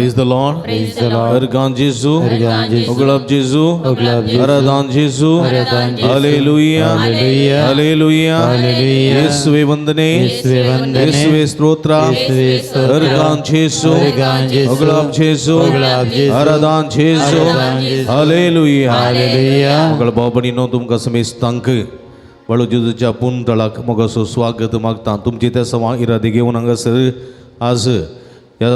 Praise the Lord. Praise the Lord. Ergan Jesu. Ergan Jesu. Oglab Jesu. Oglab Jesu. Aradan Jesu. Aradan Jesu. Hallelujah. Hallelujah. Hallelujah. Hallelujah. ಯೇಸುವೆ ವಂದನೆ. ಯೇಸುವೆ ವಂದನೆ. ಯೇಸುವೆ ಸ್ತೋತ್ರ. ಯೇಸುವೆ ಸ್ತೋತ್ರ. Ergan Jesu. Ergan Jesu. Oglab Jesu. Oglab Jesu. Aradan Jesu. Aradan Jesu. Hallelujah. Hallelujah. Oglab बाबनी no तुमका समेस तांक बळो जेजूच्या पुंतळाक मोगसो स्वागत मागता तुमचे त्या सवा इरादे घेवन हांगासर आज या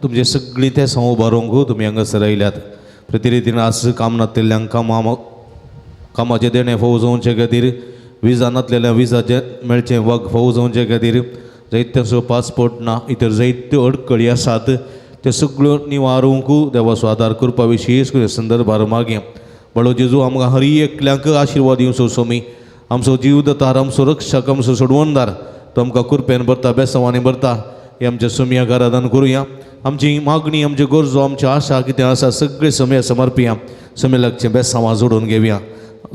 तुमचे सगळी ते सव उबारूंक तुमी हांगासर आयल्यात प्रतिरितीन आज काम नासलेल्यांक कामाचे देणे फावो जावचे खातीर विजा नासलेल्या विजाचे मेळचे वग फावो जावचे खातीर जायत्यांचो पासपोर्ट ना इतर जायत्यो अडकळी आसात त्यो सगळ्यो निवारूंक देवाचो आदार करपा विशीं संदर्भार मागया बळो जेजू आमकां हर एकल्यांक आशिर्वाद दिवचो स्वामी आमचो जीवदातार आमचो रक्षक आमचो सोडवणदार तो आमकां कृपेन भरता बेसवानी भरता हे आमच्या सोमयाक आराधन करुया आमची मागणी आमच्यो गरजो आमची आशा कितें आसा सगळे सोमया समर्पिया सोमेलाकचें बेसांवां जोडून घेवया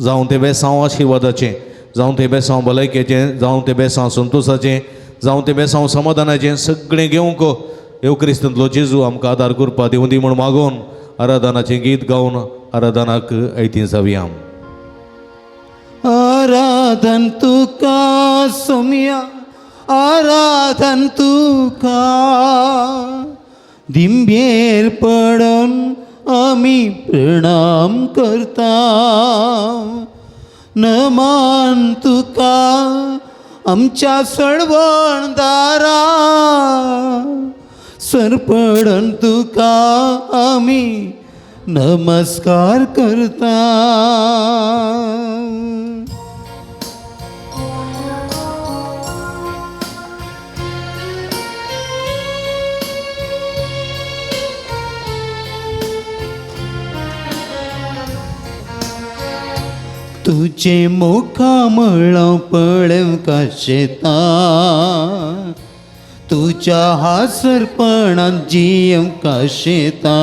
जावं तें बेसांव आशिर्वादाचें जावं तें बेसांव भलायकेचें जावं तें बेसांव संतोशाचें जावं तें बेसांव समाधानाचें सगळें घेवंक ह्यो क्रिस्तंतलो जेजू आमकां आदार करपा दिवं दी म्हूण मागोवन आराधनाचें गीत गावन आराधनाक ऐतीं जावया आराधन तुका सोम्या आराधन तुका दिंबेर पडून आमी प्रणाम करता नमान तुका आमच्या सळवणदारा सरपडून तुका आमी नमस्कार करता तुझे मुखामळां पळेव काशेता तुझ्या हासरपणांत जियेव काशेता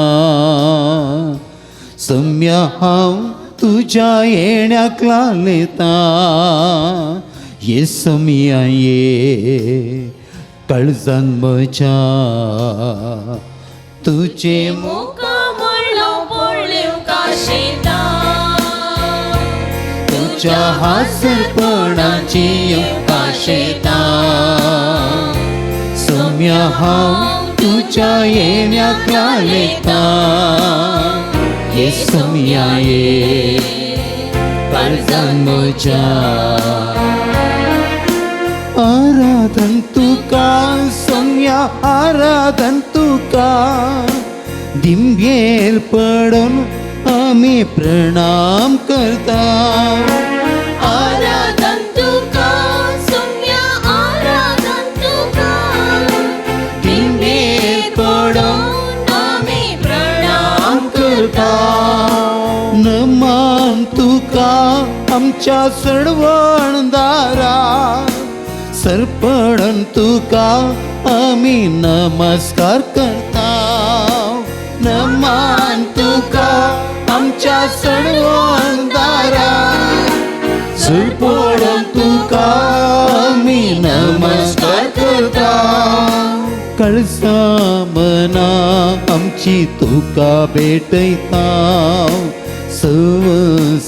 सम्या हांव तुझ्या येण्याक लालयता ये सम्या ये काळजान म्हज्या तुझे मुखामळां पळेव काशेता तुझ्या हासरपणाची काशेता सोम्या हांव तुझ्या येण्याक लालयता ये सोम्या ये काळजान म्हज्या आराधन तुका सोम्या आराधन तुका दिंबेर पडून आमी प्रणाम करता आराधन तुका सोम्या आराधन तुका दिंबेर पडून आमी प्रणाम करता नमान तुका आमच्या सडवणदारा सरपडून तुका आमी नमस्कार करता नमान तुका आमच्या सडवणदारा सरपडून तुका आमी नमस्कार करता कळसा मना आमची तुका भेटयता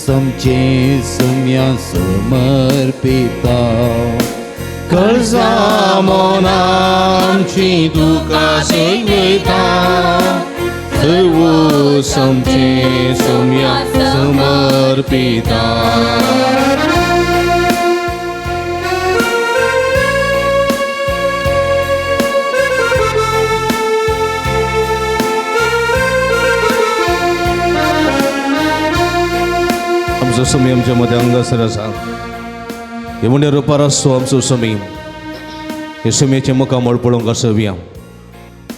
समचे सोम्या समर्पिता कळसा मना आमची तुका सेवयता सर्व समचे सोम्या समर्पिता आमचो समय आमच्या मध्ये हांगासर आसा हे म्हणजे रुपार आसो आमचो समय हे समयाचे मुखामळ पळोवंक आसव्या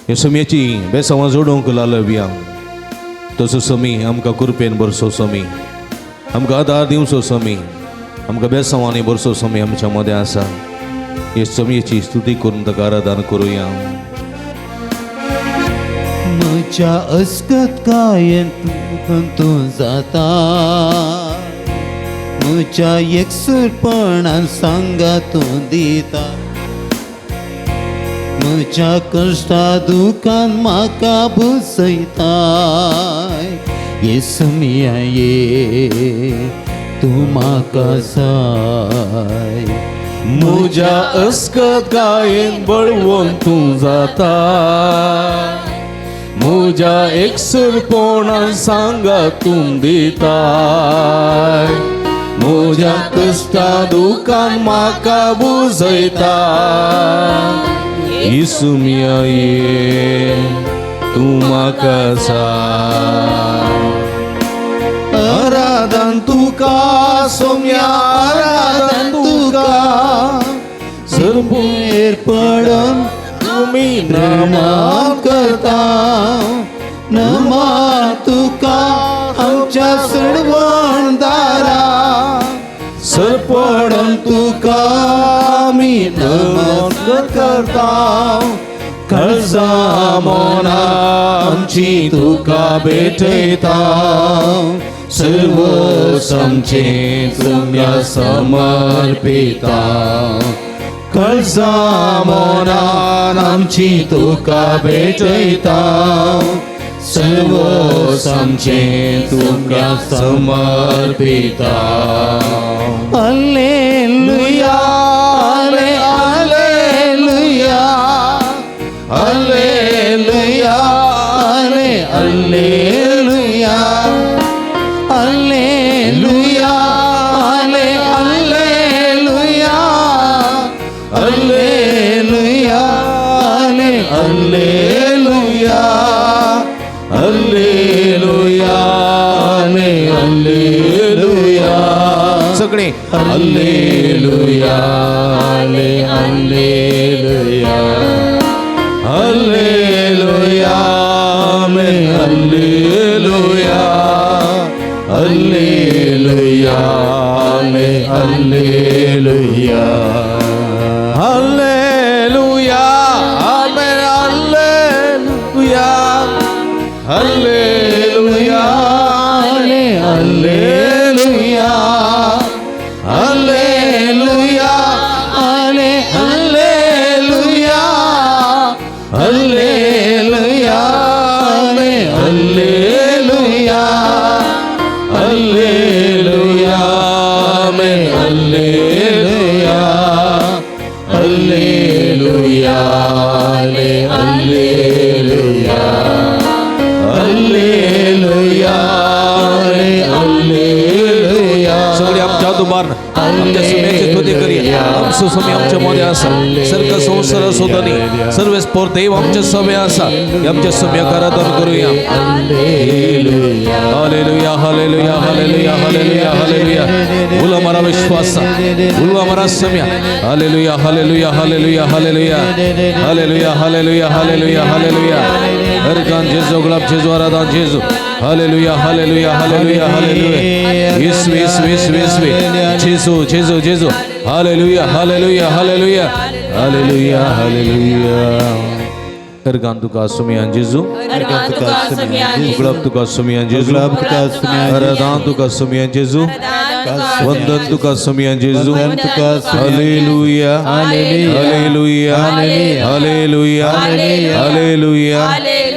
हे समयाची बेसांवां जोडूंक लालव्या तसो समी आमकां कृपेन बरसो समी आमकां आदार दिवचो समी आमकां बेसांवांनी बरसो समी आमच्या मध्ये आसा हे समयाची स्तुती करून ताका आराधन करुया म्हज्या अस्कत कायेन तूं जाता म्हज्या एकसुरपणान सांगा तूं दिता म्हज्या कश्टा दुखान म्हाका बुजयताय येसू मिया ये तूं म्हाका जाय म्हज्या अस्कत कायेन बळवून तूं जाता म्हज्या एकसुरपणान सांगा तूं दिताय म्हज्या कश्टा दुखान म्हाका बुजयता येसू मिया ये तूं म्हाका जाय आराधन तुका सोम्या आराधन तुका सर्वेर पडून तुमी नमन करता नमन तुका आमच्या सडवणदारा सरपडन तुका आमी नमन करता कर्जा मोना आमची तुका भेटयता सर्व समचे तुम्या समर्पिता कर्जा मोना आमची तुका भेटयता सर्व समचे तुमका समर्पिता Alleluia, Alleluia, Alleluia, Alleluia, Alleluia, Alleluia, Alleluia, Alleluia, Alleluia, Alleluia. सगळे Alleluia, Alleluia, Alleluia, Alleluia, Alleluia, Alleluia, Alleluia, Alleluia, Alleluia, Alleluia, Alleluia, Alleluia, Alleluia, Alleluia, Alleluia, Alleluia, Alleluia, Alleluia. सगळे आमच्या दुबार आमच्या सुम्याची स्तुती करूया आमचो सुमी आमच्या मध्ये असा सर्व संसार सोदनी सर्व स्फूर्ती आमच्या सभे असा आमच्या सुम्या आराधन करूया hallelujah hallelujah hallelujah hallelujah hallelujah बोलो हमारा विश्वास बोलो हमारा सुम्या hallelujah hallelujah hallelujah hallelujah hallelujah hallelujah hallelujah hallelujah हर गान जेजू गुलाब जेजू आराधन Jezu hallelujah hallelujah hallelujah hallelujah Yeshu Yeshu Yeshu Yeshu Jezu Jezu Jezu hallelujah hallelujah hallelujah hallelujah hallelujah हर गान तुका सुमियान जेजू गुलाब तुका सुमियान जेजू आराधन तुका सुमियान जेजू वंदन तुका सुमियान जेजू hallelujah hallelujah hallelujah hallelujah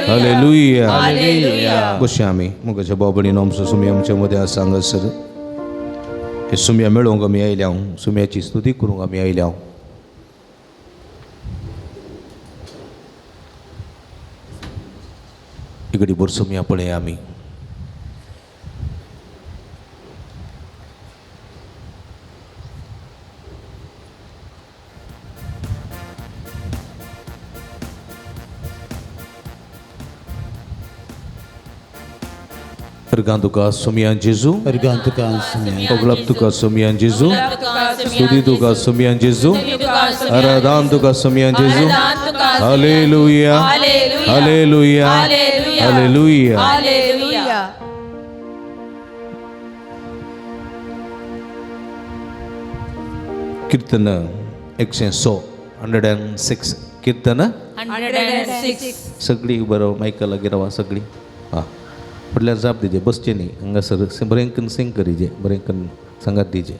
hallelujah बशी आमी मुगाच्या बाबडीन आमचो सुमी आमच्या मध्ये आसा हांगासर हे सुम्या मेळोवंक आमी आयल्या सुम्याची स्तुती करूंक आमी आयल्या इकडी भर सुम्या पळय आमी Ergan tuka sumian Jesu, Ergan tuka sumian, oglap tuka sumian Jesu, studi tuka sumian Jesu, aradan tuka sumian Jesu. Haleluya, haleluya, haleluya. Kirtana 106 Kirtana 106. सगळी बरं मायकाला गिरावा सगळी हां म्हटल्यार जाप दिजे बसचे न्ही हांगासर बरेंकन सिंग करीजे बरेंकन सांगात दिजे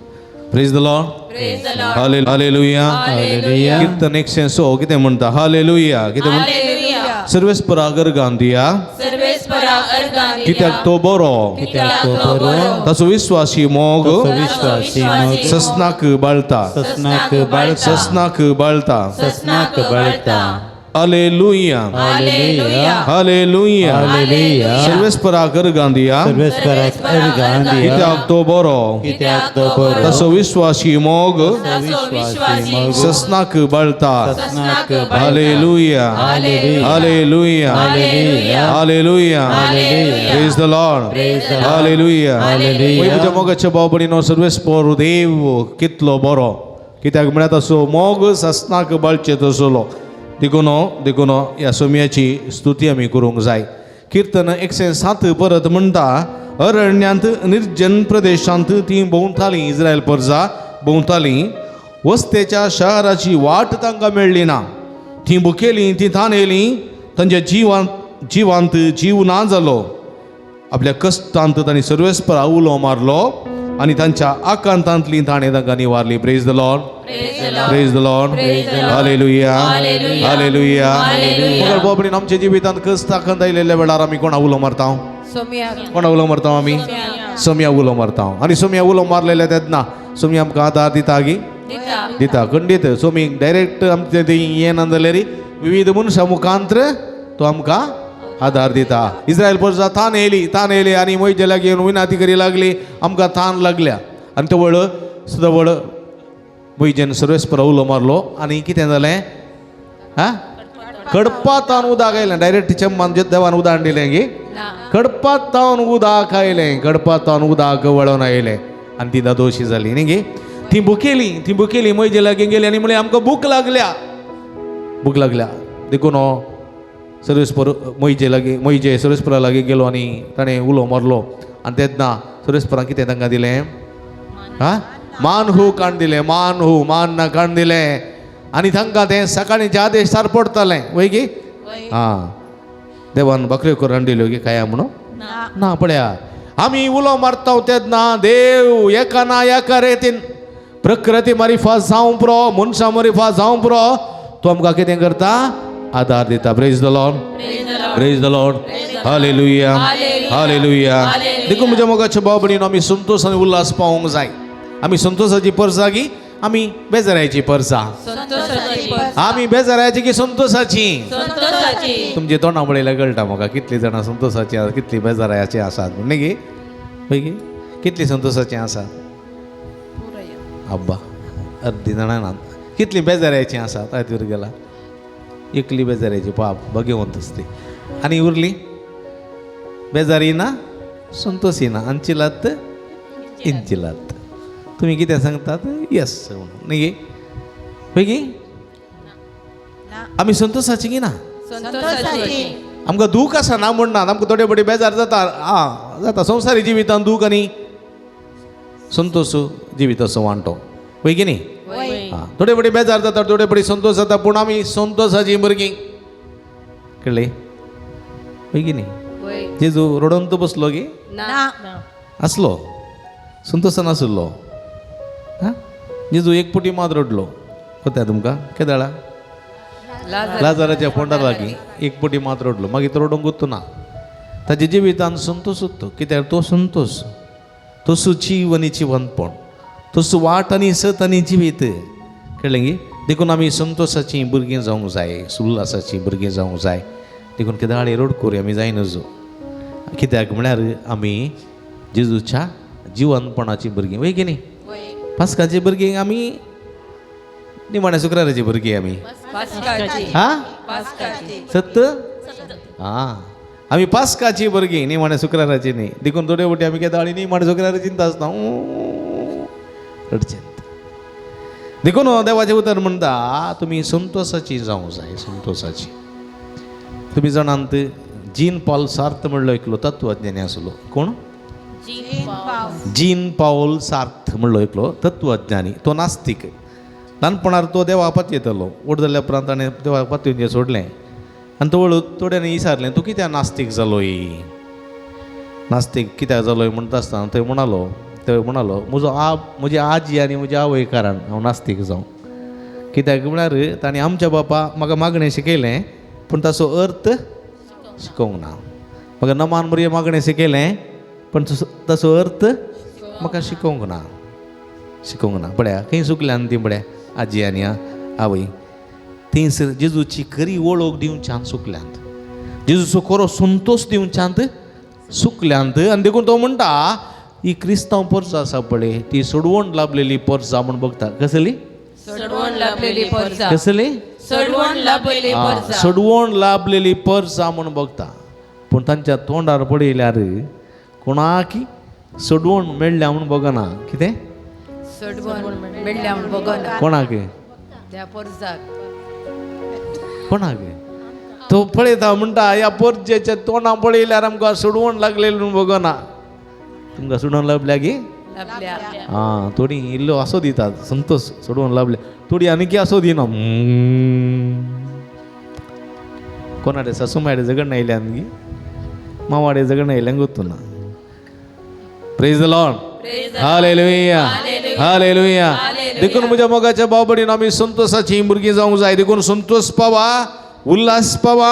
praise the Lord Praise the Lord. Hallelujah hallelujah कीर्तन 106 कितें म्हणटा हालेलुया कितें म्हणटा Hallelujah. सर्वेस्परागर गांधिया सर्वेस्परा अर्गांधिया. कित्याक तो बरो कित्याक तो बरो. ताचो विश्वासी मोग विश्वासी मग ससनाक बाळता ससनाक बाळता ससनाक बाळता ससनाक बळता. Hallelujah Hallelujah. हालेलुया हालेलुया सर्वेस्परागर गांधिया सर्वेस्पराक अर्गांधिया कित्याक तो बरो कित्याक तो बरो ताचो विश्वासी मोग ताचो विश्वासी मोग ससनाक बाळता ससनाक hallelujah hallelujah hallelujah hallelujah hallelujah hallelujah praise the Lord Praise the Lord. Hallelujah hallelujah. तुझ्या मोगाच्या बाबडीनो सर्वेस्पर देव कितलो बरो कित्याक म्हळ्यार ताचो मोग ससनाक बाळचे तसलो देखून ह्या सोम्याची स्तुती आमी करूंक जाय कीर्तन 107 परत म्हणटा अरण्यांत निर्जन प्रदेशांत ती भोंवतालीं इस्रायल परजा भोंवतालीं वस्तेच्या शहराची वाट तांकां मेळ्ळी ना ती भुकेलीं ती थानेलीं तांच्या जिवांत जीव ना जालो आपल्या कश्टांत तांणी सर्वेस्परा उलो मारलो आनी तांच्या आकांतांतलीं ताणें तांकां निवारली praise the Lord praise the Lord hallelujah hallelujah मगर बाबडीन आमच्या जिवितांत कश्ट आकांत आयलेल्या वेळार आमी कोणा उलो मारता कोणा उलो मारता आमी सोम्या उलो मारता आनी सोम्या उलो मारलेले तेन्ना सोमी आमकां आदार दिता गी दिता खंडीत सोमीक डायरेक्ट आमचे हें ना जाल्यार विविध मनशां मुखांत्र तो आमकां आदार दिता इस्रायल परजा थान येयली आनी मोइजे लागीं येवन विनाती करी लागली आमकां थान लागल्या आनी तो वळ सुद्दां वळ मोइजेन सर्वेस्परा उलो मारलो आनी कितें जालें हा कडपातावन उदक आयलें डायरेक्ट चेंबान देवान उदाहरण दिलें गी कडपातावन उदक आयलें कडपातावन उदक वळोन आयलें आनी ती दोशी जाली न्ही गे ती भुकेली मोइजे लागीं गेली आनी म्हळ्यार आमकां भूक लागल्या देखून सर्वेस्पर मोइजे सर्वेस्परा लागीं गेलो आनी ताणें उलो मारलो आनी तेन्ना सर्वेस्परान कितें तांकां दिलें हा मानहू काण दिलें मान काण दिलें आनी तांकां तें सकाळींचे आदेश सार पडटालें वय गी हां देवान बकऱ्यो करून दिल्यो गे काय म्हणून ना पळया आमी उलो मारता तेन्ना देव एका ना एका रेतीन प्रकृती मारिफा जावं पुरो मनशां मारिफा जावं पुरो तो आमकां कितें करता आदार दिता praise the Lord praise the Lord hallelujah hallelujah देखून म्हज्या मोगाच्या बाबडीन आमी संतोश आनी उल्हास पावोंक जाय आमी संतोशाची परसा गी आमी बेजारायची परसा आमी बेजारायची की संतोशाची तुमचे तोंडा पळयल्यार कळटा म्हाका कितलीं जाणां संतोशाची आसात कितलीं बेजारायाची आसात म्हण गे पळय गे कितलीं संतोशाची आसात अब्बा अर्दी जाणां ना कितलीं बेजारायची आसात आयज वर गेला एकली बेजारायची पाप भगवंतच ती आनी उरली बेजारी ना संतोशी ना अंचिलात इंचिलात तुमी कितें सांगतात यस म्हणून न्ही गे पळय गे आमी संतोशाची गी ना आमकां दूख आसा ना म्हणनात आमकां थोडे बडे बेजार जाता जाता संवसारी जिवितांत दूख आनी संतोश जिवीत असो वांटो पळय गे न्ही थोडे बडे बेजार जाता थोडे बडे संतोश जाता पूण आमी संतोशाची भुरगीं कळ्ळें पळय गे न्ही जेजू रडोवन तो बसलो गे आसलो संतोशान नासलो हा जेजू एक पुटी मात रडलो कोत्या तुमकां केदाळा लाजाराच्या पोंडा लागीं एक पुटी मात रडलो मागीर तो रडोंक गुत्तू ना ताजे जिवितांत संतोश उत्तो कित्याक तो संतोश तसो जीव आनी जिवंतपण तसो वाट आनी सत आनी जिवीत कळ्ळें गे देखून आमी संतोशाची भुरगीं जावंक जाय उल्हासाची भुरगीं जावंक जाय देखून केदाळे रडखोरी आमी जाय नजो कित्याक म्हळ्यार आमी जेजूच्या जिवंतपणाची भुरगीं वय गे न्ही पास्काची भुरगीं आमी निमाण्या शुक्राराची भुरगीं आमी हा सत्त हा आमी पास्काची भुरगीं निमाण्या शुक्राराची न्ही देखून थोडे वटी आमी केदाळी निमाण्या शुक्राराची चिंता आसता रडचें देखून देवाचें उतर म्हणटा तुमी संतोशाची जावंक जाय संतोशाची तुमी जाणांत जीन पॉल सार्थ म्हणलो एकलो तत्वज्ञानी आसलो कोण जीन पॉल सार्थ म्हणलो एकलो तत्वज्ञानी तो नास्तीक ल्हानपणार तो देवा पात येतलो व्हड जाल्ल्या उपरांत ताणें देवा पातयेवन सोडलें आनी तो थोड्यांनी विचारलें तूं कित्याक नास्तीक जालोय नास्तीक कित्याक जालोय म्हणटा आसतना थंय म्हणालो म्हजी आजी आनी म्हज्या आवय कारण हांव नास्तीक जावं कित्याक म्हळ्यार ताणें आमच्या बापा म्हाका मागणें शिकयलें पूण ताचो अर्थ शिकोवंक ना म्हाका नमान मरिये मागणें शिकयलें पण ताचो अर्थ म्हाका शिकोवंक ना पळया खंय चुकल्यान ती पळया आजी आनी आवय थंयसर जेजूची खरी वळख दिवच्यान चुकल्यांत जेजूचो खरो संतोश दिवच्यान चुकल्यांत आनी देखून तो म्हणटा ही क्रिस्तांव पर्स आसा पळय ती सोडवण लाभलेली पर्स म्हूण बघता कसली सडवण लाभलेली पर्सा कसली सडवण लाभलेली पर्सा सडवण लाभलेली पर्स म्हूण बघता पूण तांच्या तोंडार पळयल्यार कोणाकी सडवण मेळ्ळ्या म्हूण बघना कितें सडवण मेळ्ळ्या म्हूण बघना कोणाक त्या पर्साक कोणाक तो पळयता म्हणटा ह्या पर्जेच्या तोंडां पळयल्यार आमकां सडवण लागलेली म्हूण बघना तुमकां सडवण लाभल्या गे लाभल्या हां थोडी इल्लो आसो दितात संतोष सोडवून लाभले थोडी आनी आसो दिना कोणाडे सासूमाडे जगण आयल्यान गी मावाडे जगण आयल्यान गोतूना praise the Lord hallelujah hallelujah देखून म्हज्या मोगाच्या बाबडीन आमी संतोषाची भुरगीं जावंक जाय देखून संतोष पावा उल्हास पावा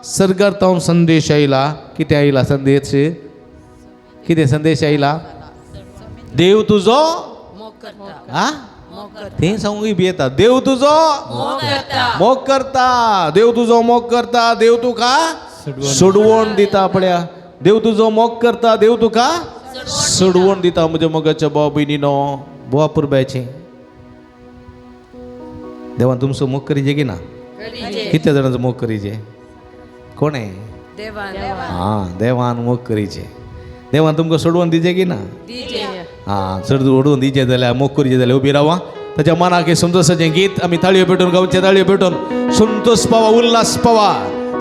सर्गार्थावन संदेश आयला कितें आयला संदेश कितें संदेश आयला देव तुजो मोग करता हा मोग करता ते सांगूंक बी येता देव तुजो मोग करता मोग करता देव तुजो मोग करता देव तुका सोडवण दिता पळया देव तुजो मोग करता देव तुका सोडवण दिता म्हज्या मोगाच्या भाव भयणीनो बुवा पुरब्याचे देवान तुमचो मोग करीचे की ना कितल्या जाणांचो मोग करीचे कोणे देवान हां देवान मोग करीचे देवान तुमकां सोडवण दिचे की ना दिजे हां चड ओडून दिचे जाल्यार मोग करीचे जाल्यार उबी रावा ताच्या मनाक संतोषाचें गीत आमी ताळयो पेटोवन गांवचे ताळयो पेटोवन संतोष पावा उल्हास पावा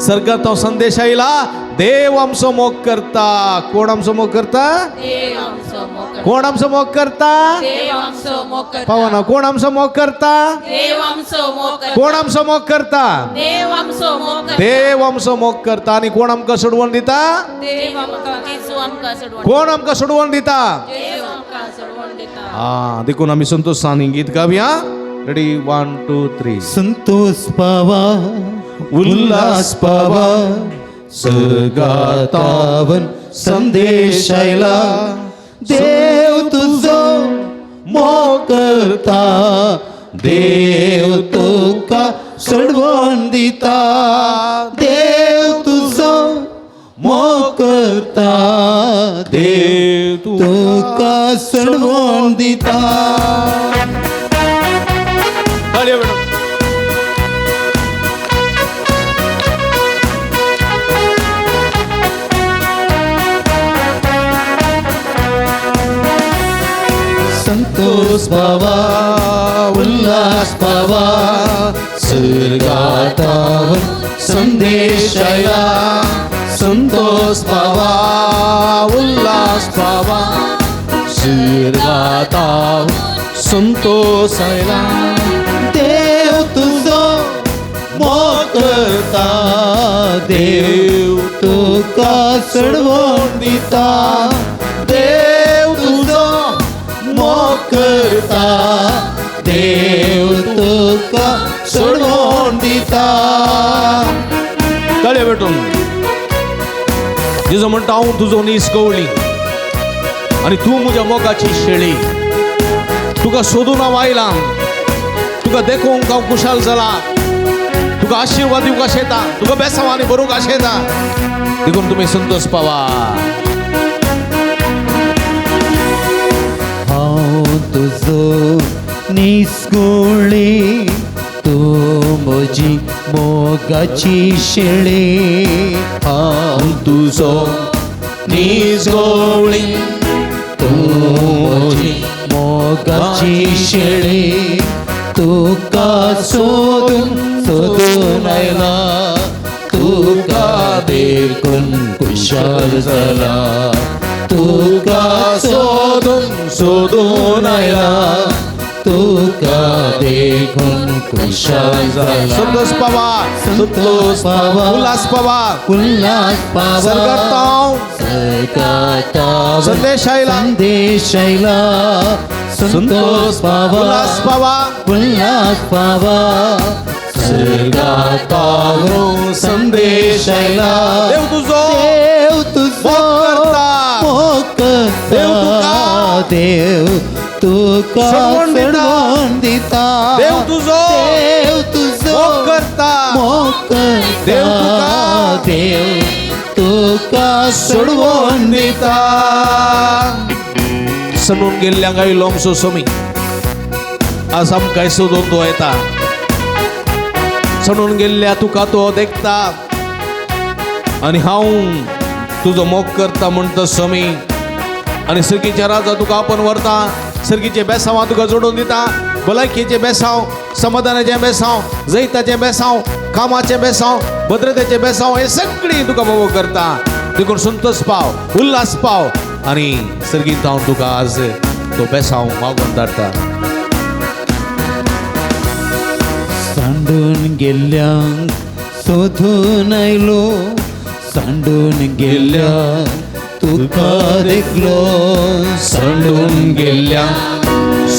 सर्गांत संदेश आयला देव आमचो मोग करता कोण आमचो मोग करता देव आमचो मोग करता कोण आमचो मोग करता देव आमचो मोग करता पावा ना कोण आमचो मोग करता देव आमचो मोग करता कोण आमचो मोग करता देव आमचो मोग करता देव आमचो मोग करता आनी कोण आमकां सोडवण दिता देव आमकां येसू आमकां सोडवण कोण आमकां सोडवण दिता देव आमकां सोडवण दिता हां देखून आमी संतोषान गीत गावया रेडी 1 2 3 संतोष पावा उल्हास पावा सर्गातावन संदेश आयला देव तुझो मोग करता देव तुका सोडवण दिता देव तुझो मोग करता देव तुका सोडवण दिता ताळयो पेटोवन संतोष पावा उल्हास पावा सर्गातावन संदेश आयला संतोष पावा उल्हास पावा सर्गातावन संतोष आयला देव तुझो मोग करता देव तुका सोडवण दिता देव तुझो मोग करता देव तुका सोडवण दिता ताळयो पेटोवन जेजो म्हणटा हांव तुजो नीस कवळी आनी तूं म्हज्या मोगाची शेळी तुका सोदून हांव आयलां तुका देखूंक हांव खुशाल जाला तुका आशिर्वाद दिवंक आशेता तुका बेसांवांनी भरूंक आशेता देखून तुमी संतोष पावा हांव तुजो निसगोळी तूं म्हजी मोगाची शेळी हांव तुजो निसगोळी तूं म्हजी मोगाची शेळी तुका सोदून आयला तुका देखून खुशाल जाला तुका सोदून आयला तुका देखून खुशाल झाला संतोष पावा संतोष पावा उल्हास पावा उल्हास पावा सरगताव सरगताव संदेश आयला संदेश आयला संतोष पावा उल्हास पावा उल्हास पावा सरगतावरून संदेश आयला देव तुझो देव तुझो मोकरता. देव तुका देव तुका सडवून दिता. सडवून दिता देव तुझो देव तुझो मोकरता. मोकरता. देव तुका देव तुका सोडवून दिता सणून गेल्ल्या गाई लोमसो सोमी आज आमकां सोदून तो येता सणून गेल्ल्या तुका तो देखता आनी हांव तुजो मोग करता म्हणटा स्वामी आनी सर्गीच्या राजा तुका आपण व्हरता सर्गीचे बेसांव तुका जोडून दिता भलायकेचे बेसांव समाधानाचे बेसांव जैताचे बेसांव कामाचे बेसांव भद्रतेचे बेसांव हे सगळी तुका बाबा करता देखून संतोष पाव उल्हास पाव आनी सर्गींत हांव तुका आज तो बेसांव मागून धाडटा सांडून गेल्ल्यांक सोदून आयलो सांडून गेल्ल्यांक तुका देखलो सांडून गेल्ल्या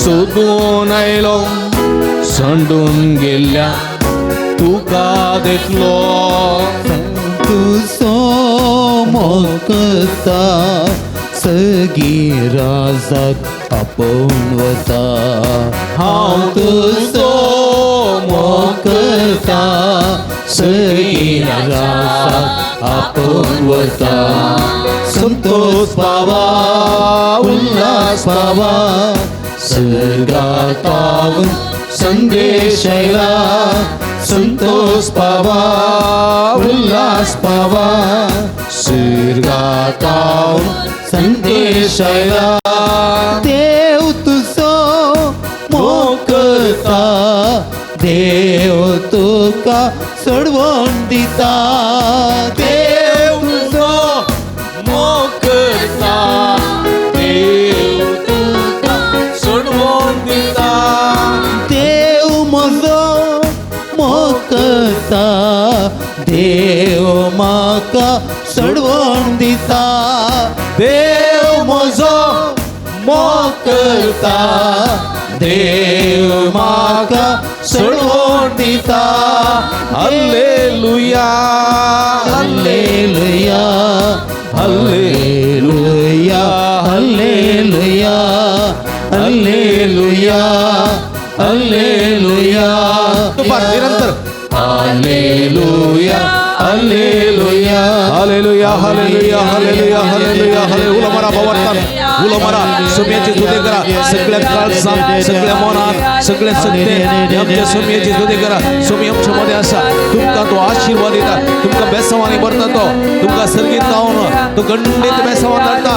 सोदून आयलो सांडून गेल्ल्या तुका देखलो तुझो मोकता सगी राजाक आपोवन वता हांव तुझो मोकता सगी राजाक आपोवन वता संतोष पावा उल्हास पावा सर्गातावून संदेश आयला संतोष पावा उल्हास पावा सर्गातावून संदेश आयला देव तुझो मोकता देव तुका सोडवून दिता देव तुझो मोकरता देव तुका सोडवून दिता देव म्हजो मोकता देव म्हाका सोडवून दिता देव म्हजो मोकता देव म्हाका सोडवून दिता hallelujah hallelujah hallelujah hallelujah hallelujah hallelujah तुपार निरंतर hallelujah hallelujah hallelujah hallelujah hallelujah hallelujah हाले उलो मारा पवर्तन उलो मारा सोम्याची स्तुती करा सगळ्या काळजात सगळ्या मनात सगळ्या सत्तेत आमच्या सोम्याची स्तुती करा सोमी आमच्या मध्ये आसा तुमकां तो आशीर्वाद दिता तुमकां बेसांवांनी भरता तो तुमकां सर्गीत जावन तो खंडीत बेसांवान धाडटा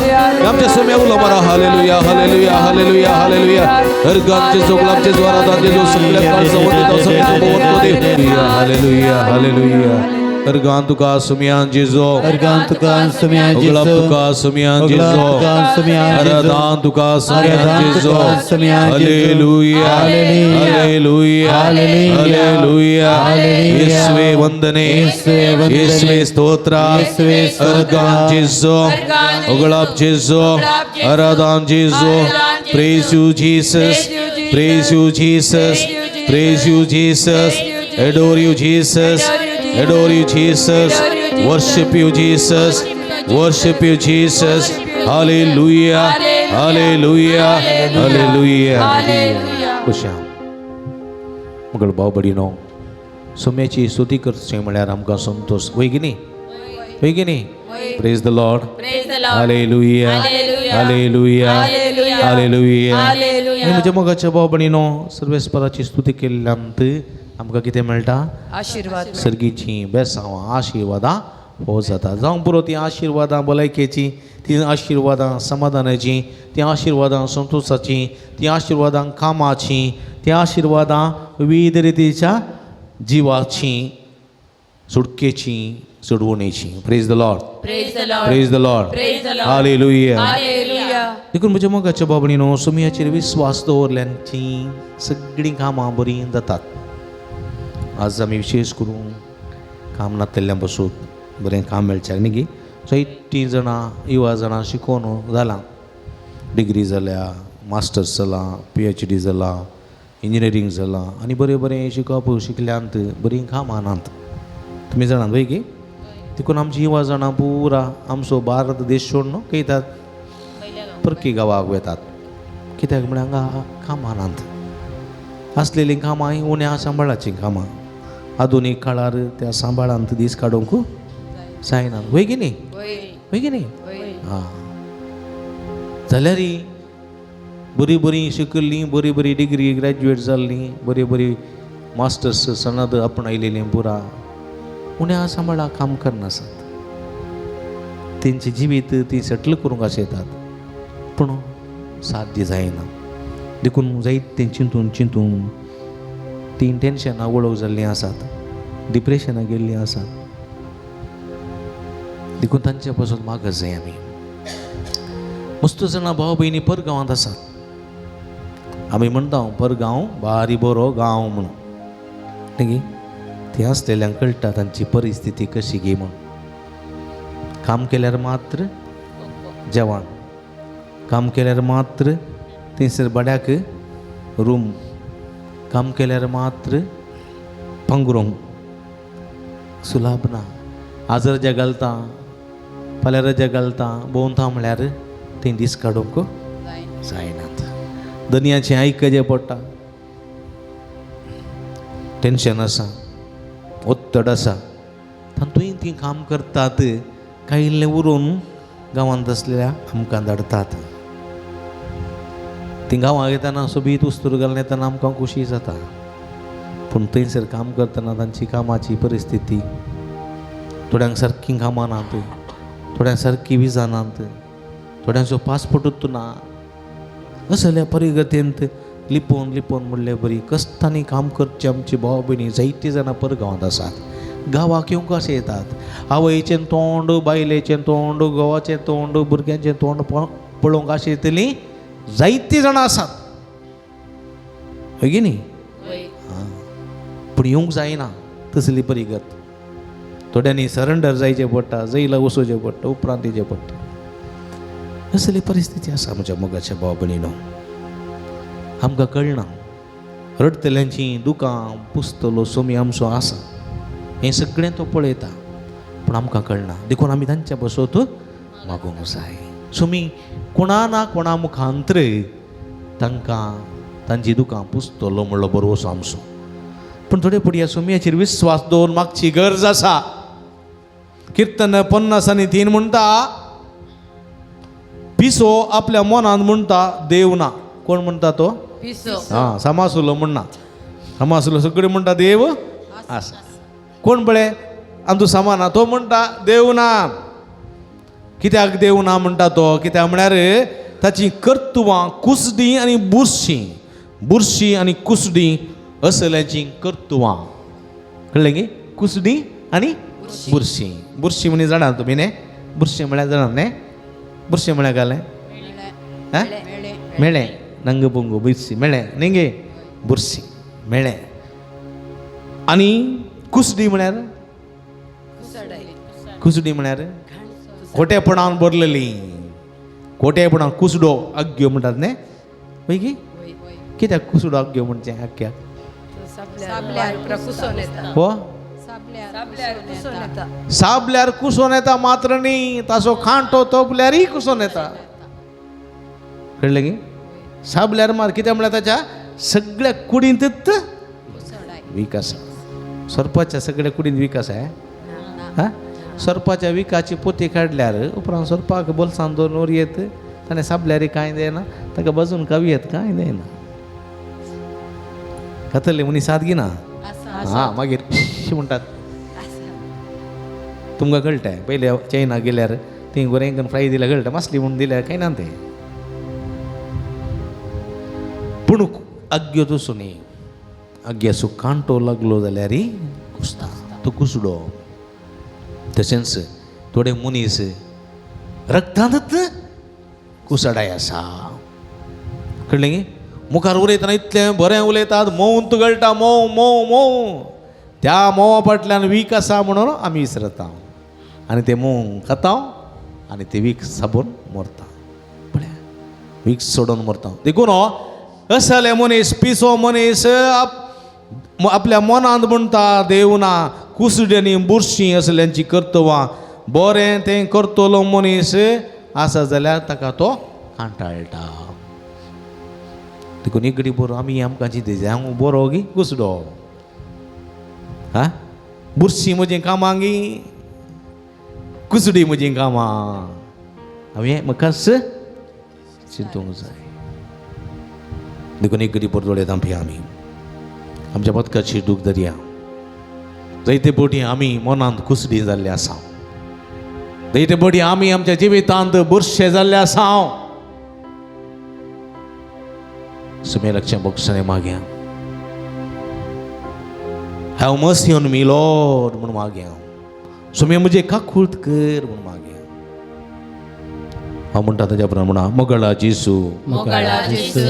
आमच्या सोम्या उलो मारा हालेलुया हालेलुया हालेलुया हालेलुया अर्गांचे जोगलांचे ज्वारादांचे जो सगळ्या काळजात तो सगळ्या हालेलुया हालेलुया अर्गां तुका सुमियान जेजो अर्गान तुका सुम्यान उगळप जेजो तुका सुमियान उगळप जेजो तुका सुम्यान जेजो आराधन तुका सुमियान आराधन जेजो तुका सुमियान जेजो hallelujah hallelujah hallelujah hallelujah hallelujah येशुवे वंदने येशुवे वंदने येशुवे स्तोत्र येशुवे स्तोत्र अर्गान जेजो उगळप जेजो आराधन जेजो praise you Jesus praise you Jesus praise you Jesus adore you Jesus adore you Jesus worship you Jesus worship you Jesus hallelujah hallelujah hallelujah खुशाल मगळ भाव बडीनो सोम्याची स्तुती करचे म्हळ्यार आमकां संतोष होय की न्ही praise the Lord Praise the Lord. Hallelujah Hallelujah. Hallelujah Hallelujah. Hallelujah Hallelujah. आनी म्हज्या मोगाच्या भाव बडीनो सर्वेस्पराची स्तुती केल्ल्यानंत आमकां कितें मेळटा आशीर्वाद सर्गीची बेसांवां आशिर्वादां हो जाता जावं पुरो ती आशिर्वादां भलायकेची ती आशिर्वादां समाधानाची ती आशिर्वादां संतोशाची ती आशिर्वादां कामाची ती आशिर्वादां विविध रितीच्या जिवाची सुटकेची सोडवणेची praise the Lord Praise the Lord. Praise the Lord Praise the Lord. Hallelujah Hallelujah. देखून म्हज्या मोगाच्या बाबणीनो सुमयाचेर विस्वास दवरल्यांची सगळीं कामां बरीं जातात. आज आमी विशेश करून काम नातेल्ल्यां पासून बरें काम मेळचें न्ही गी. जायतीं जाणां युवा जाणां शिकोवन जालां, डिग्री जाल्या, मास्टर्स जालां, PhD जालां, इंजिनियरींग जालां आनी बरें बरें शिकप शिकल्यांत बरीं कामां नात. तुमी जाणात वय की. देखून आमची युवा जाणां पुरा आमचो भारत देश सोडून वयतात, परकी गांवाक वेतात. कित्याक म्हळ्यार हांगा कामां नात. आसलेलीं कामां ही उण्या सांबाळाचीं कामां. आधुनीक काळार त्या सांबाळांत दीस काडूंक जायना. वय की न्ही, वय की न्ही. हां, जाल्यार बरीं बरीं शिकल्लीं, बरी बरी डिग्री ग्रॅज्युएट जाल्लीं, बरी बरी मास्टर्स सनद आपणायलेलीं पुरा उण्या सांबाळाक काम करनासत. तेंचें जिवीत ती सेटल करूंक आशेतात, पूण साध्य जायना. देखून जायतीं चिंतून चिंतून तीं टेन्शनां वळख जाल्लीं आसात, डिप्रेशनाक गेल्लीं आसात. देखून तांचे पासून मागत जाय आमी. मस्त जाणां भाव भयणी परगांवांत आसात. आमी म्हणटा परगांव भारी बरो गांव म्हणून, न्ही गे. ते आसलेल्यांक कळटा तांची परिस्थिती कशी गे म्हूण. काम केल्यार मात्र जेवण, काम केल्यार मात्र थंयसर बड्याक रूम, काम केल्यार मात्र पंगरूंक सुलाभ ना. आज रजा घालता, फाल्यां रजा घालता, भोंवता म्हळ्यार थंय दीस काडूंक जायनात. दुनियाचें आयकचें पडटा, टेन्शन आसा, ओत्तड आसा, तातूंय तीं काम करतात. कांय इल्लें उरून गांवांत आसलेल्या आमकां धाडटात. तीं गांवांत येताना सोबीत उस्तूर घालून येताना आमकां खुशी जाता, पूण थंयसर काम करतना तांची कामाची परिस्थिती, थोड्यांक सारकीं कामां नात, थोड्यांक सारकी विजा नात, थोड्यांचो पासपोर्टूच ना. असल्या परिगतेंत लिपोवन लिपोवन म्हणलें बरी कश्टांनी काम करचे आमची भाव भयणी जायतीं जाणां परगांवांत आसात. गांवाक येवंक अशें येतात. आवयचें तोंड, बायलेचें तोंड, घोवाचें तोंड, भुरग्यांचें तोंड पळोवंक अशें येतलीं जायतीं जाणां आसात. हय की न्ही. हां, पूण येवंक जायना तसली परिगत. थोड्यांनी सरेंडर जायचें पडटा, जैला वचोवचें पडटा, उपरांत येवचें पडटा. असली परिस्थिती आसा म्हज्या मोगाच्या भाव भयणीनो. आमकां कळना. रडतल्यांची दुकां पुसतलो सोमी आमचो आसा, हें सगळें तो पळयता, पूण आमकां कळना. देखून आमी तांच्या बसोत मागूंक जाय. सोमी कोणा ना कोणा मुखांतर तांकां तांची दुकां पुसतलो म्हणलो बरोवसो आमचो. पूण थोडे पडया सोमयाचेर विस्वास दवरून मागची गरज आसा. कीर्तन 50:3 म्हणटा, पिसो आपल्या मनान म्हणटा देव ना. कोण म्हणटा तो? हां, समासुलो म्हणना. समासुलो सगळे म्हणटा देव आसा. कोण बळे आमचो समाना तो म्हणटा देव ना. कित्याक देव ना म्हणटा तो? कित्याक म्हळ्यार ताची कर्तुवां कुसडी आनी बुरशीं, बुरशी आनी कुसडी असल्याची कर्तुवां. कळ्ळें गे? कुसडी आनी बुरशी. बुरशी म्हणजे जाणा तुमी न्ही? बुरशी म्हळ्यार जाणा न्ही? बुरशी म्हळ्यार घालें मेळ्ळें नंग पुंग बुरशी मेळ्ळें न्ही गे? बुरशी मेळ्ळें. आनी कुसडी म्हळ्यार, कुसडी म्हळ्यार खोटेपणान भरलेली, खोटेपणान कुसडो आग्यो म्हणटात न्ही? वय की. कित्याक कुसडो आग्यो म्हणचें आख्याक? हो, साबल्यार कुसोन येता मात्र न्ही, ताचो खांटो तोपल्यारय कुसोन येता. कळ्ळें गे? साबल्यार मार कित्याक म्हळ्यार ताच्या सगळ्या कुडींतच वीक आसा. सर्पाच्या सगळ्या कुडींत वीक आसा. हां, सर्पाच्या विकाची पोती काडल्यार उपरांत सर्पाक बोल्सान 2 वर येत, ताणें साबल्यारय कांय जायना, ताका बाजून कावी येत कांय जायना. खातले मनीस साद घेना. हां, मागीर म्हणटात. तुमकां कळटा पयले चायना गेल्यार थंय गोरेंकन फ्राय दिल्यार कळटा, मासली म्हणून दिल्यार कांय ना तें. पूण आग्यो तसो न्ही. आग्याचो कांटो लागलो जाल्यारय कुसता, तो कुसडो. तशेंच थोडे मनीस रक्तांतच कुसडाय आसा कळ्ळें गे मुखार उलयतना इतलें बरें उलयतात मोंत गळटा मोव मोव मोव त्या मोवा फाटल्यान वीक आसा म्हणून आमी विसरता आनी ते मोव खाता आनी ते वीक साबून मरता पळया वीक सोडून मरता देखून असले मनीस पिसो मनीस आपल्या मनांत म्हणटा देव ना कुसड्यांनी बुरशीं असल्यांची कर्तव्यां बरें तें करतलो मनीस आसा जाल्यार ताका तो कांटाळटा देखून एक घडी बरो आमी आमकां चिंतता हांव बरो गी कुसडो हा बुरशीं म्हजें कामां गी कुसडी म्हजीं कामां हांवें म्हाका चिंतूंक जाय देखून एक घडी बरो दोळे धांपया आमी आमच्या बदकाची दूख धरया जायते फावटी आमी मनांत कुसडी जाल्ले आसा जायते फावटी आमी आमच्या जिवितांत बुरशे जाल्ले आसा सुमे लक्ष बक्षणे मागया हांव मसी ऑन मी लॉर्ड म्हणून मागया सुमे म्हजे काकूळट कर म्हणून मागया हांव म्हणटा ताच्या प्रमाणे मोगळा जेसू मोगळा जेसू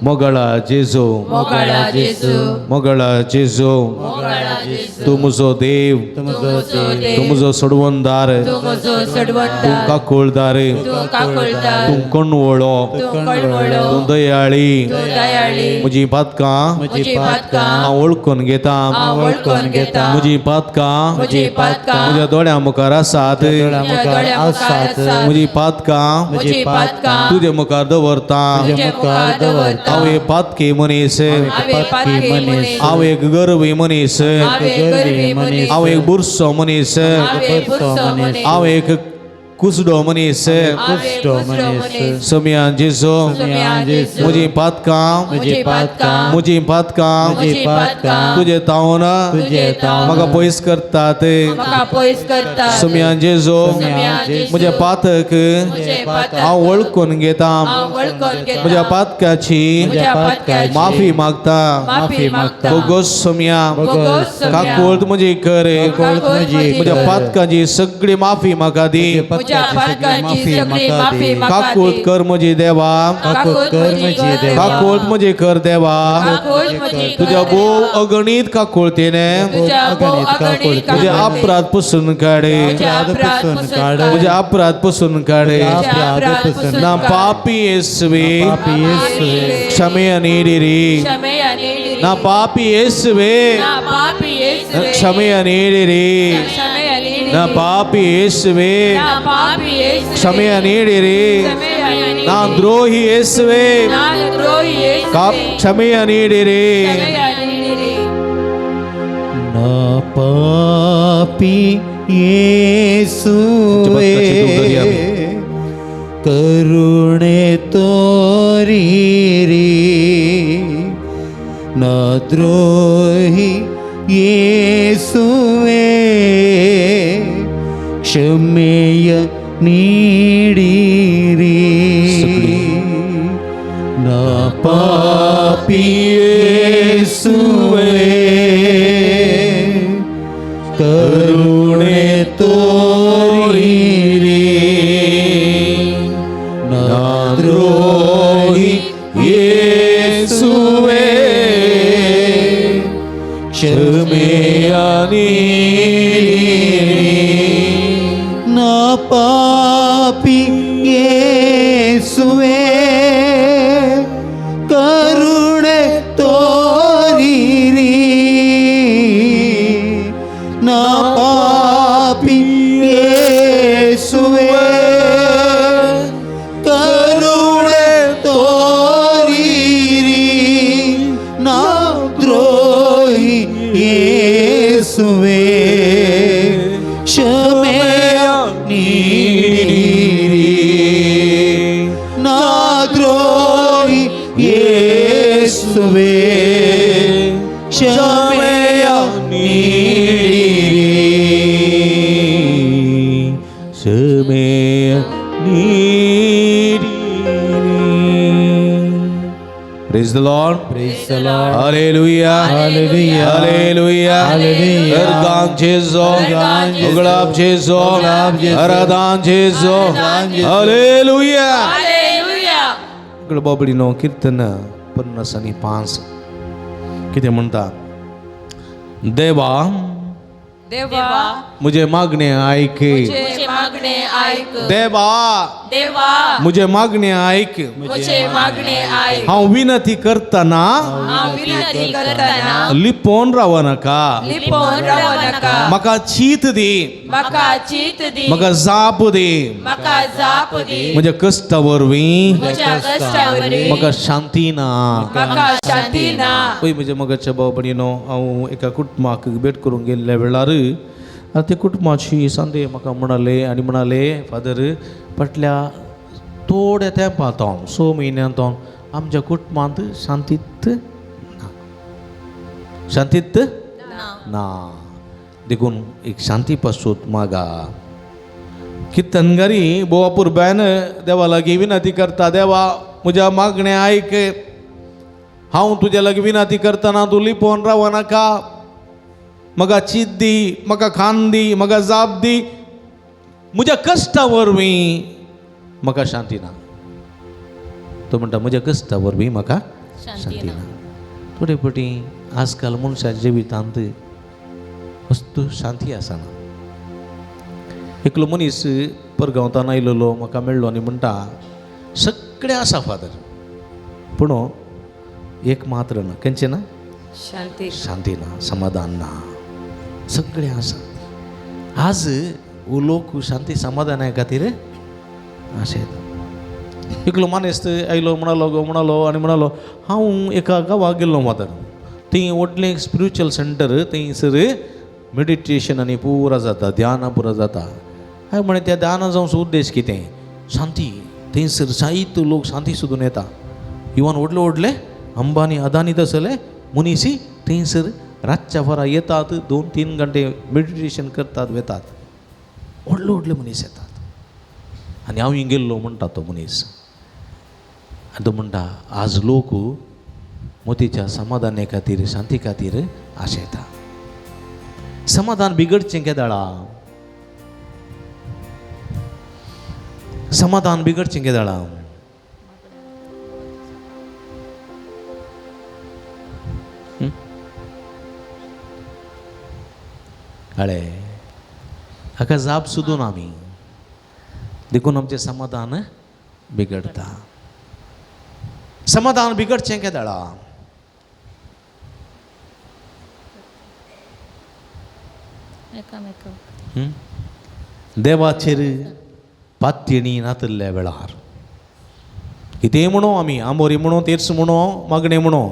मोगळा जेसू मोगळा जेसू मोगळा जेसू मोगळा जेसू तूं म्हजो देव तूं देव तूं म्हजो सोडवणदार तूं म्हजो तूं सोडवणदार काकूळदार तूं काकूळदार तूं कणवळो तूं कळवळो तूं दयाळी तूं दयाळी म्हजी पातकां म्हजी पातकां हांव वळखून घेता हांव वळखून घेता म्हजी पातकां म्हजी पातकां म्हज्या दोळ्या मुखार आसात तुज्या दोळ्या मुखार आसात म्हजी पातकां म्हजी पातकां तुजे मुखार दवरता तुज्या मुखार दवरता हांव एक पातकी मनीस हांव एक पातकी मनीस हांव एक गरवी मनीस हांव एक गरवी मनीस हांव एक बुरसो मनीस हांव एक बुरसो मनीस हांव एक कुसडो मनीस हांव एक कुसडो मनीस समियान जेसू समियान जेसू म्हजी पातकां म्हजी पातकां म्हजी पातकां म्हजी पातकां तुजे तावन तुजे तावन म्हाका पयस करतात म्हाका पयस करता समियान जेसू समियान जेसू म्हजे पातक म्हजे पातक हांव वळखून घेता हांव वळखून घेता म्हज्या पातकाची म्हज्या पातकाची माफी मागता माफी मागता बोगोस सोम्या बोगोस सोम्या काकूळट म्हजी कर काकूळट म्हजी म्हज्या कर. पातकाची सगळी माफी म्हाका दी म्हज्या पातकाची सगळी माफी म्हाका काकूळट दी कर म्हजी देवा काकूळट म्हजी कर काकूळट म्हजी कर देवा काकूळट म्हजी कर तुझ्या भोव अगणित काकूळतेने तुझ्या भोव अगणित तुझे अपराध पुसून काडे तुझ्या अपराध पुसून काढ तुझे अपराध पुसून काडे तुझ्या अपराध पुसून ना काढ. पापी येसवे येसुवे क्षमे नीडिरी क्षमे आणि ना पापी येसवे ना पापी येसुवे क्षमे नीडिरी क्षमे आणि ना पापी येसवे ना पापी येसुवे क्षमे नीडिरी क्षमे आणि ना द्रोही येसवे ना द्रोही येसुवे का क्षमे नीडिरी क्षमे आणि ना पापी बदकाची दूख धरी येसुवे आम्ही. करुणे तोरी रे ना द्रोही येसुवे क्षमेय नीडी रे ना पापी येसुवे करुणे तोरी रे ना द्रोही येसुवे क्षमेयानी ना पापी येसुवे करुणे तोरी रे ना पापी येसुवे करुणे तोरी रे ना द्रोही येसुवे क्षमेया नीडी रे ना द्रोही येसुवे क्षमेया नीडी रे क्षमेया नीडी Praise the Lord. Praise the Lord. Hallelujah. Hallelujah. Hallelujah. Hallelujah. Ergang Jesu. Ergang Jesu. Uglab Jesu. Uglab Jesu. Aradan Jesu. Aradan Jesu. Hallelujah. Hallelujah. बाबडीनो कीर्तन 50 आणि 5 किती म्हणता देवा देवा मुझे मागणे ऐक मुझे मागणे ऐक देवा देवा मुझे मागणे ऐक मुझे मागणे ऐक हांव विनंती करताना हा विनंती करताना लिपोन राव नका लिपोन राव नका म्हाका चीत दी मका चीत दी म्हाका जाप दी मका जाप दी म्हज्या कश्टा वरवीं तुझ्या कष्टावरी म्हाका शांती ना मका शांती ना पळय म्हज्या मगाच्या भावभयणीनो हांव एका कुटुंबाक भेट करूंक गेल्ल्या वेळार ते कुटुंबाची सांदे म्हाका म्हणाले फादर फाटल्या थोड्या तेंपांत 6 म्हयन्यांत आमच्या कुटुंबांत शांतीत ना देखून एक शांती पासून मागा कीर्तनगारी बोवा पुरब्यान देवा लागीं विनंती करता देवा म्हज्या मागण्या ऐक हांव तुज्या लागीं विनंती करतना तूं लिपोवन राव नाका म्हाका चीत दी म्हाका खान दी म्हाका जाप दी म्हज्या कश्टा वरवीं म्हाका शांती ना तो म्हणटा म्हज्या कश्टा वरवीं म्हाका शांती ना थोडे फावटी आजकाल मनशाच्या जिवितांत वस्तू शांती आसना एकलो मनीस परगांवतान आयलोलो म्हाका मेळ्ळो आनी म्हणटा सगळें आसा फादर पूण एक मात्र ना खंयचें ना शांती ना समाधान ना सगळें आसा आज वो लोक शांती समाधाना खातीर आशेता एकलो मनीस आयलो म्हणलो आनी म्हणलो हांव एका गांवाक गेल्लो मातर थंय व्हडलें एक स्पिरिच्युअल सेंटर थंयसर मेडिटेशन आनी पुरा जाता ध्यान पुरा जाता हांवें म्हळें त्या ध्याना जावचो उद्देश कितें शांती थंयसर जायत लोक शांती सोदून येता इवन व्हडले अंबानी अदानी तसले मनीस थंयसर रातच्या वरां येतात 2-3 घंटे मेडिटेशन करतात वेतात व्हडले मनीस येतात आनी हांव गेल्लो म्हणटा तो मनीस आनी तो म्हणटा आज लोक मोतीच्या समाधाना खातीर शांती खातीर आशेता समाधान बिगडचें केदाळा समाधान बिगडचें केदाळा अळे हाका जाप सोदून आमी देखून आमचें समाधान बिगडता समाधान बिगडचें केदाळा देवाचेर पातयेणी नातल्ल्या वेळार कितेंय म्हणो आमी आंबोरी म्हणो तेर्स म्हणो मागणें म्हणो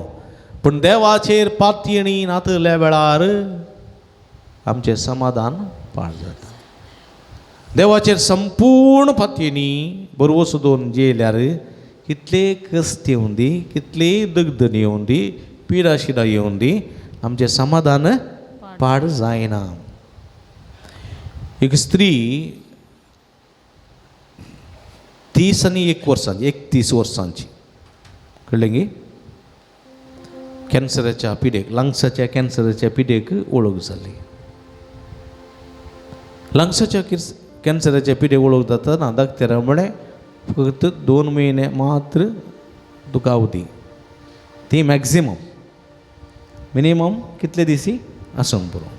पूण देवाचेर पातयेणी नातल्ल्या वेळार आमचें समाधान पाळ जाता देवाचेर संपूर्ण पातयेणी बरोबर सोदून जेयल्यार कितले कश्ट येवं दी कितले दगदन येवं दी पिडा शिडा येवं दी आमचें समाधान पाड जायना एक स्त्री 31 वर्सांची कळ्ळें गी कॅन्सराच्या पिडेक लंग्साच्या कॅन्सराच्या पिडेक वळख जाली लंग्साच्या कॅन्सराच्या पिडेक वळख जाता डाक्टरा म्हळें फक्त 2 म्हयने मात्र तुका अवधी ती मॅक्झिमम मिनिमम कितले दिसी आसूंक पुरो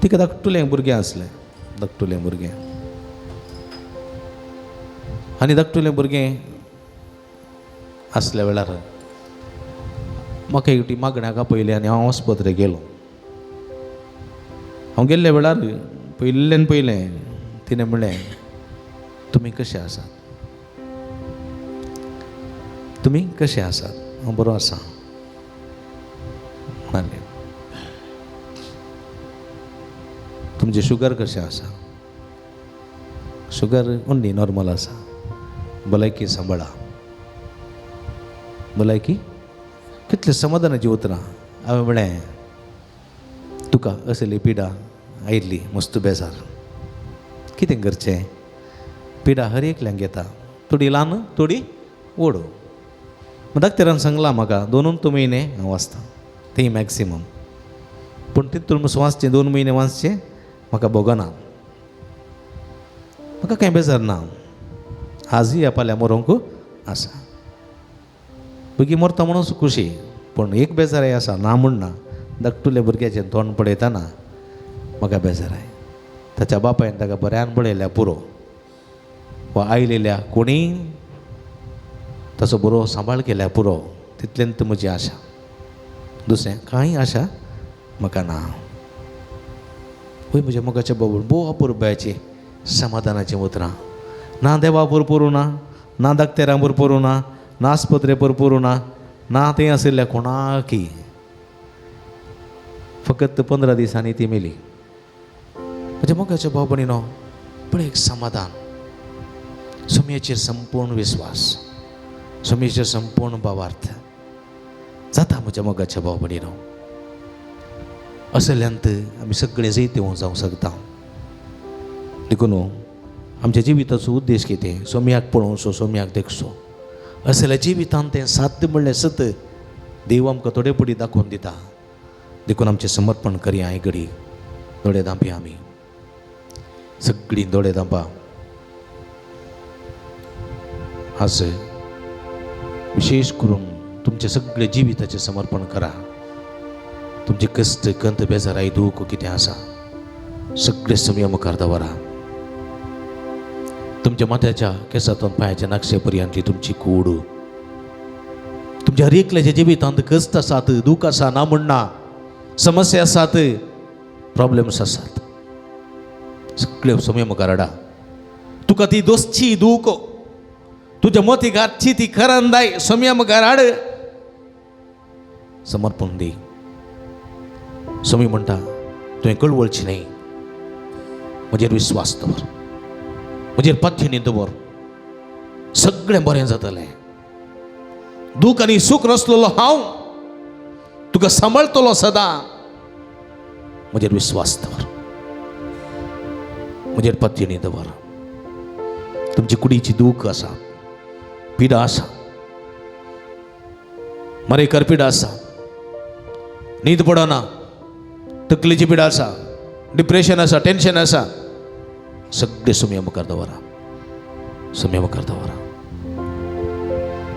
तिका धाकटुलें भुरगें आसलें धाकटुलें भुरगें आनी धाकटुलें भुरगें आसल्या वेळार म्हाका एकटी मागण्याक पयलें आनी हांव आस्पत्रेक गेलो हांव गेल्ल्या वेळार पयलें तिणें म्हणलें तुमी कशे आसात तुमी कशे आसात हांव बरो आसा म्हणालें तुमचें शुगर कशें आसा शुगर ओन्ली नॉर्मल आसा भलायकी सांबाळा भलायकी कितले समाधानाची उतरां हांवें म्हळें तुका असली पिडा आयिल्ली मस्त बेजार कितें करचें पिडा हर एकल्यांक येता थोडी ल्हान थोडी व्हड डाक्टरान सांगलां म्हाका 2 म्हयने हांव वाचतां तें मॅक्सिमम पूण तितून वाचचें 2 म्हयने वाचचें म्हाका भोगना म्हाका कांय बेजार ना आजूय फाल्यां मरोंक असा भुरगीं मरता म्हणून खुशी पण एक बेजाराय आसा ना म्हण ना धाकटुल्या भुरग्याचें तोंड पळयतना म्हाका बेजाराय ताच्या बापायन ताका बऱ्यान पळयल्या पुरो वा आयलेल्या कोणी ताचो बरो सांबाळ केल्या पुरो तितलेंत म्हजी आशा दुसरें कांय आशा म्हाका ना पळय म्हज्या मोगाच्या बाबून भोव अपुरबायची समाधानाचीं उतरां ना देवा भरपूर ना धाकटेरां भरपूर ना आस्पत्रे भरपूर ना थंय आशिल्ल्या कोणाकी फकत 15 दिसांनी ती मेली म्हज्या मोगाच्या भाव भयणीनो पण एक समाधान सोमयेचेर संपूर्ण विश्वास सोमयेचेर संपूर्ण भावार्थ जाता म्हज्या मोगाच्या भाव भयणीनो असल्यांत आमी सगळे जैते जावंक शकता देखून आमच्या जिविताचो उद्देश कितें सोमयाक पळोवचो सोमयाक देखचो असल्या जिवितांत तें साध्य म्हणलें सत देव आमकां थोडे पडी दाखोवन दिता देखून आमचें समर्पण करया ही घडी दोळे धांपया आमी सगळीं दोळे धांपा आज विशेष करून तुमचे सगळे जिविताचें समर्पण करा तुमचे कश्ट कंत बेजाराय दूख कितें आसा सगळे समय मुखार दवरा तुमच्या माथ्याच्या केसांतून पांयाच्या नाक्षे पर्यंतली तुमची कूड तुमच्या हर एकल्याच्या जिवितांत कश्ट आसात दूख आसा ना म्हणना समस्या आसात प्रॉब्लेम्स आसात सगळे समय मुखार हाडा तुका ती दोसची दूख तुझ्या मती घातची ती खरांदाय समय मुखार हाड समर्पण दी समी म्हणटा तुवें कळवळची न्ही म्हजेर विश्वास दवर म्हजेर पाथ्यनी दवर सगळें बरें जातलें दूख आनी सूख नसलेलो हांव तुका सांबाळटलो सदां म्हजेर विश्वास दवर म्हजेर पाथ्यनी दवर तुमची कुडीची दूख आसा पिडा आसा मरेकर पिडा आसा न्हीद पडना तकलेची पिडा आसा डिप्रेशन आसा टेन्शन आसा सगळे समय मुखार दवरा समय मुखार दवरा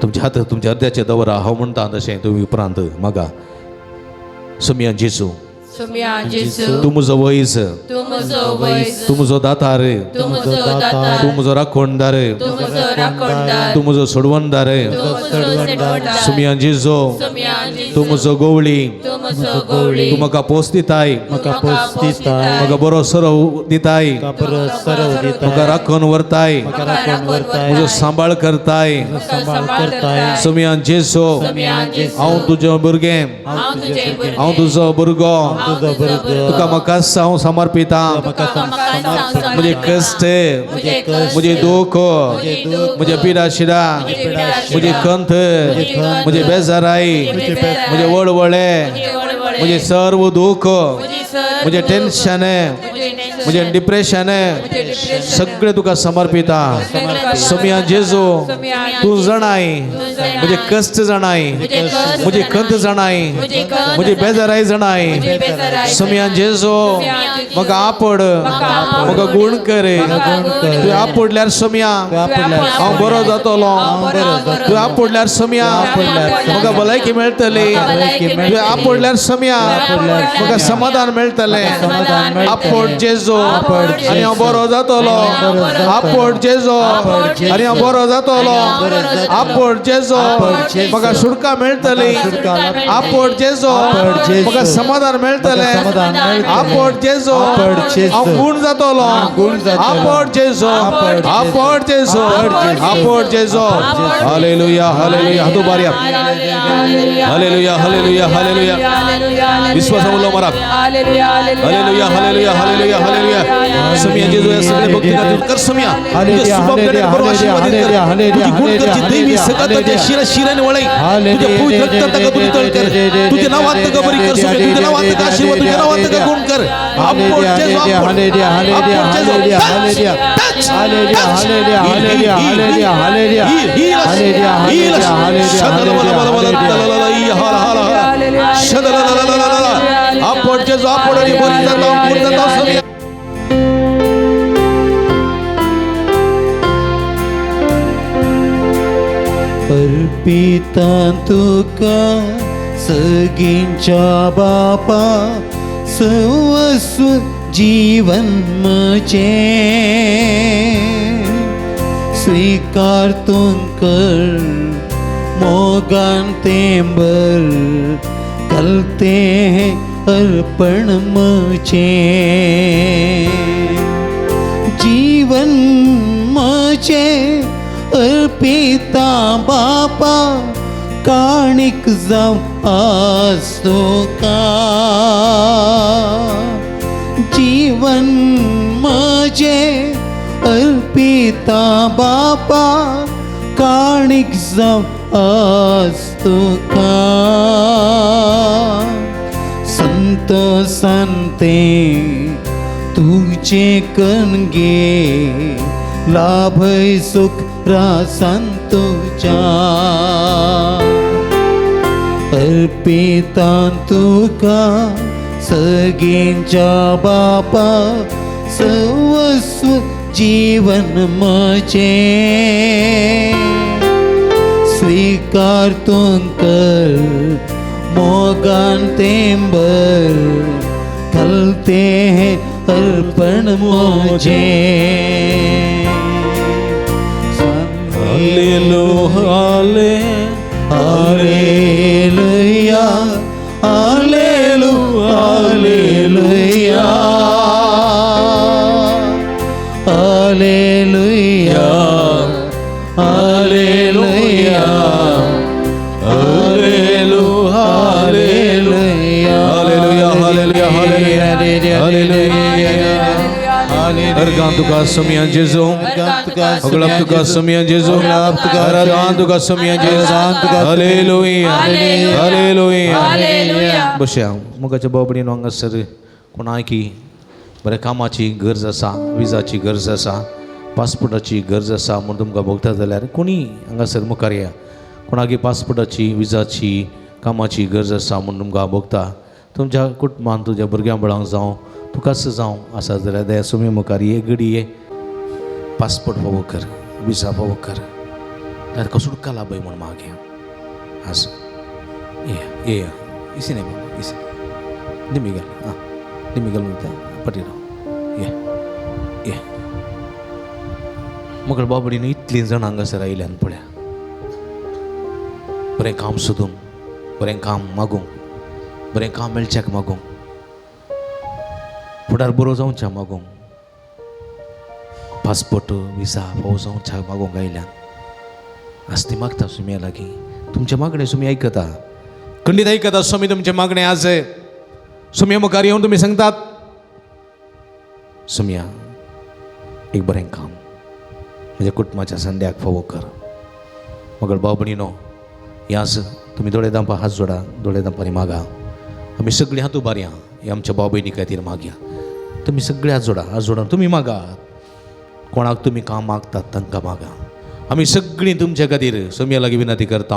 तुमचे हात तुमच्या हृदयाचे दवरा हांव म्हणटा तशें तुमी उपरांत मागा समयान जेजू सोमया जेजू तूं म्हजो वैज तू म्हजो वैस तूं म्हजो दातार तू म्हजो दातार तूं म्हजो राखणदार तू म्हजो राखणदार तूं म्हजो सोडवणदार तू म्हजो सेडवणदार समयान जेजू सोमया जेजू तूं म्हजो गवळी तू म्हजो गवळी तूं म्हाका पोस दिताय म्हाका पोस दिताय म्हाका बरो सरव दिताय म्हाका बरो सरव म्हाका दिताय राखण व्हरताय म्हाका राखण व्हरताय म्हजो सांबाळ करताय सांबाळ करताय समयान जेजू सोमया जेजू हांव तुजें भुरगें हांव तुजें भुरगें हांव तुजो भुरगो तुजो भुरगो तुका म्हाका हांव समर्पिता म्हजे कश्ट म्हजे दूख म्हजे पिडा शिडा म्हजे कंथ म्हजे बेजाराई म्हजे वळवळे म्हजे सर्व दूख म्हजे टेन्शन म्हजे डिप्रेशन सगळें तुका समर्पिता समयान जेजू तूं जाणाय म्हजे कश्ट जाणाय म्हजे कंत जाणाय म्हजी बेजाराई जाणाय समयान जेजू म्हाका आपड म्हाका गूण कर तुवें आपडल्यार समया हांव बरो जातलो तुवें आपडल्यार समया म्हाका भलायकी मेळटली तुवें आपडल्यार समया म्हाका समाधान मेळटलें आपड जेजू आनी हांव बरो जातलो आपड जेजू आनी हांव बरो जातलो आपड जेजू म्हाका सुटका मेळटली आपड जेजू म्हाका समाधान मेळटलें आपड जेजू हांव गूण जातलो आपड जेजू आपड जेजू आपड जेजू हालेलुया हालेलुया हातू बारया हालेलुया हालेलुया हालेलुया विश्वास उलो मारा हालेलुया हालेलुया हालेलुया हालेलुया समया जेजू या सगळे भक्तीला दूर कर समया हालेलुया हालेलुया हालेलुया हालेलुया गुणकरची दैवी सगळं तुझ्या शिराने वळई तुझ्या पवित्र रक्तात तुझी तळ कर तुझ्या नावात का बरी कर समया तुझ्या नावात का आशीर्वाद तुझ्या नावात का गुण कर hallelujah hallelujah hallelujah hallelujah hallelujah hallelujah hallelujah hallelujah hallelujah hallelujah hallelujah hallelujah आपण जेजू आपण आणि बरी जाता गुण जाता समया अर्पिता तुका सगळ्यांच्या बापा सर्वस्व जीवन म्हजे स्वीकार तूं कर मोगान तेंबर कलते अर्पण म्हजे जीवन म्हजे अर्पिता बापा काणीक जाव आज तुका जीवन म्हजे अर्पिता बापा काणीक जाव आज तुका संतोषांते तुझे कणगे लाभय सुख रासन तुझ्या अर्पिता तुका सगळ्यांच्या बापा सर्वस्व जीवन म्हजे स्वीकार तूं कर मोगान तेंबर कलते अर्पण म्हजे hallelujah hallelujah hallelujah hallelujah hallelujah hallelujah Argan tuka samiyan Jesu, Oglap tuka samiyan Jesu, Aragan tuka samiyan Jesu, Hallelujah, Hallelujah. बशा मुगाच्या बाबडीन हांगा सर कोणाकी बरें कामाची गरज आसा विजाची गरज आसा पासपोर्टाची गरज आसा म्हूण तुमकां भोगता जाल्यार कोणी हांगासर मुखार या कोणाकी पासपोर्टाची विजाची कामाची गरज आसा म्हूण तुमकां भोगता तुमच्या कुटुंबान तुज्या भुरग्यां बळांक जावं तुकाच जावं आसा जाल्यार दया सुमी मुखार ये घडी ये पासपोर्ट फावो कर विजा फावो कर ताका कसो काला पळय म्हूण मागया आज ये इसी नहीं बाबा इसी निमिगल हाँ निमिगल मिलता है पटी रहो ये मगर बाबडीन इतली जण हांगासर आयल्यान पळया बरें काम सोदूंक बरें काम मागूंक बरें काम मेळच्याक मागूंक फुडार बरो जावच्या मागूंक पासपोर्ट विजा फावो जावच्या मागूंक आयल्यान आज ती मागता सुम्या लागीं तुमचे मागणे सुमी आयकता खंडीत आयकता स्वामी तुमचे मागणे आज सुम्या मुखार येवन तुमी सांगतात सुम्या एक बरें काम म्हज्या कुटुंबाच्या संध्याक फावो कर मगर बाबणीनो हें आज तुमी दोळे दांपा हात जोडा दोळे दांपांनी मागा आमी सगळीं हात उबारया हे आमच्या बाब भयणी खातीर मागया तुमी सगळे हात जोडा तुमी मागात कोणाक तुमी काम मागतात तांकां मागा आमी सगळीं तुमच्या खातीर सुम्या लागीं विनंती करता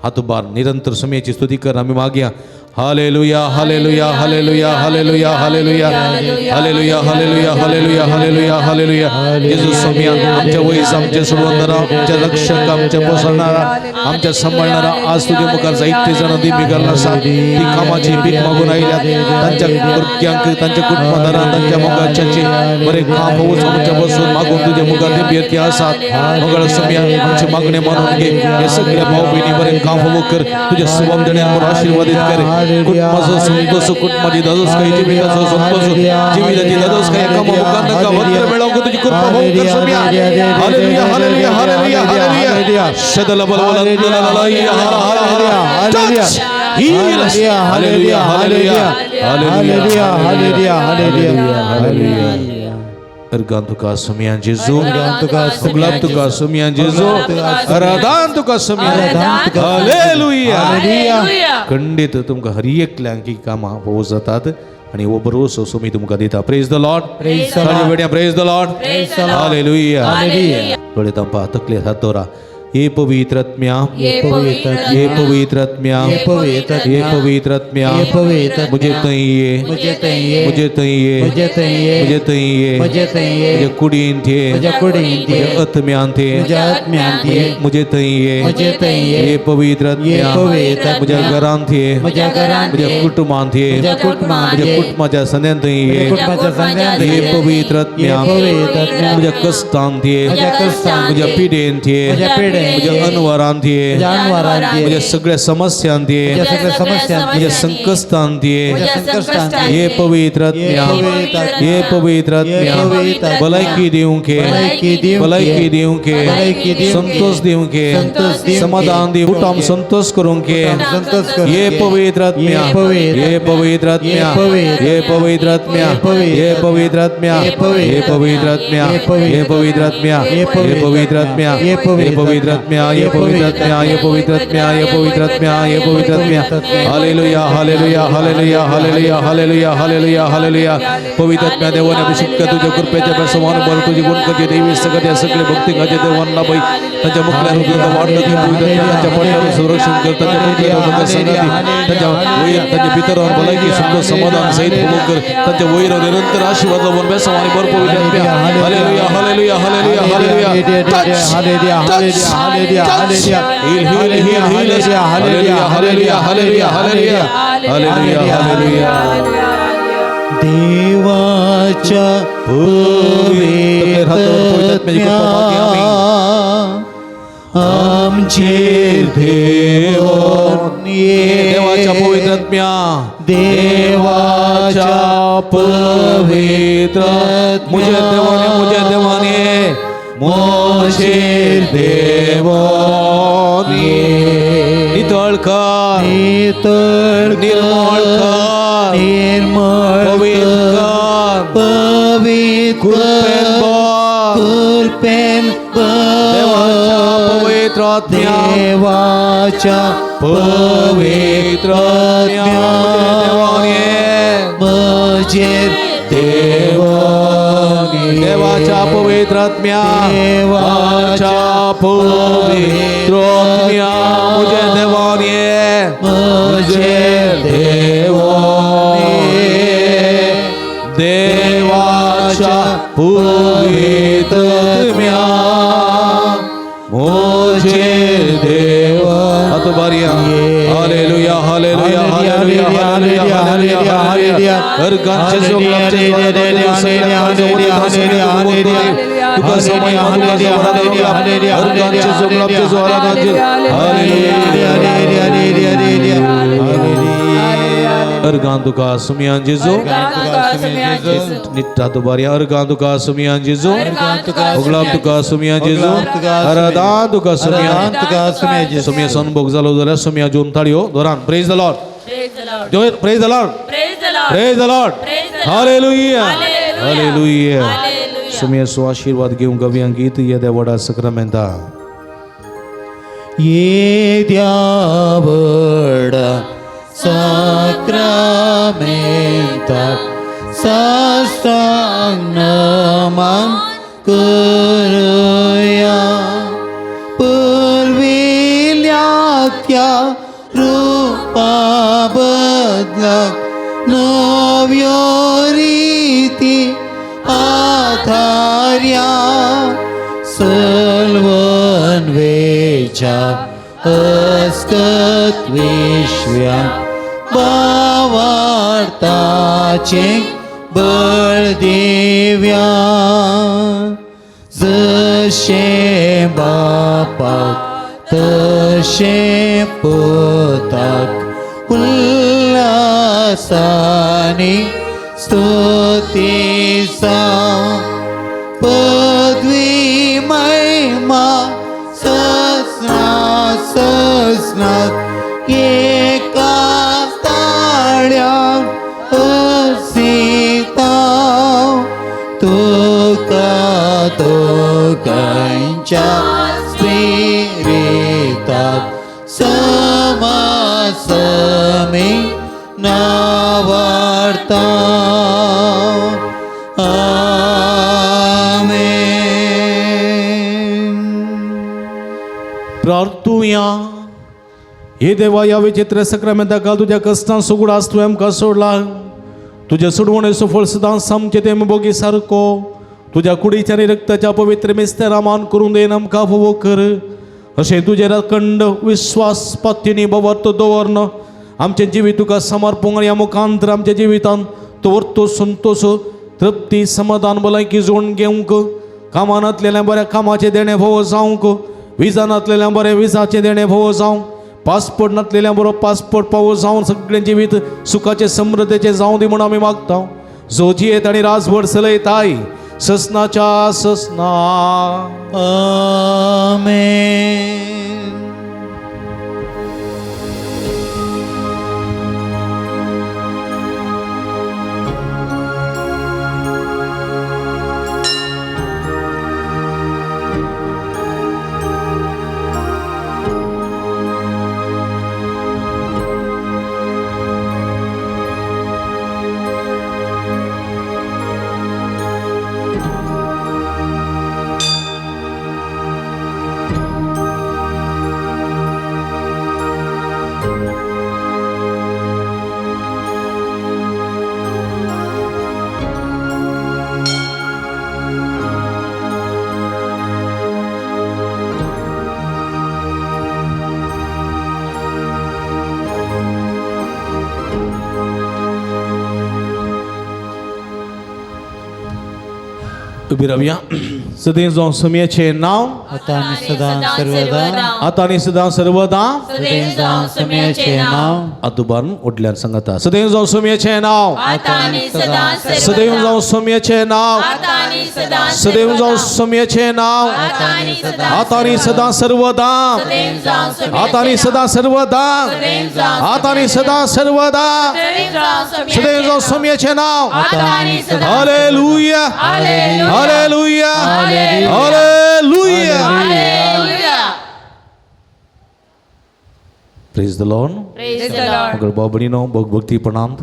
हात उबार निरंतर सुम्याची स्तुती कर आमी मागया hallelujah hallelujah hallelujah hallelujah hallelujah hallelujah hallelujah hallelujah hallelujah hallelujah जेजू सुम्या आमच्या वैस आमचे सोडवणारा आमच्या रक्षक आमच्या पोसणारा आमच्या सांभाळणारा आज तुझे मुखार जायते जण दिमिगल आसा ती कामाची भीक मागून आयल्यात तांच्या भुरग्यांक तांच्या कुटुंबादारांक तांच्या मोगाच्याचे बरें काम होऊन आमच्या बसून मागून तुझे मुखार दिव्यती आसात मगर सुम्या आमचे मागणे मानून घे हे सगळ्या भाऊ बहिणी बरें काम होवो कर तुझ्या सुवाम देण्यावर आशीर्वादित कर कुटुंबाचो संतोष कुटुंबाची दादोस काही जिविताचो संतोष जिविताची दादोस काही एका मुखार नका वत्र मेळोवंक तुझी कृपा होवो कर सुम्या हालेलुया हालेलुया हालेलुया हालेलुया शदल बलवल hallelujah hallelujah hallelujah hallelujah hallelujah hallelujah hallelujah hallelujah Ergan tuka sumian Jesu, Oglap tuka sumian Jesu, Aradan tuka sumian, Hallelujah. खंडित तुमका हर एकल्यांकी कामां होवो जातात आणि वो बरोसो सुमी तुमकां दिता praise the Lord praise the Lord hallelujah डोळे तांपा तकले हात दवरा ये पवित्र आत्म्या, ये पवित्र ये पवित्र आत्म्या, ये पवित्र ये पवित्र आत्म्या, ये पवित्र मुझे तइये, मुझे तइये मुझे तइये, मुझे तइये मुझे तइये, मुझे तइये मुझे कुडीन थे, मुझे कुडीन थे, मुझे आत्म्यान थे, मुझे आत्म्यान थे, मुझे तइये, मुझे तइये ये पवित्र आत्म्या, ये पवित्र मुझे घरान थे, मुझे घरान मुझे थे, कुटुंबान थे, मुझे कुटुंबान मुझे थे, कुटुंबाच्या संध्यान तइये, कुटुंबाच्या संध्यान ये थे, पवित्र आत्म्या, ये पवित्र आत्म्या, मुझे कष्टान थे, मुझे कष्टान मुझे थे, पिडेन थे, मुझे पिडेन मुझे थे, अनवरान थे, मुझे अनवरान थे, मुझे सगळ्या समस्यां थे, मुझे सगळे समस्या मुझे संकष्टान थे, मुझे संकष्टान थे, ये पवित्र आत्म्या, ये पवित्र आत्म्या, पवित्र आत्म्या, भलायकी देऊं के, भलायकी देऊं के, भलायकी देऊं के, भलायकी देऊं के, संतोष देऊं के, संतोष देऊं के, समाधान देऊं कुटुंब संतोष करूं के, संतोष करूं ये के, पवित्र आत्म्या, ये पवित्र ये पवित्र आत्म्या, ये पवित्र आत्म्या, ये पवित्र आत्म्या, ये पवित्र आत्म्या, ये पवित्र आत्म्या, ये पवित्र आत्म्या, ये पवित्र आत्म्या, ये पवित्र आत्म्या, ये पवित्र आत्म्या, ये पवित्र आत्म्या, ये पवित्र आत्म्या, hallelujah hallelujah hallelujah hallelujah hallelujah hallelujah hallelujah पवित्र आत्म्या देवाने अभिषेक कर तुझ्या कृपेच्या प्रसवान बोल तुझी गुण करते देवी सगळ्या सगळे भक्ती गाजे देवांना बाई त्यांच्या मुखल्या हृदयाला वाढलं की पवित्र आत्म्याच्या पट्ट्यावर संरक्षण कर त्यांच्या मुखल्या हृदयात संगती त्यांच्या वैर त्यांच्या पितरावर भलायकी सुंदर समाधान सहित भोग कर त्यांच्या वैर निरंतर आशीर्वाद लावून बेसवानी बर पवित्र आत्म्या hallelujah hallelujah hallelujah hallelujah hallelujah hallelujah hallelujah hallelujah heal heal heal heal hallelujah hallelujah hallelujah hallelujah hallelujah hallelujah देवाच्या पवित्र आमचे देव देवाच्या पवित्र आत्म्या देवाच्या पवित्र मुझे देवाने मुझे देवाने नितळ कर निर्मळ कर निर्मळ पवित्र कृपेन देवाच्या पवित्र आत्म्या देवाच्या पवित्र आत्म्या मुझे देवाने देवाच्या पवित्र आत्म्या देवाच्या पवित्र आत्म्या मुझे देवाने मुझे देवाने देवाच्या पवित्र आत्म्या मुझे देवा अतबारिया hallelujah hallelujah hallelujah hallelujah hallelujah hallelujah हर गांचे जोगलाचे तुका समय हालेलुया हालेलुया हालेलुया हर गांचे जोगलाचे जोरा गांचे हालेलुया हर गां तुका सुमियान जेजो नित्ता तुबारिया हर गां तुका सुमियान जेजो उगलाम तुका सुमियान जेजो हर दान तुका सुमियान सुमिया सनभोग जालो जाल्यार सुमिया जोन ताळयो दोरान praise the Lord praise the Lord praise the Lord hallelujah hallelujah सुमिया सो आशीर्वाद घेऊन गव्यां गीत येद्या वडा सक्रामेंता ये द्यावडा साक्रामेंतात साष्टांग नमन करूया पूर्विल्या त्या रूपा बदलत नव्यो रीती आधार्या सल्वन वेच्या अस्कत विश्व्या बावार्ताचे बळ देव्या जशे बापाक तशे पुताक उल्हासाने स्तुतीचा पदवी महिमा ससनात एका ताळ्यात असिता तुका दोघांच्या स्पिरितात समासमी नावार्ता आमेन. प्रार्थूया. हे देवा, या विचित्र सक्रामेंताका तुझ्या कष्टां सुगडास तू आमकां सोडला. तुझ्या सोडवणेचो फळ सदां सामकें ते बोगी सारको तुझ्या कुडीच्या आनी रक्ताच्या पवित्र मिस्तेरा मान करून देन आमकां फोव कर. अशें तुजेर अखंड विश्वास पात्यनी बवर्त दवरन आमचें जिवीत तुका समर्पण आनी ह्या मुखांतर आमच्या जिवितांत तो संतोष तृप्ती समाधान भलायकी जोडून घेवंक. कामानातलेल्या बऱ्या कामाचे देणे फोव जावंक. विजानातलेल्या बरे विजाचे देणे फोव जावंक. पासपोर्ट नातलेल्या बरो पासपोर्ट पावो जावन सगळें जिवीत सुखाचे समृद्धीचे जावं दी म्हणून आमी मागता. जो जियेत आनी राजभर चलयताय ससनाच्या ससना. आमेन. उभी राहूया. सदैव जावं समयाचे नाव आता आणि सदा सर्वदा. आता आणि सदा सर्वदा. सदैव जावं समयाचे नाव. आतुबान ओटल्यान सांगता. सदैव जावं समयाचे नाव. आता आणि सदा सदैव जावं समयाचे नाव. आता आणि सदा सदैव जावं समयाचे नाव. आता आणि सदा आता आणि सदा सर्वदा. सदैव जावं आता आणि सदा सर्वदा. सदैव जावं आता आणि सदा सर्वदा. सदैव जावं समयाचे नाव. आता आणि सदा hallelujah. Hallelujah. Hallelujah. Hallelujah. Praise the Lord. Praise the Lord. मगर बाबडीनो भक्तीपणांत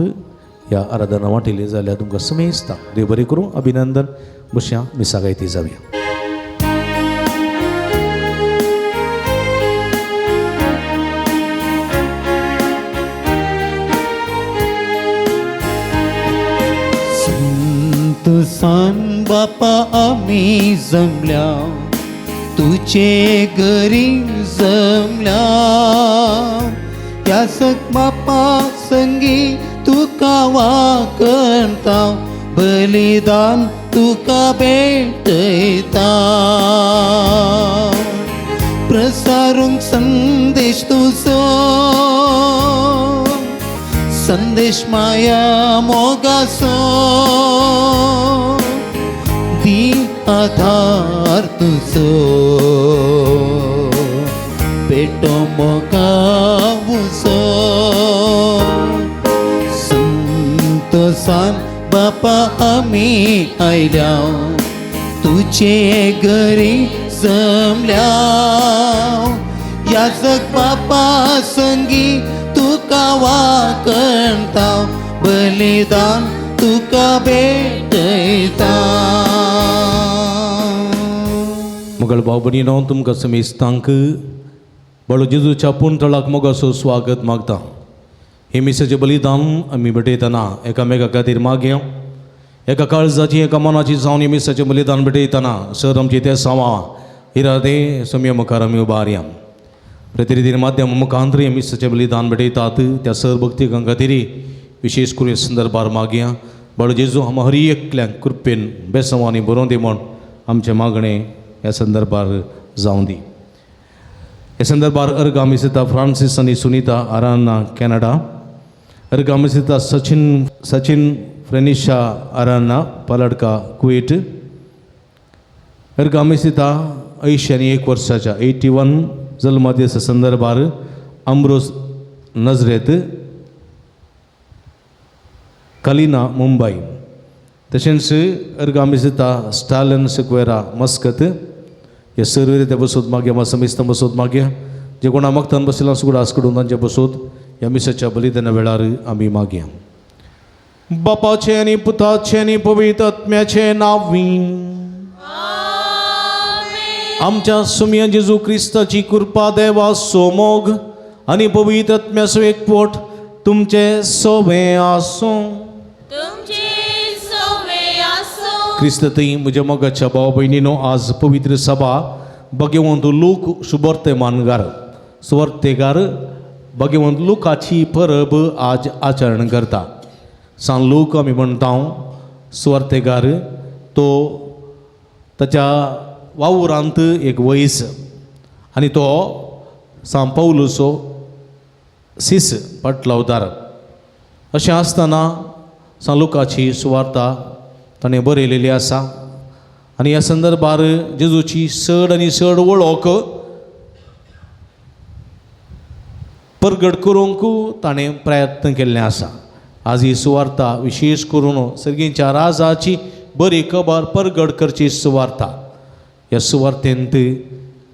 ह्या आराधना वाटेली जाल्यार तुमकां समेस्ता देव बरें करूं. अभिनंदन. बश्या मिसागायती जावया. संतोषान बापा आम्ही जमल्या तुझे घरी जमल्या. या सग बापा संगी तुका वाकणता बलिदान तुका भेटता. प्रसारूंक संदेश तुझो संदेश माया मोगासो दी आधार तुझो पेटो मोगावुसो. संतोषान बापा आम्ही आयल्या तुझे घरी जमल्या. या जग बापा संगी तुका वाकणता बलिदान तुका भेटता. मगळ बाबडीनो तुमकां समेस्तांक बळो जेजूच्या पुंतळाक मोगाचो स्वागत मागता. हे मिसाचें बलिदान आमी भेटयतना एकामेका खातीर मागया. एका काळजाची एका मनाची जावन हे मिसाचें बलिदान भेटयतना सर आमची ते सावा इरादे समया मुखार आमी उबारया. प्रतिनिधी माध्यम मुखांतर हे मिसाचें बलिदान भेटयतात त्या सर भक्तिकां खातीर विशेष करून संदर्भार मागया. बळो जेजू आम हर एकल्यांक कृपेन बेसवांनी बरोवन दी म्हूण आमचें मागणें ह्या संदर्भार जावं दी. ह्या संदर्भार अर्गामिसिता फ्रांसीस आनी सुनीता आरान्ना कॅनडा. अर्गामिसिता सचिन फ्रेनिशा आरान्ना पलडका कुवेट. अर्गामिसिता 81 वर्साच्या 81 जल्मदिस संदर्भार अमरोज नजरेत कलिना मुंबई. तशेंच अर्गामिसिता स्टालन सिक्वेरा मस्कत. हे सर्व ते बसोत मागया. मा समेस्त बसोत मागया. जे कोणा मागतान बसला सुगडा आसकडून तांचे बसोत ह्या मिसाच्या बलिदाना वेळार आमी मागया. बापाचे आनी पुताचे आनी पवित्र आत्म्याचे नांवी. आमच्या सुम्य जेजू ख्रिस्ताची कृपा देवा सोमोग आणि पवित्र आत्म्याचो एकवट तुमचे सोबे आसूं. तुमची सोबे आसूं. क्रिस्ततय म्हज्या मोगाच्या भाव भयणीनो, आज पवित्र सभा भगवंत लूक शुभर्तेमानगार सुवार्थेगार भगवंत लुकाची परब आज आचरण करता. सांग लूक आमी म्हणटा सुवार्थेगार, तो ताच्या वावुरांत एक वयस आनी तो सांग पौलुसो सीस पाटलावदार. अशें आसतना सांग लुकाची सुवार्ता ताणें बरयलेली आसा आनी ह्या संदर्भार जेजूची चड आनी चड वळख परगट करूंक ताणें प्रयत्न केल्ले आसा. आज ही सुवार्ता विशेश करून सर्गींच्या राजाची बरी खबर परगट करची सुवार्ता. ह्या सुवार्थेंत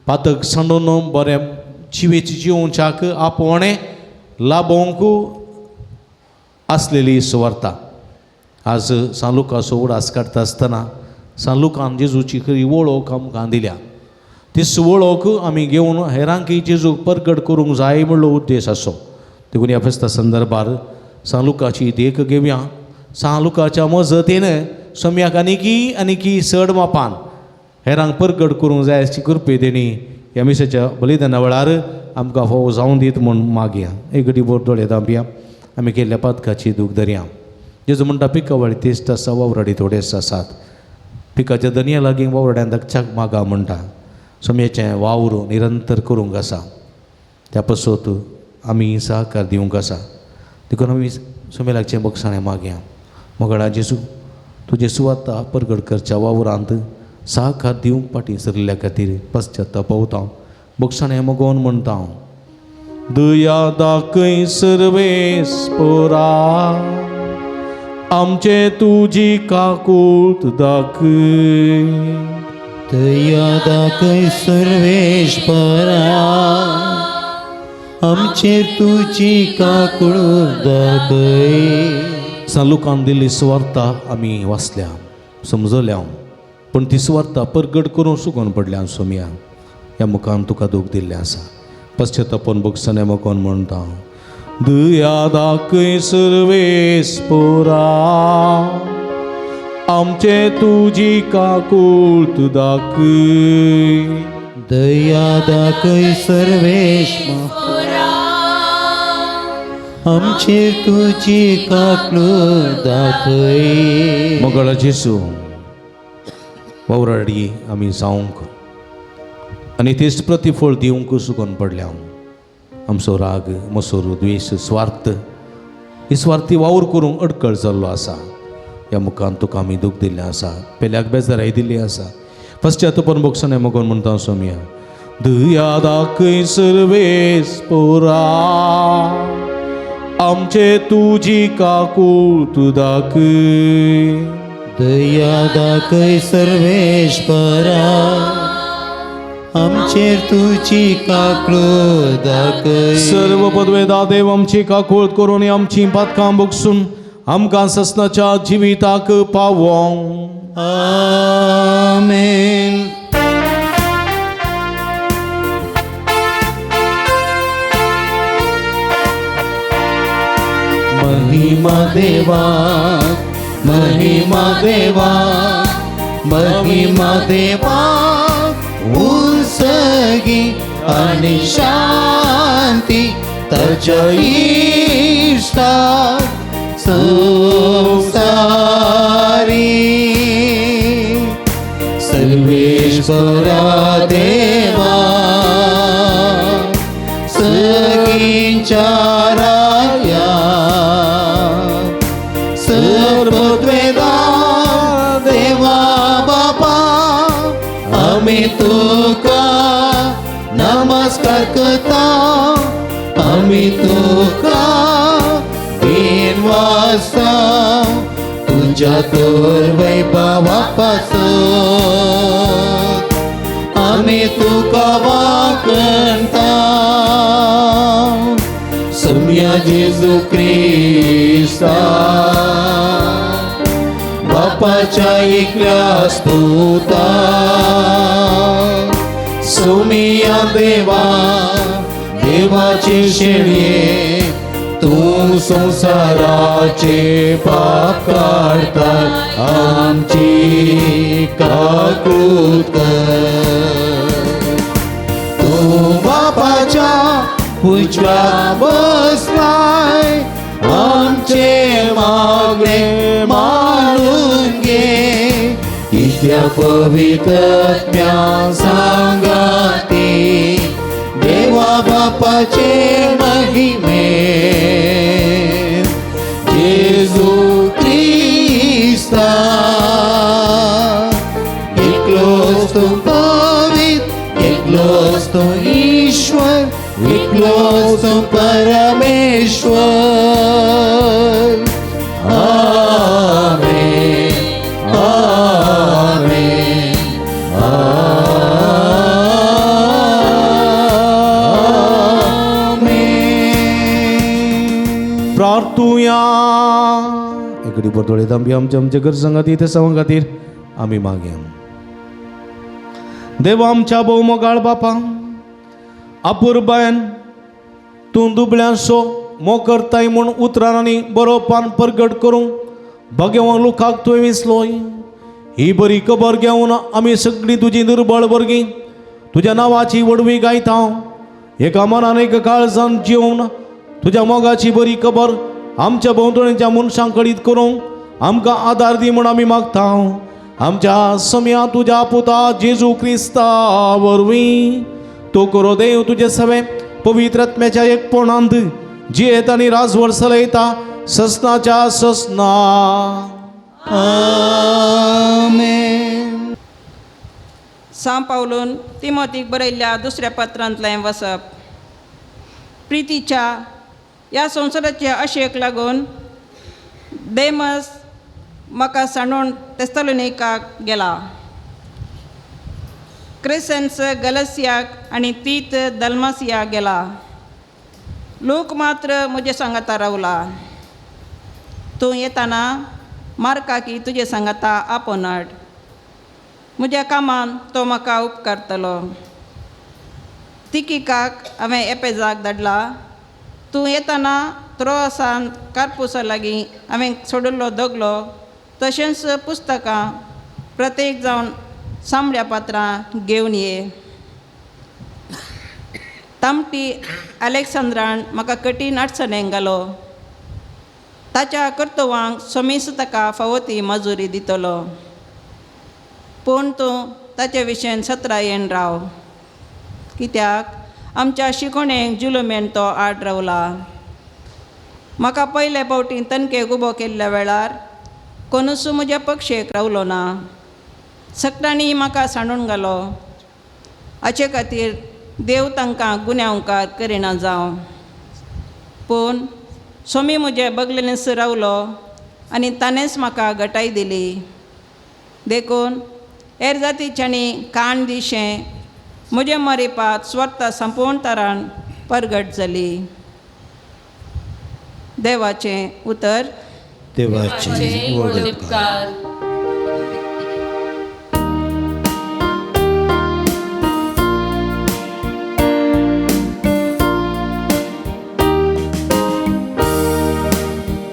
पातक सांडून बरें जिवेची जिवच्याक आपणे लाभोवंक आसलेली सुवार्ता. आज सांग लुकाचो उडास काडटा आसतना सांग लुकान जेजूची खरी वळख आमकां दिल्या. ती वळख आमी घेवन हेरांकय जेजूक परगट करूंक जाय म्हणलो उद्देश आसो. देखून ह्या फेस्ता संदर्भार सांग लुकाची देख घेवया. सांग लुकाच्या मजतीन सोम्याक आनीकी चड मापान हेरांक परगट करूंक जाय अशी कृपे तेणी ह्या मिसाच्या बलिदाना वेळार आमकां फोव जावं दीत म्हूण मागया. एक घडी बोर दोळे दांबया. आमी केल्ल्या पातकाची दूख धरया. जेजू म्हणटा पिकावळी तेस्ट आसा, वावराडी थोडेच आसात. पिकाच्या दनया लागीं वावराड्यान दक्षाक मागा म्हणटा. सोम्याचें वावर निरंतर करूंक आसा. त्या पसत आमी सहकार दिवंक आसा. देखून आमी सोमेलाचे बक्षाणें मागया. मोगडा जेजू, तुजे सुवाता परगट करच्या वावरांत सहकार दिवंक फाटीं सरल्या खातीर पश्चातापवता. बक्षाणें मोगोवन म्हणटा, दया दाखय सर्वेस्परा, आमचे तुजी काकूट दाखय. दया दाखय सर्वेश्वरा, आमचेर तुजी काकूळ दाखय. सांग लुकान दिल्ली सुवार्ता आमी वाचल्या, समजल्या, पण ती सुवार्ता परगट करून सुकून पडल्या सोम्या. ह्या मुखान तुका दूख दिल्लें आसा. पश्चातापोवन बक्षाणें मोगोवन म्हणटा, दया दाखय सर्वेस्परा, आमचे तुजी काकूट दाखय. दया दाखय सर्वेश्वरा, आमचेर तुजी काकूळ दाखय. मोगळा जेजू, वावराडी आमी जावंक आनी तेच प्रतिफळ दिवंक सुकून पडल्या. आमचो राग, मसोर, द्वेश, स्वार्थ ही स्वार्थी वावर करूंक अडकळ जाल्लो आसा. ह्या मुखान तुका आमी दूख दिल्लें आसा. पेल्याक बेजाराय दिल्ली आसा. पश्चातापोवन बक्षाणें मोगोवन म्हणटा सोम्या, दया दाखय सर्वेस्परा, आमचे तुजी काकूट दाखय. दया दाखय सर्वेश्वरा, आमचेर तुजी काकूळ दाखय. सर्व पदवेदा देव आमची काकूळ करून आमची पातकां बगसून आमकां ससनाच्या जिविताक पावों. आमेन. महिमा देवा, महिमा देवा, महिमा देवा, उलसगी आणि शांती ताच्या इष्टात संसारी. सर्वेश्वरा देवा, सगींच्या राया, सर्वद्वेदा देवा बापा, आमी तुका नमस्कार करता. आमी तुका दिन वाजता तुझ्या तोर वैभवा पासून. आमी तुका वाकणता. सोम्या जेजू ख्रिस्ता, बापाच्या एकल्या स्तुता. सौम्या देवा देवाचे शेळये तू संसाराचे पाप काढता आमची काकृत कर. तू बापाच्या उजव्या बसलाय आमचे मागणे मानून घे. इथल्या पवित्रत्म्या सांगाती देवा बापाचे महिमे जेजू ख्रिस्ता एकलोच तो पवित्र एकलोच तो ईश्वर एकलोच तो परमेश्वर. आमेन आमेन प्रार्थूया. एकडी परतोळे तांबी आमच्या आमच्या घर संगाती ते सवंग खातीर आमी मागया. देवा आमच्या भोव मोगाळ बापा अपुरबायन तूं दुबळ्यांचो मोकरताय म्हूण उतरांनी बरोवपान परगट करूंक भगवान लोकांक तुवें विसलोय. ही बरी खबर घेवन आमी सगळीं तुजी दुर्बळ वर्गी तुज्या नांवाची वडवी गायता. एका मनान एका काळजान जिवन तुज्या मोगाची बरी खबर आमच्या भोंवतणीच्या मनशांक कळीत करूंक आमकां आदार दी म्हूण आमी मागता. आमच्या सम्या तुज्या पुता जेजू क्रिस्ता वरवीं तो करो देव तुजे सवे पवित्र आत्म्याच्या एकपणांत जियेत आनी राजवट चलयता ससनाच्या ससना. आमेन. सांव पावलून तिमोथीक बरयल्ल्या दुसऱ्या पत्रांतलें वसप. प्रितीच्या ह्या संवसाराचे आशेक लागून देमस म्हाका सांडून तेस्तलोनिकाक गेला. क्रेसेन्स गलसियाक आनी तीत दल्मासियाक गेला. लोक मात्र म्हजे सांगाता रावला. तूं येताना मार्काकी तुजे सांगाता आपोवन हाड. म्हज्या कामान तो म्हाका उपकारतलो. तिकिकाक हांवें एपेजाक धाडला. तूं येताना त्रोआसान कार्पुसा लागीं हांवें सोडिल्लो दोगलो तशेंच पुस्तकां प्रत्येक जावन सामळ्या पात्रां घेवन ये. तामटी अलेक्सांद्रान म्हाका कठीण अडचणेक घालो. ताच्या कर्तवांक समीस ताका फावो ती मजुरी दितलो. पूण तूं ताचे विशयेन सत्रायेन राव. कित्याक आमच्या शिकोणेक जुलुमेन तो आड रावला. म्हाका पयले फावटी तनकेक उबो केल्ल्या वेळार कोणूच म्हज्या पक्षेक रावलो ना. सक्रांनी म्हाका सांडून घालो. हाचे खातीर देव तांकां गुन्यांवकार करिना जावं. पूण सोमी म्हजे बगलेनस रावलो आनी ताणेंच म्हाका घटाय दिली. देखून हेर जातीच्यांनी काण दिशें म्हजे मरेपात स्वता संपूर्ण तरान परगट जाली. देवाचें उतर. देवाचे उपकार.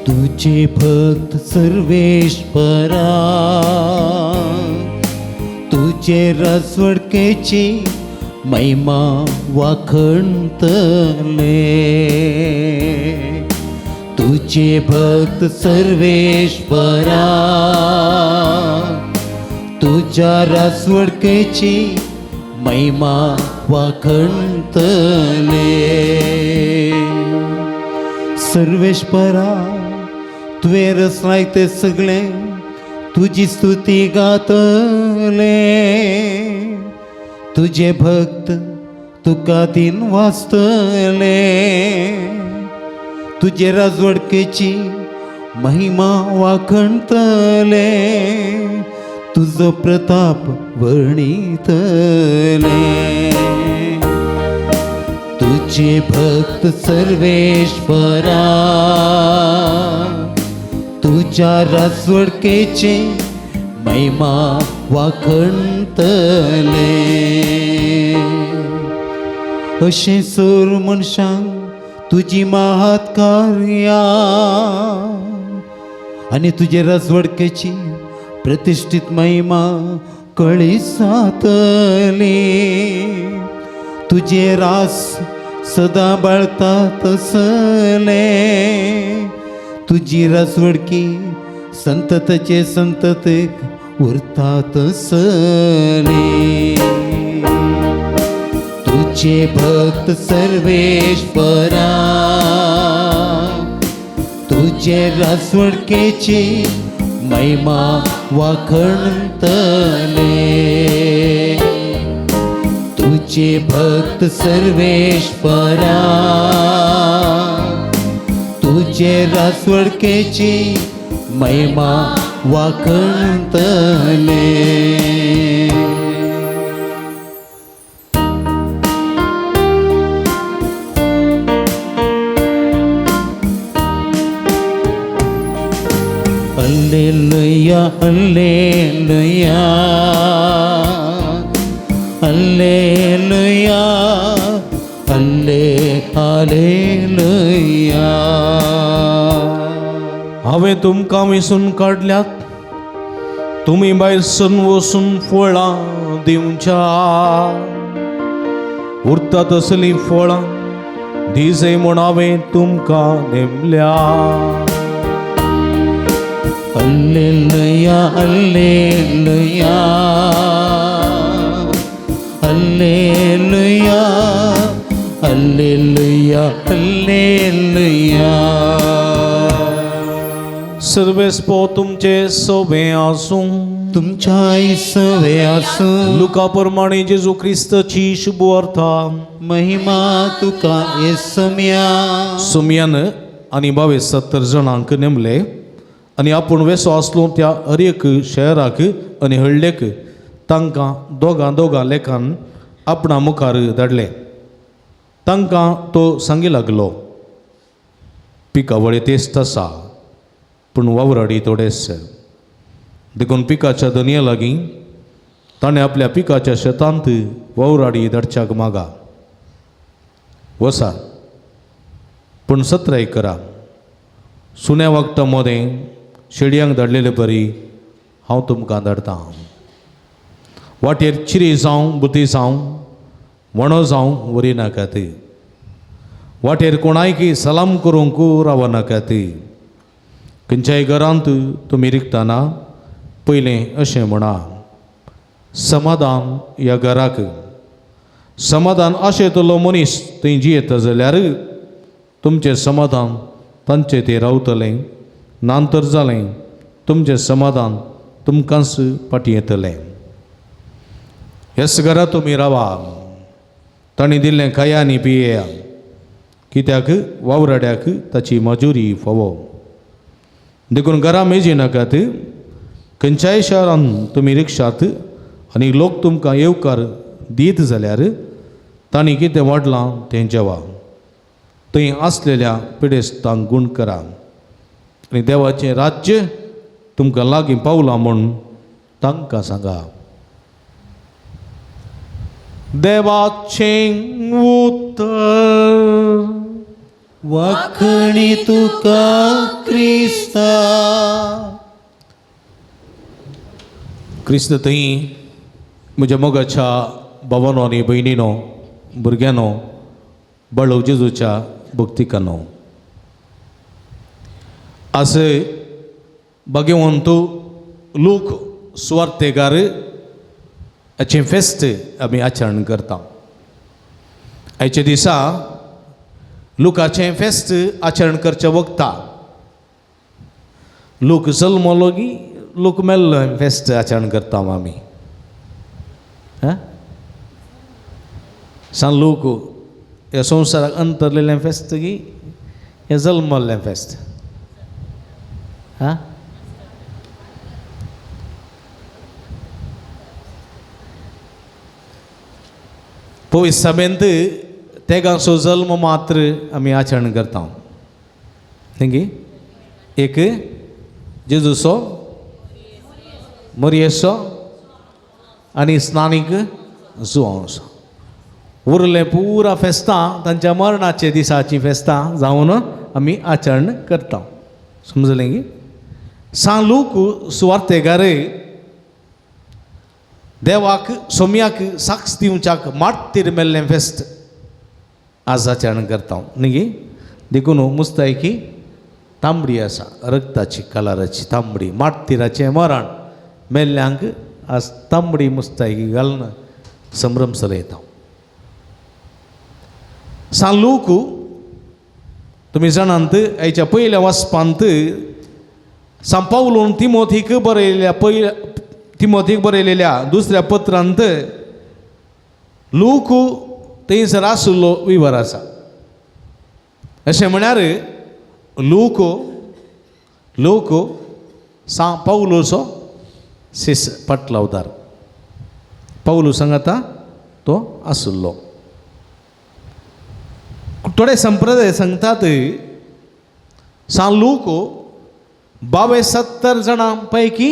तुझे भक्त सर्वेश्वरा तुझे राजवडकेची महिमा वाखणतले. तुझे भक्त सर्वेश्वरा तुझ्या राजवडकेची महिमा वाखणतले. सर्वेश्वरा तुवें रचलाय ते सगळे तुजी स्तुती गातले. तुझे भक्त तुका दिन वाचतले. तुझे राजवडकेची महिमा वाखणतले. तुझो प्रताप वर्णितले. तुझे भक्त सर्वेश्वरा तुझ्या राजवडकेचे महिमा वाखणतले. अशें सोर मनशांक तुजी महात कार्या आनी तुजे राजवडकेची प्रतिश्ठीत महिमा कळी जातली. तुझे रास सदा बाळता तसले तुझी रासवडकी संततचे संततेक उरता तसले. तुझे भक्त सर्वेश्वरा तुझे रासवडकेची महिमा वाखणतले. तुझे भक्त सर्वेश्वरा तुझे रासवडकेची महिमा वाखणतले. Alleluia, Alleluia, Alleluia, Alleluia. हांवें तुमकां विसून काडल्यात, तुमी भायरसून वचून फळां दिवच्या. उरता तसलीं फळां दिजय म्हूण हांवें तुमकां नेमल्या. Alleluia, Alleluia, Alleluia, Alleluia, Alleluia. सर्वेस्पो तुमचे सोबे आसूं. तुमच्या सवे आसूं. लुका प्रमाणे जेजू क्रिस्ताची शुभ अर्था. महिमा तुका येसम्या. सुमयान आनी 70 जाणांक नेमले आनी आपूण वेसो आसलो त्या हर एक शहराक आनी हळडेक तांकां दोगां लेखान आपणा मुखार धाडले. तांकां तो सांगी लागलो, पिकावळे तेस्त आसा पूण वावराडी थोडेच. देखून पिकाच्या धनया लागीं ताणें आपल्या पिकाच्या शेतांत वावराडी धाडच्याक मागा. वसा पूण 17 करा. सुण्या वखटा मदें शेडयांक धाडलेले बरी हांव तुमकां धाडटां. वाटेर चिरी जावं बुती जावं वणो जावं वरी नाकात. वाटेर कोणायकी सलाम करूंक रावनाकात. खंयच्याय घरांत तुमी रिगतना पयलें अशें म्हणा, समाधान ह्या घराक. समाधान आशेतलो मनीस थंय जियेता जाल्यार तुमचें समाधान तांचे ते रावतलें. नांतर जालें तुमचें समाधान तुमकांच फाटीं येतलें. ह्याच घरा तुमी रावा. तांणी दिल्लें खाया आनी पियेया, कित्याक वावराड्याक ताची मजुरी फावो. देखून घरा मेजी नाकात. खंयच्याय शारांत तुमी रिक्षात आनी लोक तुमकां येवकार दीत जाल्यार तांणी कितें वाडलां तें जेवा. थंय आसलेल्या पिडेस्तांक गूण करा आनी देवाचें राज्य तुमकां लागीं पावलां म्हूण तांकां सांगा. देवाचें उतर. वाखणी तुका क्रिस्ता. क्रिस्त थंय म्हज्या मोगाच्या भावानो आनी भयणीनो, भुरग्यानो, बाळो जेजूच्या भक्तिकानो. आज भाग्यवंत लोक सुवार्थेगार हाचें फेस्त आमी आचरण करता. आयच्या दिसा लोकाचें फेस्त आचरण करच्या वखता लोक जल्मलो की लोक मेल्लो फेस्त आचरण करता आमी. सांग लोक ह्या संवसाराक अंतरलेलें फेस्त की हें जल्मल्लें फेस्त. पवित्र सभेंत तेगांचो जल्म मात्र आमी आचरण करता. थिंगी एक जेजूचो, मोरयेचो आनी स्नानीक जुवांचो. उरले पुरा फेस्तां तांच्या मरणाचे दिसाची फेस्तां जावन आमी आचरण करता. समजलें की सांग लूक सुवार्थेगारे देवाक सोम्याक साक्ष दिवच्याक मार्तीर मेल्लें फेस्त आज आचरण करता न्ही. देखून मुस्तायकी तांबडी आसा रक्ताची कलराची तांबडी मार्तीराचें मरण मेल्ल्यांक आज तांबडी मुस्तायकी घालून संभ्रम चलयता. सांग लूक तुमी जाणांत हेच्या पयल्या वचपांत सांग पावलोन तिमोथीक बरयलेल्या दुसऱ्या पत्रांत लूक थंयसर आशिल्लो विवर आसा. अशें म्हळ्यार लूक सांग पावलोचो शिस पाटलावदार पावलो सांगाता तो आशिल्लो. थोडे संप्रदाय सांगतात सांग लूक 72 जाणां पैकी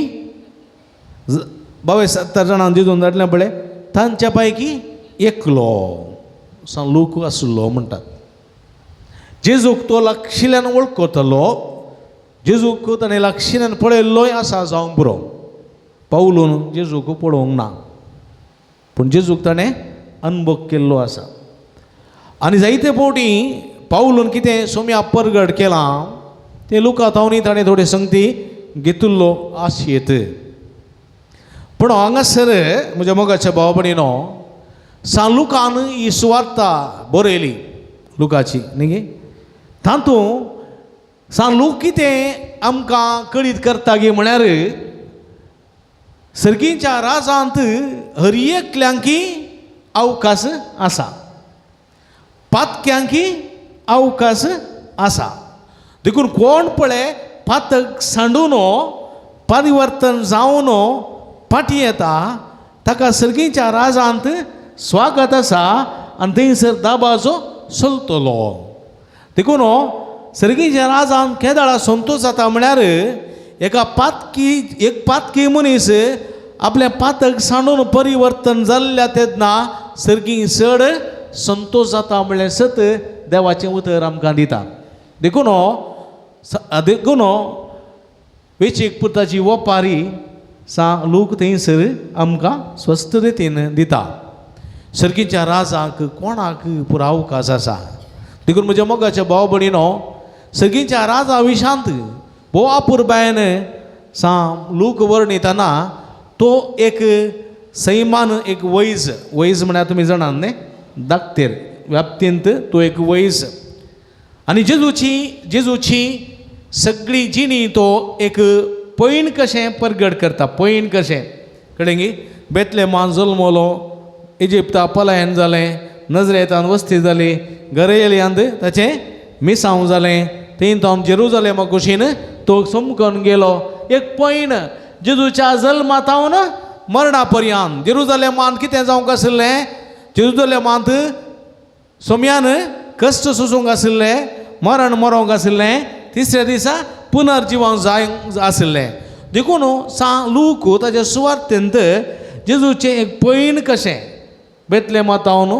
72 जाणां जिजून धाडले पळय तांच्या पैकी एकलो सांग लूक आशिल्लो म्हणटात. जेजूक तो लागशिल्ल्यान वळखतलो जेजूक ताणें लागशिल्ल्यान पळयल्लोय आसा जावंक पुरो. पावलोन जेजूक पळोवंक ना पूण जेजूक ताणें अनुभव केल्लो आसा. आनी जायते फावटी पावलोन कितें सोम्या परगट केलां तें लुकातावनी ताणें थोडे संगती घेतिल्लो आशयेत. पूण हांगासर म्हज्या मोगाच्या भावा भयणीनो सांग लुकान ही सुवार्ता बरयली लुकाची न्ही. तातूंत सांग लूक कितें आमकां कळीत करता गे म्हळ्यार सर्गीच्या राजांत हर एकल्यांकी अवकाश आसा पातक्यांकी अवकाश आसा. देखून कोण पळय पातक सांडून परिवर्तन जावन फाटी येता ताका सर्गीच्या राजांत स्वागत आसा आनी थंयसर दाबाजो चलतलो. देखून सर्गीच्या राजान केदाळा संतोश जाता म्हळ्यार एक पातकी मनीस आपल्या पातक सांडून परिवर्तन जाल्ल्या तेन्ना सर्गी चड संतोश जाता म्हळ्यार सत देवाचें उतर आमकां दिता. देखून वेचीक पुताची वपारी सांग लूक थंयसर आमकां स्वस्थ रितीन दिता. सर्गीच्या राजाक कोणाक पुरो अवकाश आसा. देखून म्हज्या मोगाच्या भाव भयणीनो सर्गीच्या राजा विशांत भोव आपुरबायेन सांग लूक वर्णितना तो एक सैमान एक वैज म्हळ्यार तुमी जाणात न्ही धाकटेर व्याप्तींत तो एक वैज आनी जेजूची सगळी जिणी तो एक पैण कशें परगट करता. पैण कशें कळ्ळें गी. बेतलेमान जल्मलो इजिप्ता पलायन जालें नजरेतान वस्ती जाली गरेलियांत ताचें मिसांव जालें थंय तो जेरुजालेमा कुशीन तो समकून गेलो. एक पैण जेजूच्या जल्मातावन मरणा पर्यंत जेरुजालेमांत कितें जावंक आशिल्लें जेरुजालेमांत सोम्यान कश्ट सोसूंक आशिल्लें मरण मरोंक आशिल्लें तिसऱ्या दिसा पुनर्जिवन जावंक आशिल्लें. देखून सांग लूक ताच्या सुवार्थेंत जेजूचें एक पैण कशें बेतलेमातावन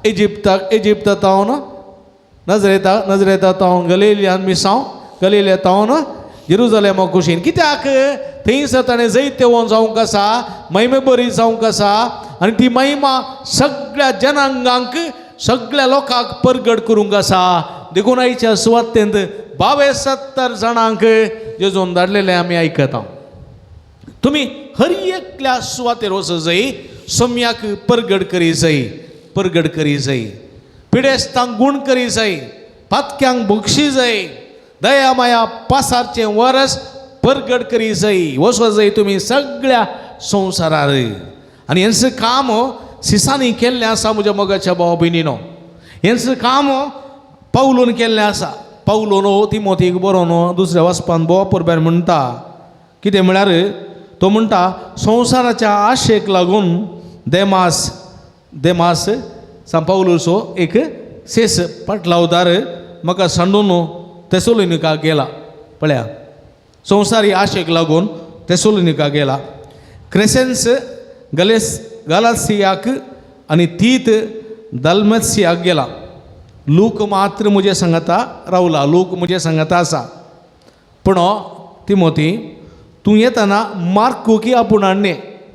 इजिप्ता तावन नजरेता तावन गलिलियान मिसांव गलिलिया तावन जेरुजालेमा कुशीन कित्याक थंयसर ताणें जैत तेवोन जावंक आसा महिमे बरी जावंक आसा आनी ती महिमा सगळ्या जनांगांक सगळ्या लोकांक परगट करूंक आसा. देखून आयच्या सुवातेंत 72 जाणांक जेजून धाडलेले आमी आयकता. तुमी हर एकल्या सुवातेर वचूं जाय सोम्याक परगट करी जाय पिडेस्तांक गूण करी जाय पातक्यांक बक्षी जाय दया माया पासारचें वरस परगट करी जाय वचो जाय तुमी सगळ्या संवसारार. आनी हेंच काम सिसांनी केल्लें आसा म्हज्या मोगाच्या भाव भयणीनो. हेंच काम पावलोन केल्लें आसा. पावलोन तिमोथीक बरोवन दुसऱ्या वचपान बोवापुरबार म्हणटा कितें म्हळ्यार तो म्हणटा संवसाराच्या आशेक लागून देमास सांग पावलोचो एक शेस पाटलावदार म्हाका सांडून तेसोलिनिका गेला. पळया संवसारी आशेक लागून तेसोलिनिका गेला. क्रेसेन्स गालासियाक आणि तीत दलमत्स्याक गेला. लूक मात्र मुझे सांगता रावला. लूक मुझे सांगता आसा. पण तिमोथी तूं येताना मार्कू की आपूण हाडणे.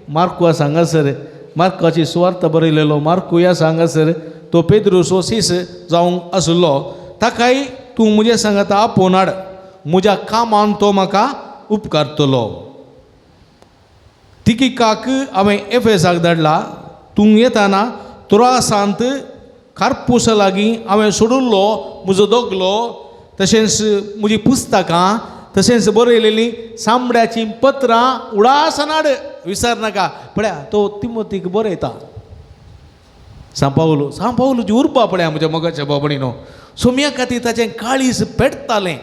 मार्कुआ सांगासर मार्काची सुवार्थ बरयलेलो मार्कुया सांगासर तो पेद्रू सोसीस जावंक आसलो. ताकाय तूं मुझे सांगता आपूण हाड. म्हज्या कामान तो म्हाका उपकारतलो. तिकिकाक हांवें एफेसाक धाडला. तूं येताना तुरासांत कार्पूस लागीं हांवें सोडुल्लो म्हजो दोगलो तशेंच म्हजीं पुस्तकां तशेंच बरयलेलीं सामड्याचीं पत्रां उडासन हाड. विसर नाका. पळया तो तिमोथीक बरयता. सांपावलूची उरपा पळया म्हज्या मोगाच्या बाबणीनो. सोम्या खातीर ताचें काळीज पेटतालें.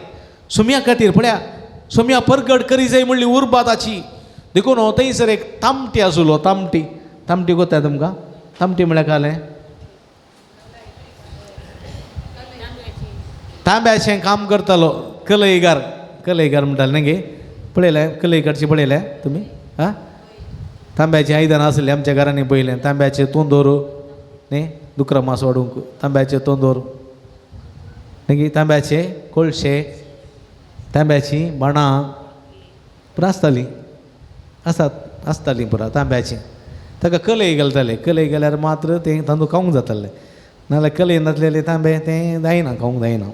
सोम्या खातीर पळया सोम्या परगट करी जाय म्हणली उर्बा ताची. देखून थंयसर एक तामटी आसलो. तामटी कोता तुमकां? तामटी म्हळ्यार कालें तांब्याचें काम करतालो. कलयगार म्हणटाले न्ही गे. पळयलें कलयकारची पळयलें तुमी? आं तांब्याचें आयदनां आसलें आमच्या घरांनी पयलें. तांब्याचें तोंदोर न्ही दुकरां मांस वाडूंक. तांब्याचें तोंदोर न्ही तांब्याचे कोळशे तांब्याचीं बाणां पुरो आसतालीं. आसतालीं पुरो तांब्याचीं. ताका कलय घालताले. कलय गेल्यार मात्र तें तांदूळ खावंक जातालें. नाजाल्यार कलय नासलेले तांबे तें जायना खावंक जायना.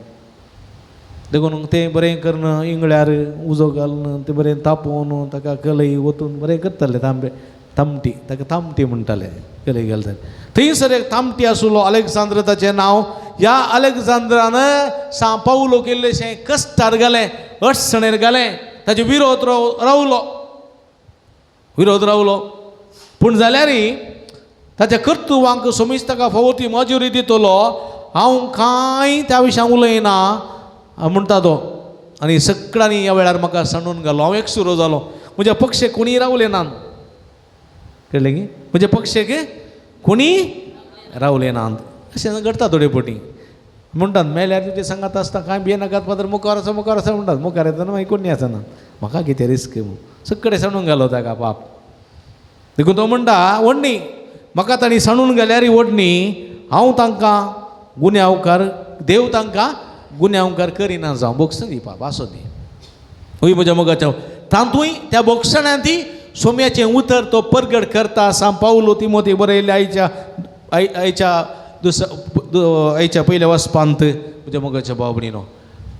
देखून तें बरें करून इंगळ्यार उजो घालून तें बरें तापोवन ताका कलय ओतून बरें करताले तामटी. ताका तामटी म्हणटाले कलय घालताले. थंयसर एक तामटी आसलो अलेक्झांद्र ताचें नांव. ह्या अलेक्झांद्रान सांपावलो केल्लेशें कश्टार घालें अडचणेर घालें. ताचे विरोध रावलो. पूण जाल्यारय ताच्या कर्तुवांक समीस ताका फावो ती मजुरी दितलो. हांव कांय त्या विशयान उलयना म्हणटा तो. आनी सगळ्यांनी ह्या वेळार म्हाका सांडून घालो. हांव एकसुरो जालो. म्हज्या पक्षेक कोणी रावले नात. कळ्ळें गी? म्हज्या पक्षेक कोणी रावले नात. अशें घडटा थोडे फावटी. म्हणटात मेल्यार तुजे सांगात आसता कांय भिये नाकात पात्र मुखार आसा म्हणटात. मुखार येतना मागीर कोणी आसना. म्हाका कितें रिस्क सगळे सांडून घालो ताका पाप. देखून तो म्हणटा वडणी म्हाका तांणी सांडून गेल्यार वडणी हांव तांकां गुन्यांवकार देव तांकां गुन्यांवकार करिना जावं. बोगसण दी पाप आसो दी. हय म्हज्या मोगाच्या तातूंय त्या बोगसण्यांती सोम्याचें उतर तो परगट करता. सांपावलो तिमोथी बरयल्या आयच्या पयल्या वचपांत म्हज्या मोगाच्या बाबणीनो.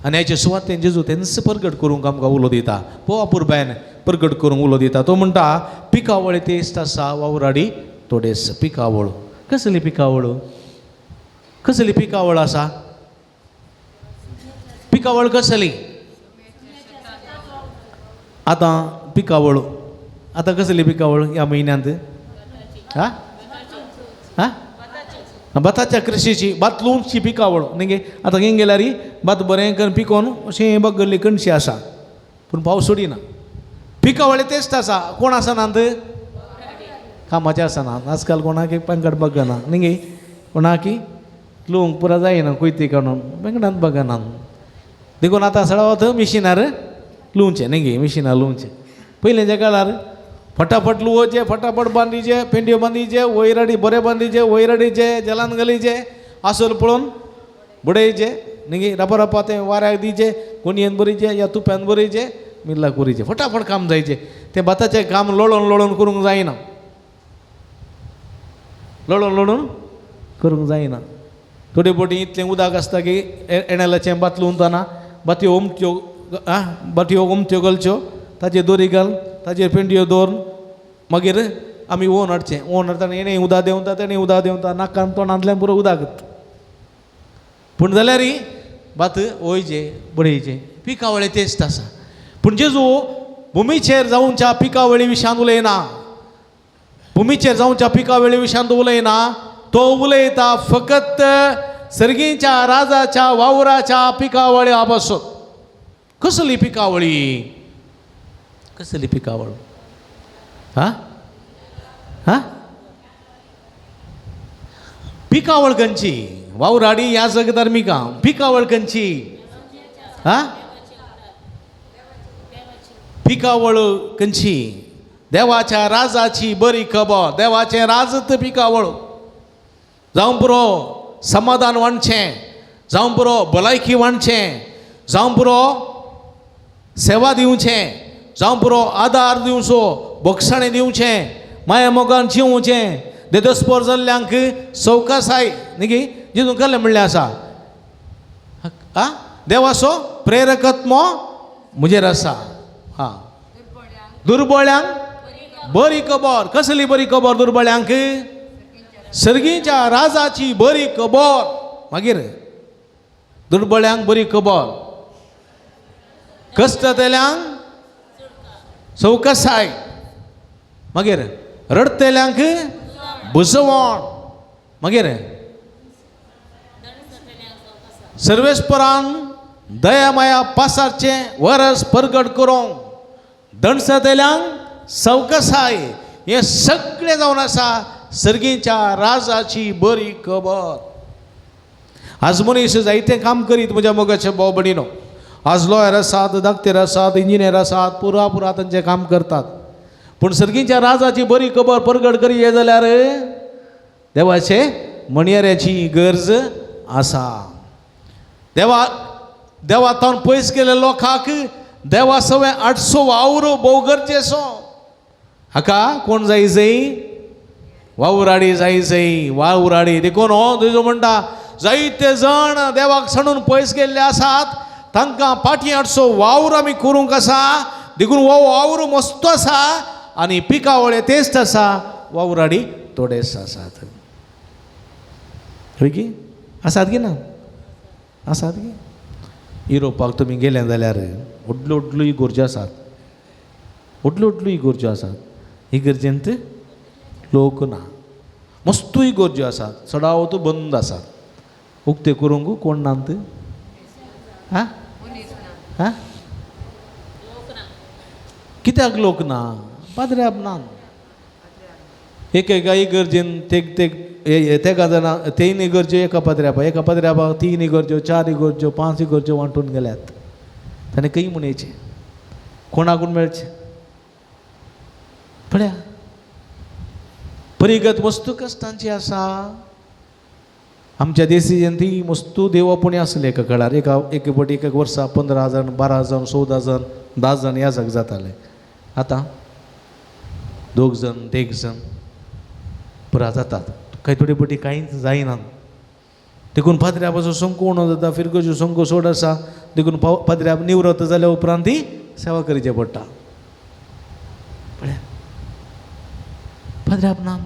आनी हाचे सुवातेन जेजू तेंच परगट करूंक आमकां उलो दिता. पोवा पुरबायन परगट करूंक उलो दिता. तो म्हणटा पिकावळ तेस्त आसा वावराडी थोडेस. पिकावळ कसली पिकावळ? कसली पिकावळ आसा? पिकावळ कसली? आतां पिकावळ आतां कसली पिकावळ ह्या म्हयन्यांत? हा हा भाताच्या कृशीची भात लुवची पिकावळ न्ही. आतां खंय गेल्यार भात बरें करून पिकोवन अशें बगल्ली कणशी आसा पूण पावस सोडिना. पिकावळे तेस्त आसा. कोण आसनात? कामाचे आसनात. आजकाल कोणाक पंगड बगना न्ही. कोणाक लुवंक पुरो जायना कोयती काडून पंगडांत बगनात. देखून आतां सळावत मिशिनार लुवचें न्ही. मिशिनार लुवचें. पयलींच्या काळार फटाफट लुवोचे फटाफट बांदीचे पेंड्यो बांदीचे वयराडी बरे बांदीचे वयराडीचे जलान घालीचे आसोल पळोवन बुडयचे न्ही. रपा तें वाऱ्याक दिवचे कोणयेन बरीचे या तुप्यान बरीचे मिल्ला करीचे. फटाफट काम जायचे. तें भाताचें काम लोळोन करूंक जायना. लोळोन करूंक जायना. थोडे फावटी इतलें उदक आसता की एणेलाचें भात लुवतना बाटयो उमत्यो घालच्यो ताचेर दोरी घाल ताचेर पेंड्यो दवर मागीर आमी ओवन हाडचें. ओवन हाडटना एणेय उदक देंवता तेणेय उदक देंवता नाकान तोंडांतल्यान पुरो उदक. पूण जाल्यार भात वयचे बडयचे. पिकावळे तेस्त आसा. पूण जेजू भुमीचेर जावच्या पिकावळी विशयान उलयना. भुमीचेर जावच्या पिकावळी विशयान उलयना. तो उलयता फकत सर्गीच्या राजाच्या वावराच्या पिकावळ्या पासून. कसली पिकावळी? कसली पिकावळ? हा हा पिकावळ खंयची? वावराडी ह्या जगधर्मिका पिकावळ खंयची? हा पिकावळ खंयची? देवाच्या राजाची बरी खबर. देवाचें राजत पिकावळ. जावं पुरो समाधान वाडचें, जावं पुरो भलायकी वाडचें, जावं पुरो सेवा दिवचें, जावं पुरो आदार दिवचो, भक्षणे दिवचें, माया मोगान जिवचें, देदोस्पोर जाल्ल्यांक सवकासाय न्ही गे जितून केल्लें म्हणलें आसा. आ देवाचो प्रेरकत्व म्हजेर आसा. हा दुर्बळ्यांक बरी खबर. कसली बरी खबर दुर्बळ्यांक? सर्गीच्या राजाची बरी खबर. मागीर दुर्बळ्यांक बरी खबर, कश्टतेल्यांक सवकासाय, मागीर रडतेल्यांक बुजवण, मागीर सर्वेस्परान दया माया पासारचें वरस परगट करूंक, दणसतेल्यांक सवकासाय, हे सगळें जावन आसा सर्गीच्या राजाची बरी खबर. आज मनीस जायतें काम करीत म्हज्या मोगाचे भाव भयणीनो. आज लॉयर आसात, धाकटेर आसात, इंजिनियर आसात, पुरा तांचें काम करतात. पूण सर्गीच्या राजाची बरी खबर परगट करी जाल्यार देवाचे मणयाऱ्याची गरज आसा. देवा तावन पयस गेले लोकांक देवा सवय 800 वावर भोव गरजेचो. हाका कोण जाय जाय? वावराडी जाय जाय. वावराडी देखून हो तुजो म्हणटा जायते जण देवाक सणून पयस गेल्ले आसात, तांकां पाटी 800 वावर आमी करूंक आसा. देखून हो वावर मस्तो आसा आनी पिकावळे तेस्त आसा, वावराडी थोडेच आसात. होय की आसात की ना? आसात की? युरोपाक तुमी गेले जाल्यार व्हडल्यो इगोर्ज्यो आसात, व्हडल्यो इगोर्ज्यो आसात. इगर्जेंत लोक ना, मस्त इगोर्ज्यो आसात, सडावत बंद आसात. उक्ते करूंक कोण नात? हा हा कित्याक लोक ना? पाद्र्याप ना. एका इगर्जेन तेका जाणां 3 इगर्ज्यो एका पाद्र्यापा 3 इगर्ज्यो, 4 इगर्ज्यो, 5 इगर्ज्यो वांटून गेल्यात. ताणें खंय म्हणयचें? कोणाकून मेळचें? पळया परिगत मस्त कश्टांची आसा. आमच्या देशीच्यान ती मस्त देवापणी आसली एका काळार. एक फावटी एक वर्सा 15 जण, 12 जण, 14 जण, 10 जण ह्या जाग जाताले. आतां 2 जण, 1 जण पुरा जातात. काही थोडी फावटी कांयच जायना. देखून पाद्र्यापाचो संको उणो जाता, फिरगेचो संको चड आसा. देखून पाद्र्याप निवृत्त जाल्या उपरांत ती सेवा करचें पडटा. पळया पाद्र्याप ना,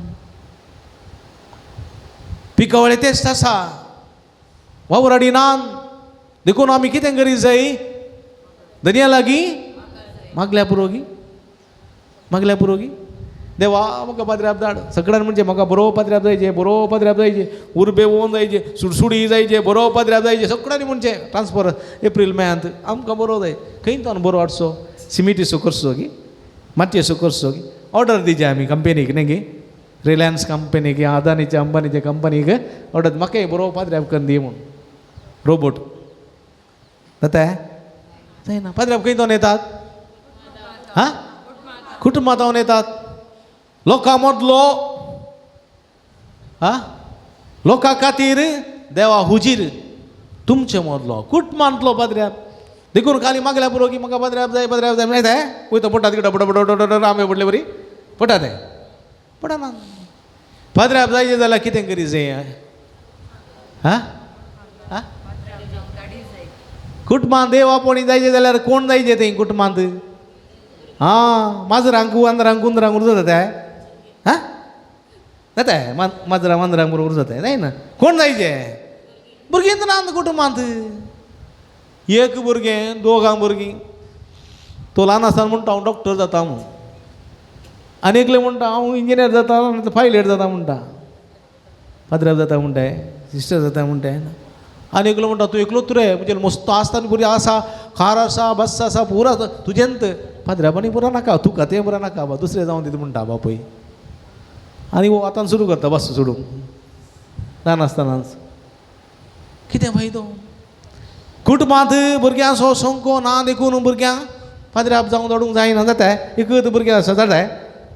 पिकावळे तेच आसा, वावराडी ना. देखून आमी कितें करीत जाय? दर्या लागीं मागल्या पुरोगी देवा म्हाका पाद्र्याप धाड. सगळ्यान म्हणजे म्हाका बरो पाद्र्याप जायचे, उर्बे वोवन जायचे, सुडसुडी जायचे, बरो पाद्र्याप जायचे. सगळ्यांनी म्हणजे ट्रान्सफर एप्रील मेयांत आमकां बरो जाय. खंय तावन बरो हाडचो? सिमिटीचो करचो की मातयेचो करचो की? ऑर्डर दिवचे आमी कंपनीक न्ही गे, रिलायन्स कंपनीक, अदानीच्या अंबानीच्या कंपनीक ऑर्डर म्हाकाय बरो पाद्र्याप करून दी म्हूण. रोबोट जाता? जायना. पाद्र्याप खंय तावन येतात? हा कुटुंबां तावन येतात. लोकां मदलो लोकां खातीर देवा हुजीर तुमचे मदलो कुटुंबांतलो पाद्र्याप. देखून खाली मागल्या पुरो की म्हाका पाद्र्याप जाय माहिती आहे? वयता पडटा तिकडे पड आंबे पडले बरी पडटा ते पडना. पाद्र्याप जायचे जाल्यार कितें करी जाय? कुटुंबांत देव आपोणी जायचे जाल्यार कोण जायचे थंय कुटुंबांत? माजरांक वांदरांक कुंदरांक उरूं जाता ते? जाता माजरां वांदरांक बरोबर जाता जायना. कोण जायचे? भुरगीं ना कुटुंबांत. एक भुरगें, 2 भुरगीं. तो ल्हान आसतना म्हणटा हांव डॉक्टर जाता म्हूण, आनी एकले म्हणटा हांव इंजिनियर जाता, पायलट जाता म्हणटा. पाद्र्याप जाता म्हणटाय, सिस्टर जाता म्हणटाय. आनी एकलो म्हणटा तूं एकलोच रे, म्हणजे मस्त आसतना बरी आसा, कार आसा, बस आसा, पुरो आसा तुजेंत. पाद्र्यापानी पुरो नाका, तुका तें पुरो नाका बा, दुसरें जावन दिता म्हणटा बापय. आनी वो आतां सुरू करता बस सोडूंक ल्हान आसतनाच. कितें फायदो? कुटुंबांत भुरग्यांचो संको ना देखून भुरग्यांक पाद्र्याप जावंक धाडूंक जायना. जाता एकच भुरगें आसा जाता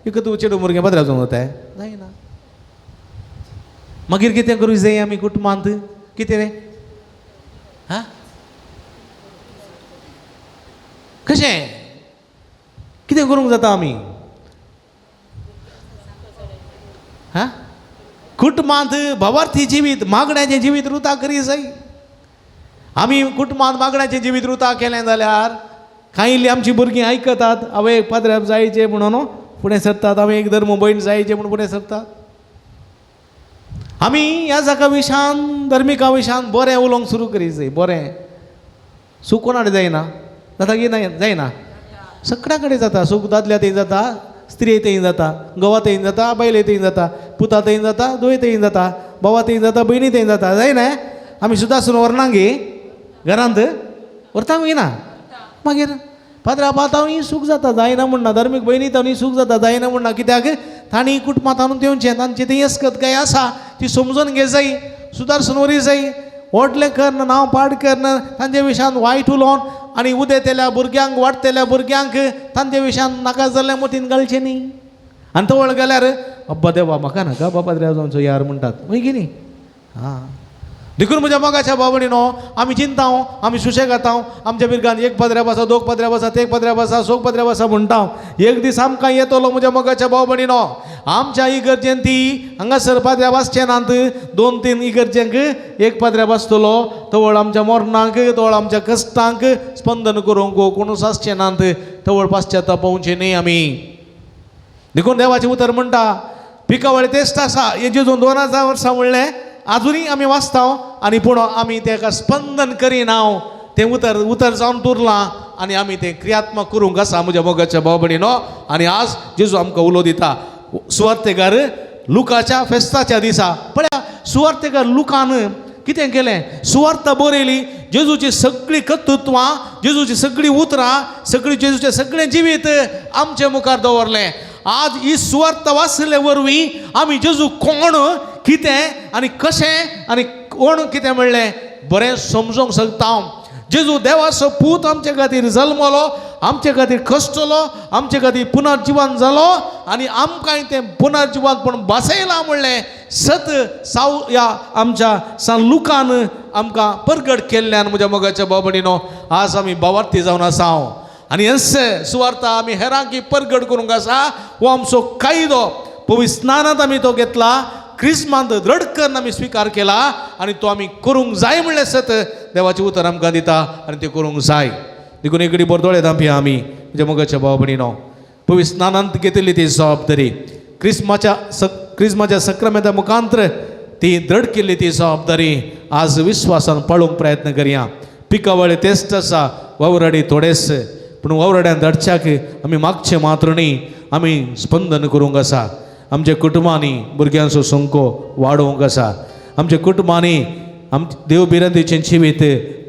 एकच चेडूं भुरगें पाद्र्याप जावंक जाता? जायना. मागीर कितें करूंक जाय आमी कुटुंबांत कितें रे हा कशें कितें करूंक जाता आमी हा कुटुंबांत भावार्थी जिवीत मागण्याचें जिवीत रुता करी जाय आमी कुटुंबांत मागण्याचें जिवीत रुता केलें जाल्यार कांय इल्लीं आमचीं भुरगीं आयकतात हांवें एक पाद्र्याप जायचें म्हणून फुडें सरतात हांवें एक धर्म भयण जायचें म्हणून फुडें सरतात आमी ह्या जाका विशान धर्मिका विशान बरें उलोवंक सुरू करीत जाय बरें सूख कोणाकडेन जायना जाता की ना जायना सगळ्या कडेन जाता सूख दादल्या थंय जाता स्त्री थंय जाता घोवा थंय जाता बायले थंय जाता पुता थंय जाता धुवे थंय जाता भावा थंय जाता भयणी थंय जाता जायना आमी सुदासून व्हरना गे घरांत व्हरता वयना मागीर पाद्रा पातावूय सूख जाता जायना म्हणना धर्मीक भयणी तावूय सूख जाता जायना म्हणना कित्याक तांणी कुटुंबांत आणून दिवचें तांची ती येसकत काय आसा ती समजून घे जाय सुदारसून व्हरी जाय व्हडलें करना नांव पाड करना तांचे विशयान वायट उलोवन आनी उदेतेल्या भुरग्यांक वाडतेल्या भुरग्यांक तांचे विशयान नाका जाल्ल्या मोतीन घालचें न्ही आनी तो वळ गेल्यार अब्बा देवा म्हाका नाका बाबा जावचो यार म्हणटात वय की न्ही हां देखून म्हज्या मोगाच्या भावणीनो आमी चिंताव आमी सुशेगात आमच्या भुरग्यांक एक पदऱ्या बसा दोग पदऱ्या बसा तेग पदऱ्या बसा सोग पदऱ्या बसा म्हणटा एक दीस आमकां येतलो म्हज्या मोगाच्या भावणीनो आमच्या इगर्जेन ती हांगासर पदऱ्या बसचे नात 2-3 इगर्जेंक एक पदऱ्या बसतलो तवळ आमच्या मोरणांक तवळ आमच्या कश्टांक स्पंदन करूंक कोणूच आसचे नात तवळ पाश्चात्ताप पावचे न्ही आमी देखून देवाचें उतर म्हणटा पिकावळे तेस्त आसा हे जेजून 2000 वर्सां म्हणलें आजुनूय आमी वाचताव आनी पूण आमी तेका स्पंदन करिनाव तें उतर जावन उरलां आनी आमी तें क्रियात्मक करूंक आसा म्हज्या मोगाच्या भाव भयणीनो आनी आज जेजू आमकां उलो दिता सुवार्थेकार लुकाच्या फेस्ताच्या दिसा पळया सुवार्थेकार लुकान कितें केलें सुवार्थ बरयली जेजूची सगळीं कर्तृत्वां जेजूची सगळीं उतरां सगळीं जेजूचें सगळें जिवीत आमचे मुखार दवरलें आज ही सुवार्थ वाचले वरवीं आमी जेजू कोण कितें आनी कशें आनी कोण कितें म्हणलें बरें समजूंक शकता जेजू देवाचो पूत आमचे खातीर जल्मलो आमचे खातीर कश्टलो आमचे खातीर पुनर्जीवन जालो आनी आमकां तें पुनर्जीवन पूण बसयलां म्हणलें सत साव ह्या आमच्या सान लुकान आमकां परगट केल्ल्यान म्हज्या मोगाच्या भाव भयणीनो आज आमी भावार्थी जावन आसा आनी हें सुवार्थ आमी हेरांकी परगट करूंक आसा हो आमचो कायदो पवित्र स्नानांत आमी तो घेतला क्रिस्मांत दृढकन आमी स्विकार केला आनी तो आमी करूंक जाय म्हणलें सत देवाचें उतर आमकां दिता आनी तें करूंक जाय देखून एक बरोबर दोळे धांपया आमी म्हज्या मोगाच्या भाव भयणीनो पवित्र स्नानांत घेतिल्ली ती जबाबदारी क्रिस्माच्या सक्रामेंता मुखांतर ती दृढ केल्ली ती जबाबदारी आज विश्वासान पाळूंक प्रयत्न करया पिकावळे तेस्त आसा वावराडी थोडेच पूण वावराड्यान धडच्याक आमी मागचें मात्र न्ही आमी स्पंदन करूंक आसा आमच्या कुटुंबांनी भुरग्यांचो संको वाडोवंक आसा आमच्या कुटुंबांनी देव बिरांदेचें जिवीत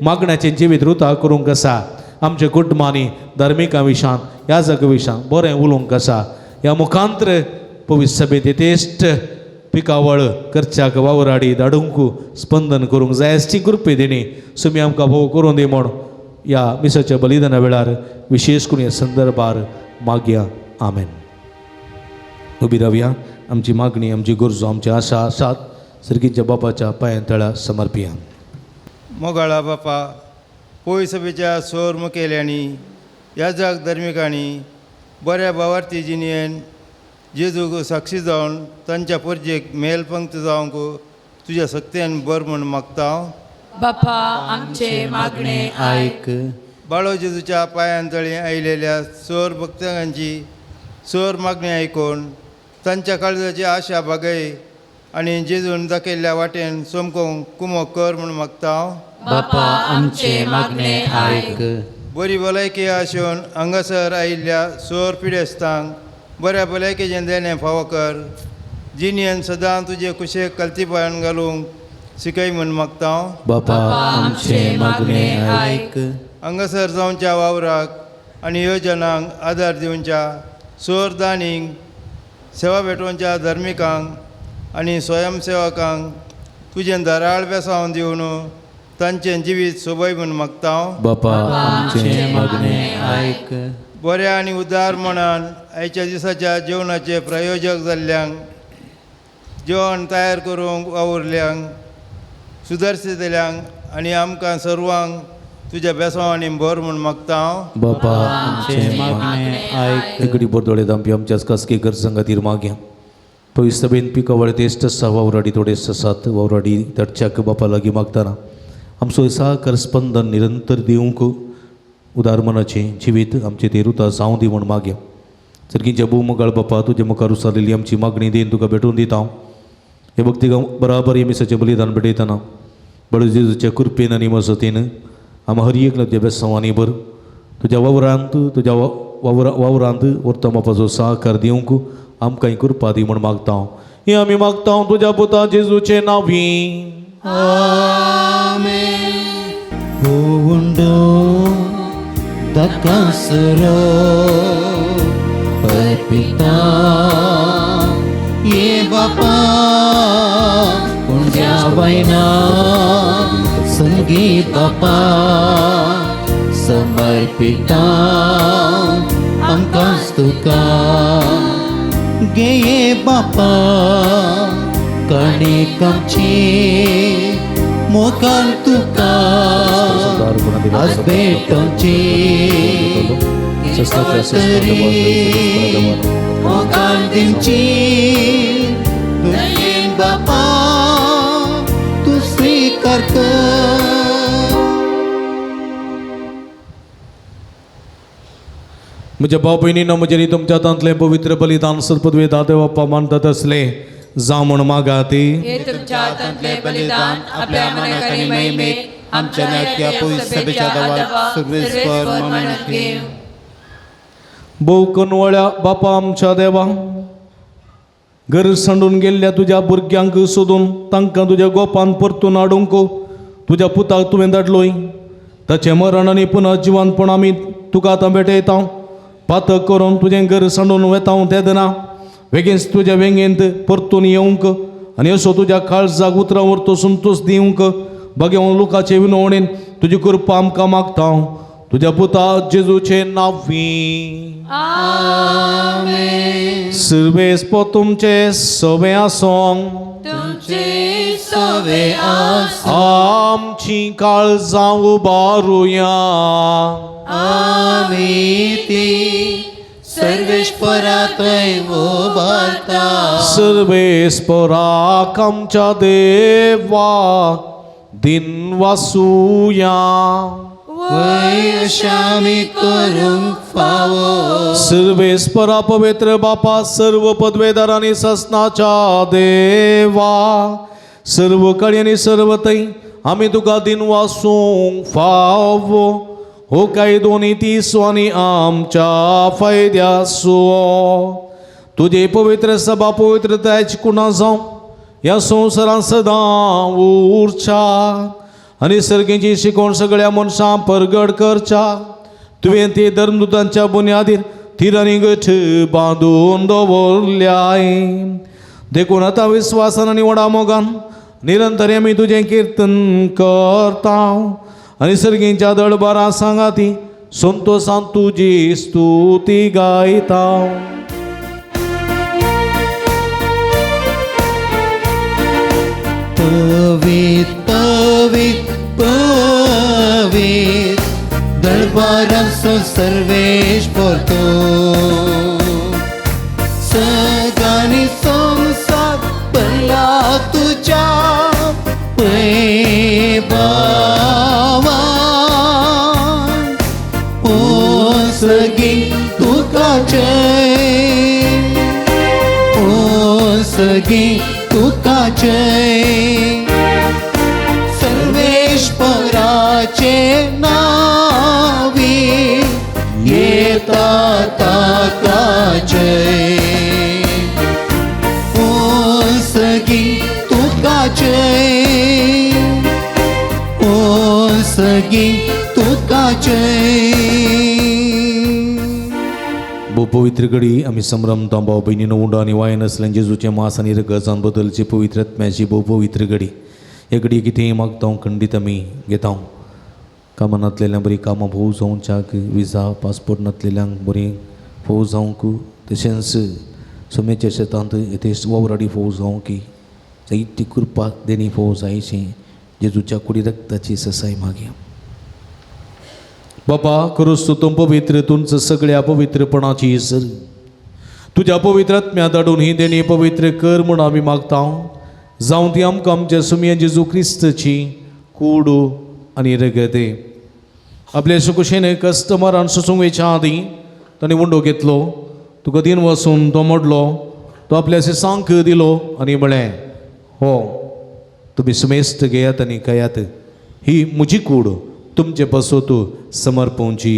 मागण्याचें जिवीत रुता करूंक आसा आमच्या कुटुंबांनी धर्मिका विशान ह्या जागा विशान बरें उलोवंक आसा ह्या मुखांतर पवित्र सभेत येतेश्ट पिकावळ करच्याक वावराडी धाडूंक स्पंदन करूंक जाय आसची कृपे दिणी सुमी आमकां भोव करूं दी म्हूण ह्या मिसाच्या बलिदाना वेळार विशेश करून ह्या संदर्भार मागया आमेन उबी रावया आमची मागणी आमची गरजो आमची आशा आसात सर्गीच्या बापाच्या पांया तळा समर्पिया मोगाळा बापा पोय सभेच्या सोर मुखेल्यांनी ह्या जाग धर्मिकांनी बऱ्या भावार्थी जिणेन जेजूक साक्षी जावन तांच्या परजेक मेलपंक्त जावंक तुज्या सक्तेन बर म्हूण मागता बापा आमचे मागणे ऐक बाळो जेजूच्या पांयांतळी आयिल्ल्या सोर भक्तांची सोर मागणी आयकून तांच्या काळजाची आशा बागय आनी जेजून दाखयल्ल्या वाटेन सोमकोंक कुमो कर म्हूण मागता बापा आमचे मागणे ऐक बरी भलायकी आशेवन हांगासर आयिल्ल्या सोर पिडेस्तांक बऱ्या भलायकेचें देणें फावो कर जिणेन सदां तुजे कुशेक कल्तीपण घालूंक शिकय म्हूण मागता बापा आमचे मागणे ऐक हांगासर जावच्या वावराक आनी येवजणांक आदार दिवच्या सोर दानींक सेवा भेटोवच्या धर्मिकांक आनी स्वयंसेवकांक तुजें धराळ बेसांव दिवन तांचें जिवीत सोबय म्हूण मागता बापा आमचे मागणे ऐक बऱ्या आनी उदार मनान आयच्या दिसाच्या जेवणाचे प्रयोजक जाल्ल्यांक जेवण तयार करूंक वावुरल्यांक सुदर्शितल्यांक आनी आमकां सर्वांक तुज्या बेसांवांनी भर म्हूण मागता हांव. बापा आमचे मागणे ऐक. इकडी बोरदोळे दांपी आमच्याच खासगी गरजंगातीर मागया पवित्र सभेन पिकावळ तेस्ट आसा वावराडी थोडेच आसात वावराडी धडच्याक बापा लागीं मागतना आमचो साकर स्पंदन निरंतर दिवंक उदार मनाचें जिवीत आमचें तेरुता जावं दी म्हूण मागया. सर्गीच्या भूमगाळ बापा तुज्या मुखार उसारलेली आमची मागणी देन तुका भेटून दिता हांव. हे भक्तीक बराबर येमिसाचें बलिदान भेटयतना बळू जेजूच्या कृपेन आनी मजतीन आम हर एक तुज्या बेसांवांनी भर तुज्या वावरांत व्हरता बापाचो सहकार दिवंक आमकां कृपा दी म्हूण मागता हांव. हे आमी मागता हांव तुज्या पुता जेजूचे नांवी. Undo takasro perpita ye bapa unja vaina sangi bapa samarpita amkastuka ge ye bapa kane kamchi मोकान तुका आज भेटोची मोकान दिवची तुझेन बापा तू स्वीकार कर. म्हज्या भाव भयणींनो म्हजेर तुमच्या हातांतलें पवित्र बलिदान सदपदवे दादेव बाप्पा मानतात असले जावं म्हूण मागाती. हे तुमच्या हातांतले बलिदान आपल्या मनाकरी महिमेत आमच्या नाटक्या पवित्र सभेच्या दावा सर्वेस्वर म्हणून घेव. भोव कनवळ्या बापा आमच्या देवा घर सांडून गेल्ल्या तुज्या भुरग्यांक सोदून तांकां तुज्या गोपान परतून हाडूंक तुज्या पुताक तुवें धाडलोय. ताचें मरण आनी पुनः जिवंतपण आमी तुका आतां भेटयता. पातक करून तुजें घर सांडून वेता तेदना बेगीनच तुज्या वेंगेंत परतून येवंक आनी असो तुज्या काळजाक उतरां व्हरतो संतोश दिवंक भगवान लोकाचे विनवणेन तुजी कृपा आमकां मागता तुज्या पुता जेजूचे नांवी. आमेन. सर्वेस्प तुमचे सवे आसोंग तुमचे सवे आस आमची काळजां उबारुया. आमी ती सर्वेश्वरा थंय उबारता. सर्वेस्पराक आमच्या देवा दिन वासुया. वय अशामी करूंक फावो. सर्वेस्परा पवित्र बापा सर्व पदवेदारांनी ससनाच्या देवा सर्व कळी आनी सर्व थंय आमी तुका दिन वासूंक फावो. हो काय दोन्ही तीस आनी आमच्या फायद्यासो तुझे पवित्र सभा पवित्रतायची कुणा जावं ह्या संवसारांत सदां उरच्या आनी सर्गेची शिकोवण सगळ्या मनशां परगट करच्या. तुवें ते धर्मदुतांच्या बुन्यादीर थीर आनी गठ बांदून दवरल्याय. देखून आतां विस्वासान आनी व्हडा मोगान निरंतर आमी तुजें कीर्तन करता आनी सर्गींच्या दरबारा सांगाती संतोशान तुजी स्तुती गायता. पवित पवित पवित दरबारांचो सर्वेश्वर तूं. सगळ्यांनी संसार भरला तुज्या सगी तुका जय. ओ सगी तुका जय. सर्वेश्वराचे नावी येता ताका जय. ओ सगी तुका जय. ओ सगी तुका जय. भोव पवित्र घडी आमी संभ्रमता भाव भयणीनो उंडा आनी वायन असलें जेजूचे मास आनी रगजान बदलची पवित्र आत्म्याची भोव पवित्र घडी. हे घडी कितेंय मागता खंडीत आमी घेता. कामां नातलेल्यांक बरी कामां भोव जावच्याक विजा पासपोर्ट नातलेल्यांक बरी फोव जावंक तशेंच सोमेच्या शेतांत येते वावराडी फोव जावं की जायती कृपा देणी फोव जायची जेजूच्या कुडी रक्ताची ससाई मागया बापा करूस तू पवित्र तुमचं सगळ्या पवित्रपणाची इसर तुझ्या पवित्रात्म्या धाडून ही देणी पवित्र कर म्हूण आमी मागता जावं ती आमकां आमच्या सुमया जेजू क्रिस्तची कूड आनी रगते आपल्या सुकुशेने कस्टमरान सुसूंक वेच्या आदीं ताणें वंडो घेतलो तुका दिन वचून तो मोडलो तो आपल्याचे सांक दिलो आनी म्हळें हो तुमी सुमेस्त घेयात आनी कयात ही म्हजी कूड तुमचे बसोत समर्पोवची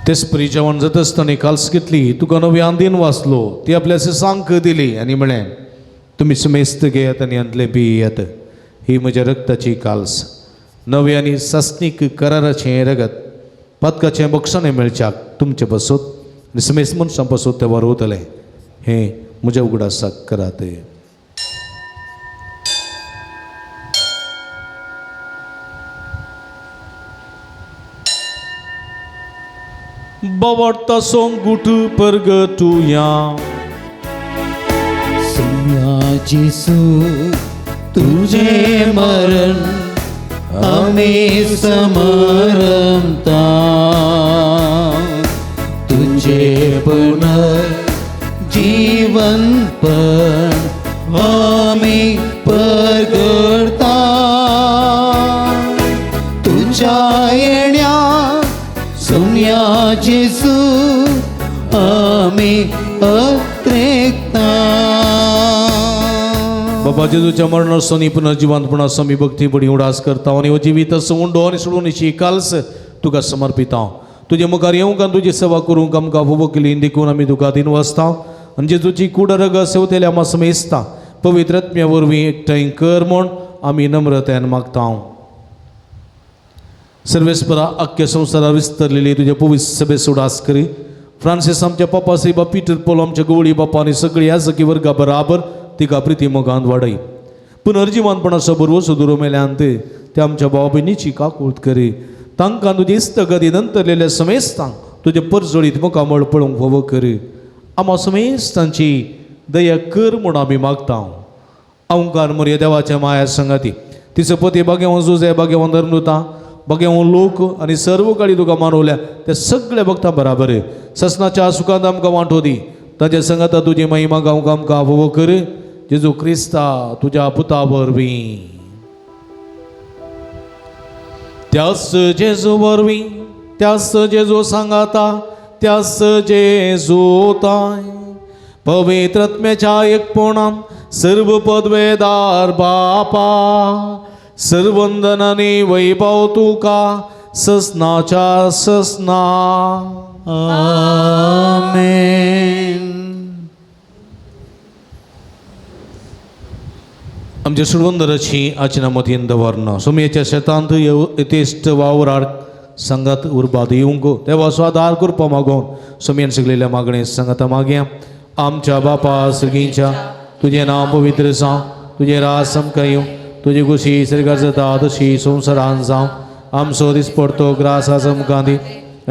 तेच परी जेवण जात आसतना काल्स घेतली तुका नव्यान दिन वाचलो ती आपल्याचे सांक दिली आनी म्हळें तुमी सुमेस्त घेयात आनी अंतले पियेयात ही म्हज्या रक्ताची काल्स नवे आनी सस्नीक कराराचें रगत पदकाचें बक्षाणें मेळच्याक तुमचे बसोत आनी सुमेस्त मनशां बसोत ते वारोवतले हें म्हज्या उगडासाक करात Bawarta song gutu pergetuya सुम्या जिसू तुझे मरण आम्ही समरमता तुझे पुनर्जीवन पण आम्ही परगडता तुझ्या येण्या सुम्या जिसू आम्ही अत्रेकता बाबा जेजूच्या मरणासोनी पुनर्जीवनपणासो मी भक्ती बडी उडास करता आनी हो जिवीत असो उंडो आनी सोडून काल्स तुका समर्पिता तुजे मुखार येवंक आनी तुजी सेवा करूंक आमकां फोव केली देखून आमी तुका दिन वचता आनी जेजूची कूड रग सेवतेले आमी समेजता पवित्रत्म्या वरवीं एकठांय कर म्हूण आमी नम्रतायेन मागता सर्वेस्परा आख्या संवसारार विस्तरलेली तुज्या पवित्र सभे उडास करी फ्रांसीस आमच्या पापा श्री बा पीटर पॉल आमच्या गवळी बापा आनी सगळी याजकी वर्गा बराबर तिका प्रिती मोगांत वाडय पुनर्जीवनपणाचो बरवो सुदुरो मेल्यांत ते आमच्या भाव भयणीची काकूळट करी तांकां तुजी इस्तगती नंतरलेल्या समेस्तांक तुजे परजळीत मुखामळ पळोवंक फोव करी आमा समेस्तांची दया कर म्हूण आमी मागता अवंकार मर्या देवाच्या माया संगाती तिचो पती भाग्यवान जुजे भाग्यवान धर्मृता भाग्यवान लोक आनी सर्व काळी तुका मानवल्या त्या सगळ्या भक्तां बराबर ससनाच्या सुखांत आमकां वांटो दी ताच्या संगता तुजी महिमा गावंक आमकां फोव कर जेजू क्रिस्ता तुज्या पुता वरवीं त्याच जेजू वरवीं त्याच जेजू सांगाता त्याच जेजू ताय पवित्रत्म्याच्या एकपणान सर्व पदवेदार बापा सर्वंदनाने वैभव तुका ससनाच्या ससना आमेन. आमच्या सुडवंदराची आचना मतीन दवरना सोमयाच्या शेतांत यथेश्ट वावरार संगात उर्बाद येवंक तेव्हा स्वादार करपा मागोवन सोमयान शिकलेल्या मागणे संगता मागया आमच्या बापा सगळींच्या तुझे नाव पवित्र जावं तुझे राज समका येवं तुझी खुशी सरकार जाता तशी संवसारान जावं आमचो दिसपडतो ग्रास आमकां दी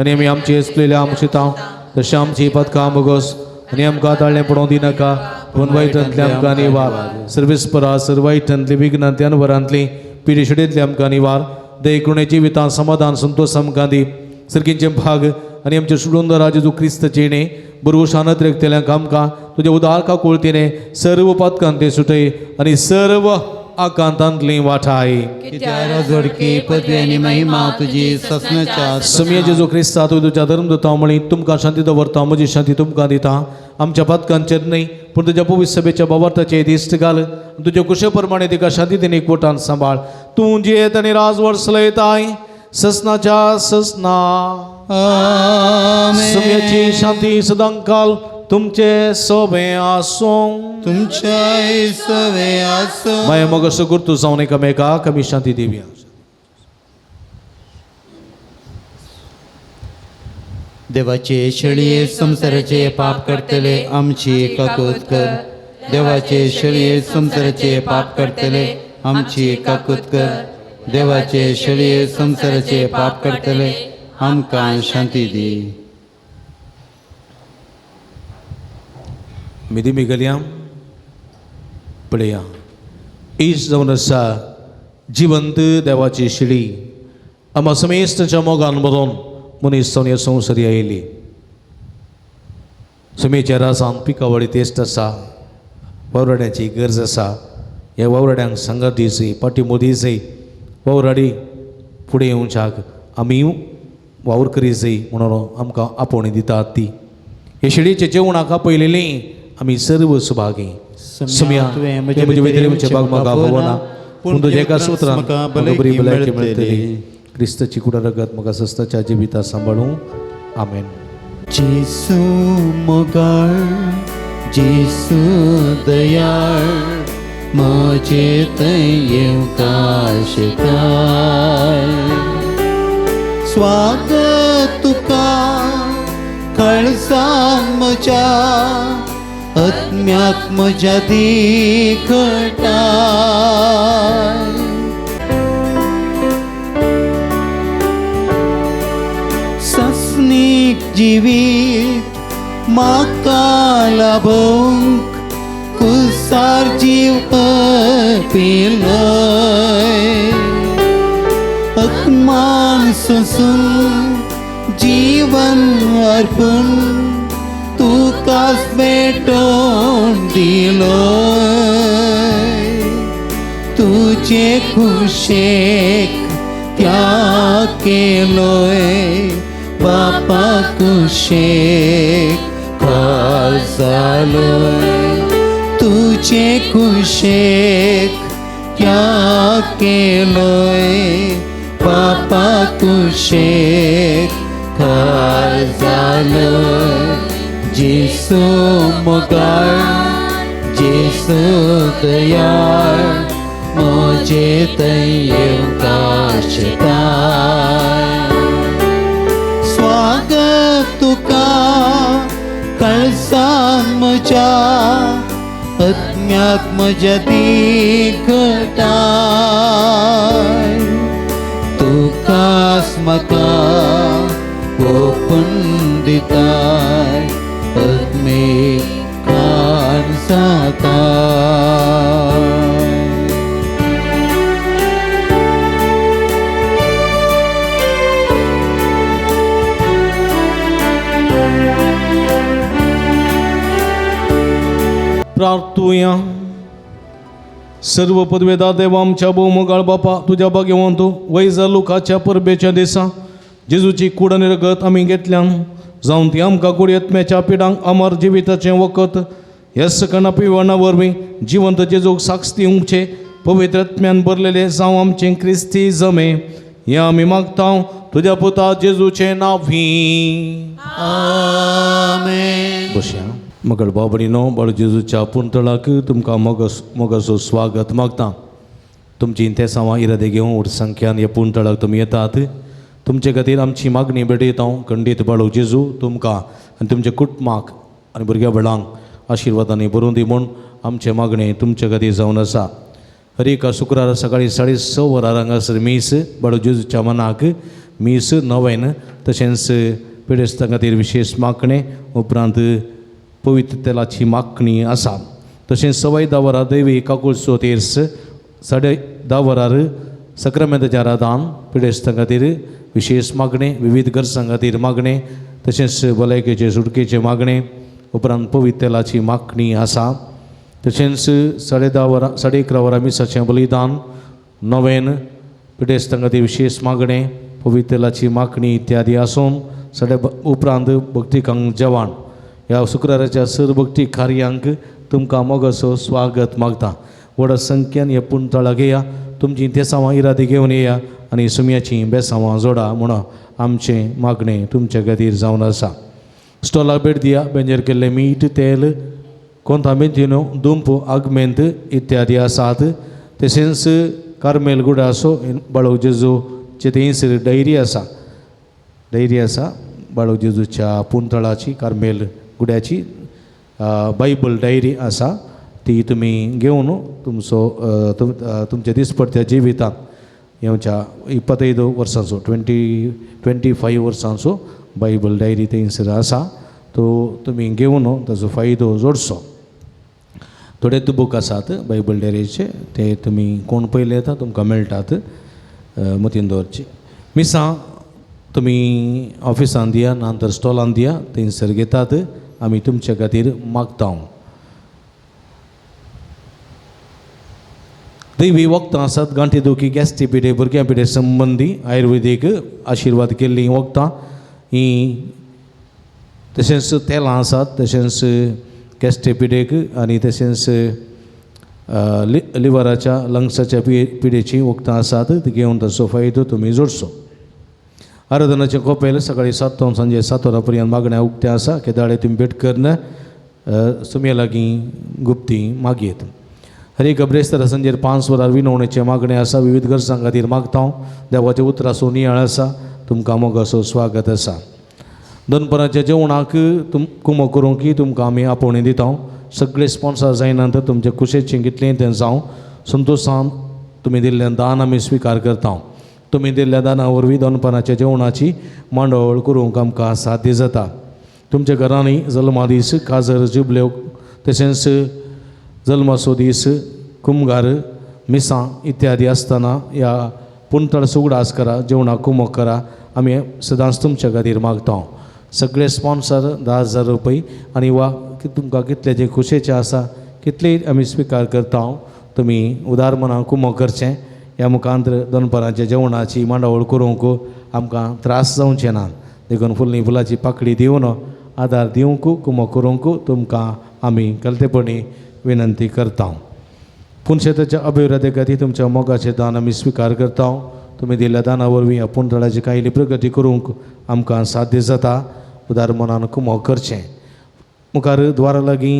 आनी आमी आमची येसलेल्या आमचितां तशें आमची पदकां बगोस आनी आमकां ताळ्ळें पडोवं दिनाका पूण वायटांतले आमकां निवार सर्वेस्परा सर्वायटांतली विघ्नांतल्यान वरांतली पिडिशडेंतली आमकां निवार दयेकृणे जिवितां समाधान संतोष आमकां दी सर्गींचे भाग आनी आमचे सुडोंदरा जेजू क्रिस्त जिणे बरो शानत रेखतेल्यांक आमकां तुजे उदार काकुळतीने सर्व पदकां ते सुटय आनी सर्व आकांतांतली वाठाय कित्याक जोडकी पदवी आनी महिमा तुजी ससनाच्या समया जेजू क्रिस्ता तूं तुज्या धर्मदूता मळी तुमकां शांती दवरता म्हजी शांती तुमकां दिता आमच्या पदकांचेर न्हय पूण तुज्या पवित्र सभेच्या बाबार्थाचे दिश्ट घाल तुज्या कुशे प्रमाणे तिका शांती दिनी एकवटान सांबाळ तूं जियेत आनी राजवट चलयताय ससनाच्या ससना आमेन. समयाची शांती सदांकाल तुमचे सोबे आसूं तुमच्या सवे आसो माया मग असं करतो जाऊन एकामेका कमी शांती दिव्या देवाचे शेळये संसाराचे पाप करतले आमची काकूत कर देवाचे शेळये संसाराचे पाप करतले आमची काकूत कर देवाचे शेळये संसाराचे पाप करतले आमकां शांती दी. मिदी मिगल्या पळया इस जावन आसा जिवंत देवाची शिडी आम्हा समेस्तच्या मोगान बरोवन मनीस जावन ह्या संवसारी आयली. सुमेच्या रासान पिकावळी तेस्त आसा, वावराड्याची गरज आसा. ह्या वावराड्यांक सांगात दिसय, पाटी दिसय. वावराडी फुडें येवच्याक आमी वावर करी जाय म्हणून आमकां आपोवणी दितात ती. हे शिडीचे जेवणाक आपयलेली आमी सर्व सुभागी. सुम्या म्हजे भितर म्हजे बाग म्हाका भोवना पूण तुजे एका सुत्रान म्हाका बरी भलायकी मेळटली. क्रिस्ताची कुडा रगत म्हाका सस्ताच्या जिविता सांबाळूं. आमेन. जेसू मोगाळ, जेसू दयाळ, म्हजे थंय येवका शिकाय. स्वागत तुका कळसां म्हज्या, आत्म्याक म्हज्या देखटाय. सस्नीक जिवीत म्हाका लाभोवंक कुसार जीव पेलय. अकमान सोसून जीवन अर्पून तुकाच भेटोवन दिलोय. तुजे कुशेक त्याग केलोय, बापा कुशेक खाल जालोय. तुजे कुशेक त्याग केलोय, बापा कुशेक खाल जालोय. जेसू मोगाळ, जेसू दयाळ, म्हजे थंय येवका शिकाय. स्वागत तुका कळसां म्हज्या, आत्म्याक म्हज्या देखटाय. तुकाच म्हाका ओपून दिताय, आत्मेक खाण जाताय. प्रार्थुया. सर्व पदवेदार देवा आमच्या भोवमोगाळ बापा, तुज्या भाग्यवंतो वैजा लोकाच्या परबेच्या दिसा जेजूची कूड आनी रगत आमी घेतल्यान जावन ती आमकां कुडी आत्म्याच्या पिडांक अमर जिविताचें वखद ह्या सकना पिवणा वरवीं जिवंत जेजूक साक्ष दिवचे पवित्र आत्म्यान भरलेले जावं आमचें क्रिस्ती जमे. हें आमी मागता तुज्या पुता जेजूचे नांवी. आमेन. बसया. मगळ बाबडीनो बाळू जेजूच्या पुंतळाक तुमकां मोगाचो स्वागत मागता. तुमची इंतेसांवां इरादे घेवन व्हड संख्यान ह्या पुंतळाक तुमी येतात. तुमचे खातीर आमची मागणी भेटयता. खंडीत बाळू जेजू तुमकां आनी तुमच्या कुटुंबाक आनी भुरग्या बळांक आशिर्वादांनी भरून दी म्हूण आमचे मागणे तुमचे खातीर जावन आसा. हर एका शुक्रार सकाळी 6:30 वरां हांगासर मीस बाळू जेजूच्या मनाक मीस 9 तशेंच पिडेस्तां खातीर विशेश मागणे उपरांत पवित्र तेलाची मागणी आसा. तशेंच सवाय 10 वरां दैवी काकुळसो तेर्स 10:30 वरार सक्रामेंताचें आराधन पिडेस्तां खातीर विशेष मागणे, विविध गरजां खातीर मागणे, तशेंच भलायकेचे सुटकेचे मागणे उपरांत पवित्र तेलाची मागणी आसा. तशेंच 10:30 वरां 11:30 वरां मिसाचें बलिदान 9 पिडेस्तां खातीर विशेष मागणे, पवित्र तेलाची मागणी इत्यादी आसून उपरांत भक्तिकांक जेवण ह्या शुक्राराच्या सर्व भक्ती कार्यांक तुमकां मोगाचो स्वागत मागता. व्हड संख्येन हे पुंतळाक येया. तुमची तेसांवां इरादी घेवन येया आनी सुम्याची बेसांवां जोडा म्हूण आमचें मागणें तुमचे खातीर जावन आसा. स्टॉलाक भेट दिया. बेंजेर केल्लें मीठ, तेल, कोंथामेंतिनो, दुंप, आगमेंत इत्यादी आसात. तशेंच कार्मेल गुडासो बाळू जेजूचे थंयसर डायरी आसा बाळू जेजूच्या पुंतळाची कार्मेल गुड्याची बायबल डायरी आसा. ती तुमी घेवन तुमचो तुमच्या दिसपट्ट्या जिवितांत येवच्या 25 वर्सांचो 25 वर्सांचो बायबल डायरी थंयसर आसा तो तुमी घेवन ताजो फायदो जोडचो. थोडेच बूक आसात बायबल डायरीचे, ते तुमी कोण पयले येता तुमकां मेळटात, मतीन दवरचे. मिसां तुमी ऑफिसान दिया नांतर स्टॉलान दिया, थंयसर घेतात, आमी तुमचे खातीर मागता. दैवी वखदां आसात, गांठी दुखी, गॅस्ट्री पिडे, भुरग्यां पिडे संबंदी आयुर्वेदीक आशिर्वाद केल्लीं वखदां हीं, तशेंच तेलां आसात, तशेंच गॅस्ट्री पिडेक आनी तशेंच लिव्हराच्या लंग्साच्या पिडेची वखदां आसात, ती घेवन ताचो फायदो तुमी जोडचो. आराधनाचें कोपेल सकाळीं 7 तो सांजे 7 वरां पर्यंत मागण्या उक्तें आसा. केदाळे तुमी भेट करना, सुमये लागीं गुप्ती मागयेत. हरे गब्रेस्तारा संजेर 5 वरां विनवणेचें मागणें आसा. विविध गरजां खातीर मागता. देवाचें उतरासो नियाळ आसा. तुमकां मोगाचो स्वागत आसा. दनपराच्या जेवणाक कुमो करूंक तुमकां आमी आपोवणी दिता. सगळे स्पॉन्सर जायनात तुमचे कुशेचें कितलेंय तें जावं, संतोशान तुमी दिल्लें दान आमी स्विकार करता. तुमी दिल्ल्या दाना वरवीं दनपराच्या जेवणाची मांडवळ करूंक आमकां साध्य जाता. तुमच्या घरांनी जल्मा दीस, काजर, जुबल्यो, तशेंच जल्माचो दीस, कुमगार, मिसां इत्यादी आसतना ह्या पुंतळ सुगडास करा, जेवणाक कुमो करा, आमी सदांच तुमच्या खातीर मागता. सगळे स्पॉन्सर 10,000 रुपये आनी वा तुमकां कितले जे खुशेचें आसा कितलेय आमी स्विकार करता. तुमी उदार मनान कुमो करचें. ह्या मुखांतर दनपराच्या जेवणाची मांडवळ करूंक आमकां त्रास जावचे नात. देखून फुल्लीं फुलाची पाकळी दिवन आदार दिवंक कुमो करूंक तुमकां आमी कलतेपणी विनंती करता. पुणशेताच्या अभिवृद्धी खातीर तुमच्या मोगाचें दान आमी स्विकार करता. तुमी दिल्ल्या दाना वरवीं ह्या पुंतळाची कायली प्रगती करूंक आमकां साध्य जाता. उदार मनान कुमो करचें. मुखार द्वारा लागीं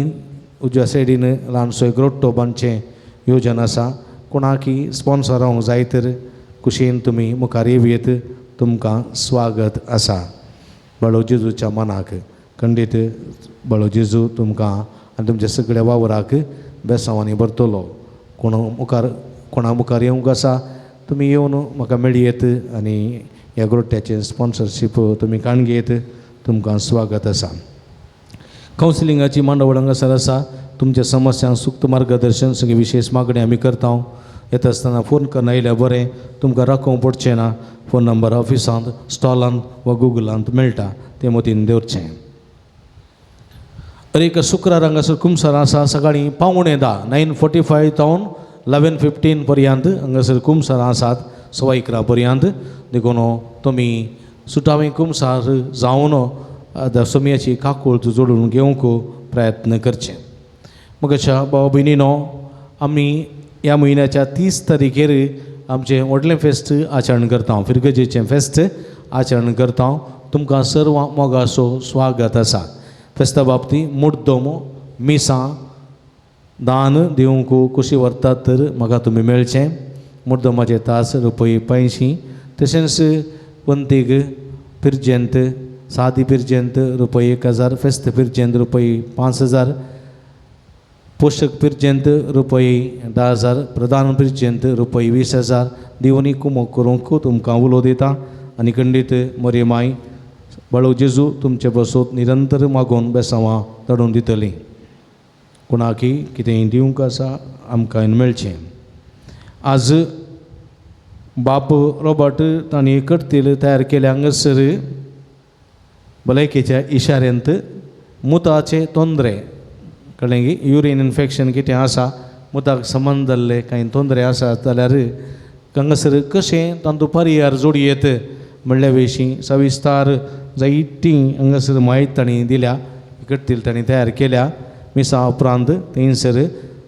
उजव्या सायडीन ल्हानसो एक रोट्टो बांदचें येवजन आसा. कोणाकी स्पॉन्सर जावंक जाय तर कुशीन तुमी मुखार येवयेत. तुमकां स्वागत आसा. बाळो जेजूच्या मनाक खंडीत बाळो जेजू तुमकां आनी तुमच्या सगळ्या वावराक बेसांवांनी भरतलो. कोणा मुखार येवंक आसा तुमी येवन म्हाका मेळयेत आनी ह्या गोट्याचें स्पॉन्सरशीप तुमी काणगेत. तुमकां स्वागत आसा. कावन्सिलिंगाची मांडवळ हांगासर आसा. तुमच्या समस्यांक सुक्त मार्गदर्शन सगळी विशेष मागणी आमी करता. येता आसतना फोन करन आयल्यार बरें. तुमकां राखोवंक पडचें ना. फोन नंबर ऑफिसांत, स्टॉलांत वा गुगलांत मेळटा, ते मतीन दवरचें. एक शुक्रार हांगासर कुमसार आसा. सकाळीं 9:45 9:45 तावन 11:15 पर्यंत हांगासर कुमसार आसात, 11:15 पर्यंत. देखून तुमी सुटावे कुमसार जावन समयाची काकूळत जोडून घेवंक प्रयत्न करचे. मगाच्या भाव भयणीनो, आमी ह्या म्हयन्याच्या 30 तारखेर आमचें व्हडलें फेस्त आचरण करता. फिरगजेचें फेस्त आचरण करता. तुमकां सर्वांक मोगाचो स्वागत आसा. फेस्ता बाबतींत मुद्दम मिसां दान दिवंक कशी व्हरतात तर म्हाका तुमी मेळचें. मुद्दमाचे तास ₹85. तशेंच पंतीक पिर्जेंत, सादी पिर्जेंत ₹1000, फेस्त पिर्जेंत ₹5000, पोषक पिर्जेंत ₹10,000, प्रधान पिर्जेंत ₹20,000 दिवनी कुमो करूंक तुमकां उलो दिता. आनी खंडीत मरियमाई बाळो जेजू तुमचे बसोत निरंतर मागून बेसांवां धाडून दितली. कोणाकी कितेंय दिवंक आसा आमकां मेळचें. आज बाब रॉबर्ट तांणी करतील तयार केल्या हांगासर भलायकेच्या इशाऱ्यांत मुताचे तोंदरे कळ्ळें की युरीन इन्फेक्शन कितें आसा, मुताक संबंद जाल्ले कांय तोंदरे आसात जाल्यार हांगासर कशें तांचो पर्याय जोडयेत म्हणल्या विशीं सविस्तार जायतीं हांगासर माहिती तांणी दिल्या. करतील तांणी तयार केल्या. मिसां उपरांत थंयसर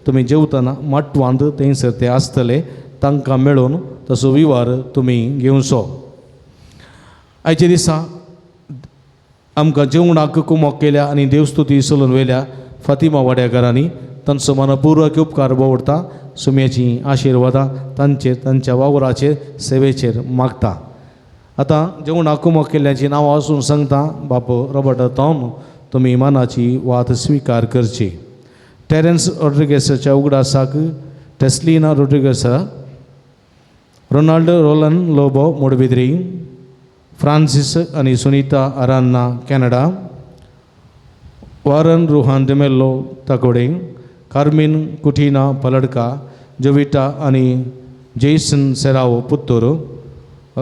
तुमी जेवतना माटवांत थंयसर ते आसतले. तांकां मेळून तसो विवार तुमी घेवचो. आयच्या दिसा आमकां जेवणाक कुमो केल्या आनी देवस्तुती चलून वयल्या फातिमा वाड्याकारांनी तांचो मनपूर्वक उपकार भोवता. सुमयेची आशिर्वादां तांचेर, तांच्या वावराचेर, सेवेचेर मागता. आतां जेवणाक कुमो केल्ल्याची नांवां वचून सांगता. बाब रॉबर्ट तावन तुमी मानाची वात स्विकार करची. Terrains रॉड्रिगेसाच्या उगडासाक टेस्लिना Ronald Rolan Lobo मोडबिद्री, Francis आणि सुनीता अरान्ना कॅनडा, वारन रुहान डेमेल्लो ताकोडे, कार्मिन कुठीना पलडका, जोविटा आणि जेसन सेरावो पुत्तूर,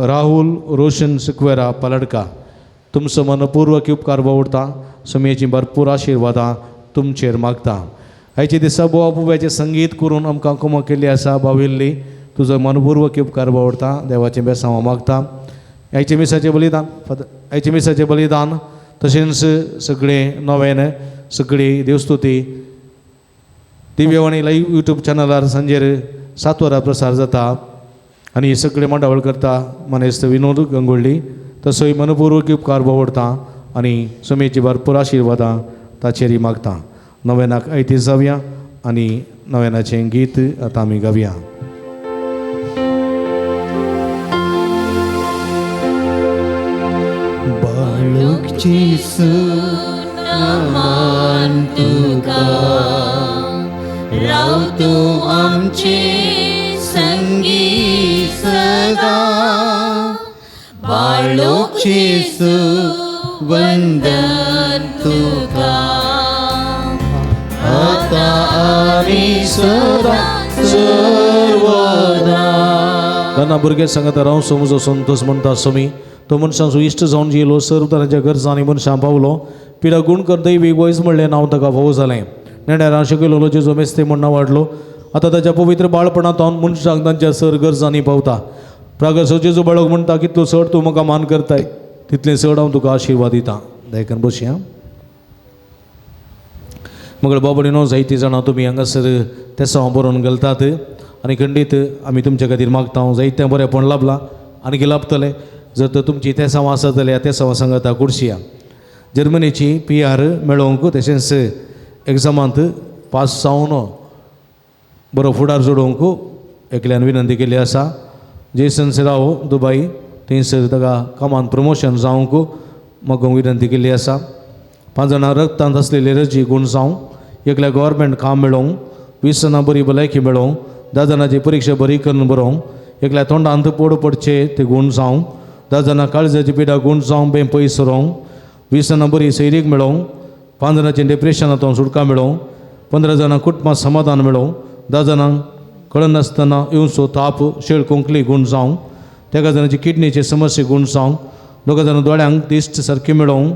राहुल रोशन सिक्वेरा पलडका. तुमचं मनपूर्वक उपकार आवडता, समेची भरपूर आशिर्वादां तुमचेर मागता. आयचे दिसा बोवा बुब्याचें संगीत करून आमकां कुमो केल्ली आसा बाविल्ली, तुजो मनपूर्वक उपकार आवडता, देवाचें बेसांव मागता. आयचे मिसाचें बलिदान तशेंच सगळें नवेन सगळी देवस्तुती दिव्यवाणी लाईव्ह यूट्यूब चॅनलार सांजेर 7 वरां प्रसार जाता आनी सगळे मंडळ करता मनेस्त विनोद गंगोळ्ळी. तसोय मनपूर्वक उपकार आवडता आनी समेची भरपूर आशिर्वादां ताचेरय मागता. नव्यानाक ऐती जावया आनी नव्यानाचें गीत आतां आमी गावया. बाळक जेसू नमान तुका, राव तूं आमचे संगी सदा. बाळक जेसू वंदन तुका, आता आनी सदा सर्वदा. ल्हान भुरगे सांगता राव समजो संतोष म्हणटा समी तो मनशांचो इश्ट जावन जियेलो, सर्व तरांच्या गरजांनी मनशां पावलो. पिडा गुण कर दैवी वयस म्हणलें नांव ताका फावो जालें. नेण्यारां शिकयलो जेजो मेस्ते म्हणना वाडलो. आतां ताच्या पवित्र बाळपणांत मनशांक तांच्या सर गरजांनी पावता. प्रागसो जेजो बाळक म्हणटा कितलो चड तूं म्हाका मान करताय तितलें चड हांव तुका आशिर्वाद दितां. दयकन बसया. मगळ बाबडीनो जायतीं जाणां तुमी हांगासर तेसां बरोवन घालतात आनी खंडीत आमी तुमचे खातीर मागता. जायतें बरेंपण लाभलां आनी लाभतलें. जर तर तुमची तेसांव आसत जाल्यार तेसांव सांगाता कुडशिया. जर्मनीची PR मेळोवंक तशेंच एग्जामांत पास जावन बरो फुडार जोडोवंक एकल्यान विनंती केल्ली आसा. जेसन सेराव दुबय थंयसर ताका कामांत प्रमोशन जावंक म्हाका विनंती केल्ली आसा. 5 जाणां रगतांत आसलेली रजी गूण जावं, एकल्या गव्हर्मेंट काम मेळोवंक, 20 जाणां बरी भलायकी मेळोवंक, 10 जाणांची परीक्षा बरी करून बरोवंक, एकल्या तोंडांत पोड पडचे ते गूण जावंक, 10 जाणां काळजाची पिडा गूण जावं बें पयस सरोवंक, 20 जाणां बरी सैरीक मेळोवंक, 5 जाणांची डिप्रेशनांतून सुटका मेळोवंक, 15 जाणां कुटुंबांत समाधान मेळोवंक, 10 जाणांक कळनासतना येवचो ताप शेळ कोंकली गूण जावंक, 13 जाणांची किडनीची समस्या गूण जावंक, 2 जाणां दोळ्यांक दिश्ट सारकी मेळोवंक,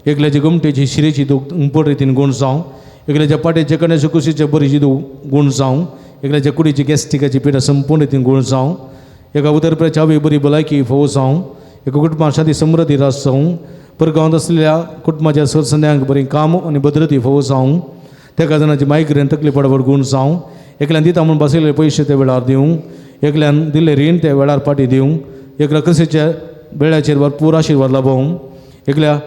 एकल्याची गुमटेची शिरेची दूख उंपट रितीन गूण जावंक, एकल्याच्या पाटेचे कण्याच्या कुशीच्या बरीची गूण जावंक, एकल्याच्या कुडीची गॅस्ट्रिकाची पिडा संपूर्ण रितीन गूण जावंक, एका उदरप्याच्या चावी बरी भलायकी फोव जावंक, एका कुटुंबात शांती समृद्धी रास जावंक, परगांवांत असलेल्या कुटुंबाच्या सरसंद्यांक बरी काम आनी भद्रती फोव जावंक, 13 जाणांची मायग्रेन तकली पडवड गूण जावंक, एकल्यान दिता म्हणून बसयलेले पयशे ते वेळार दिवंक, एकल्यान दिल्ले रीण ते वेळार पाटी दिवंक, एकल्या कसेच्या वेळाचेर भरपूर आशिर्वाद लाभोवंक, एकल्या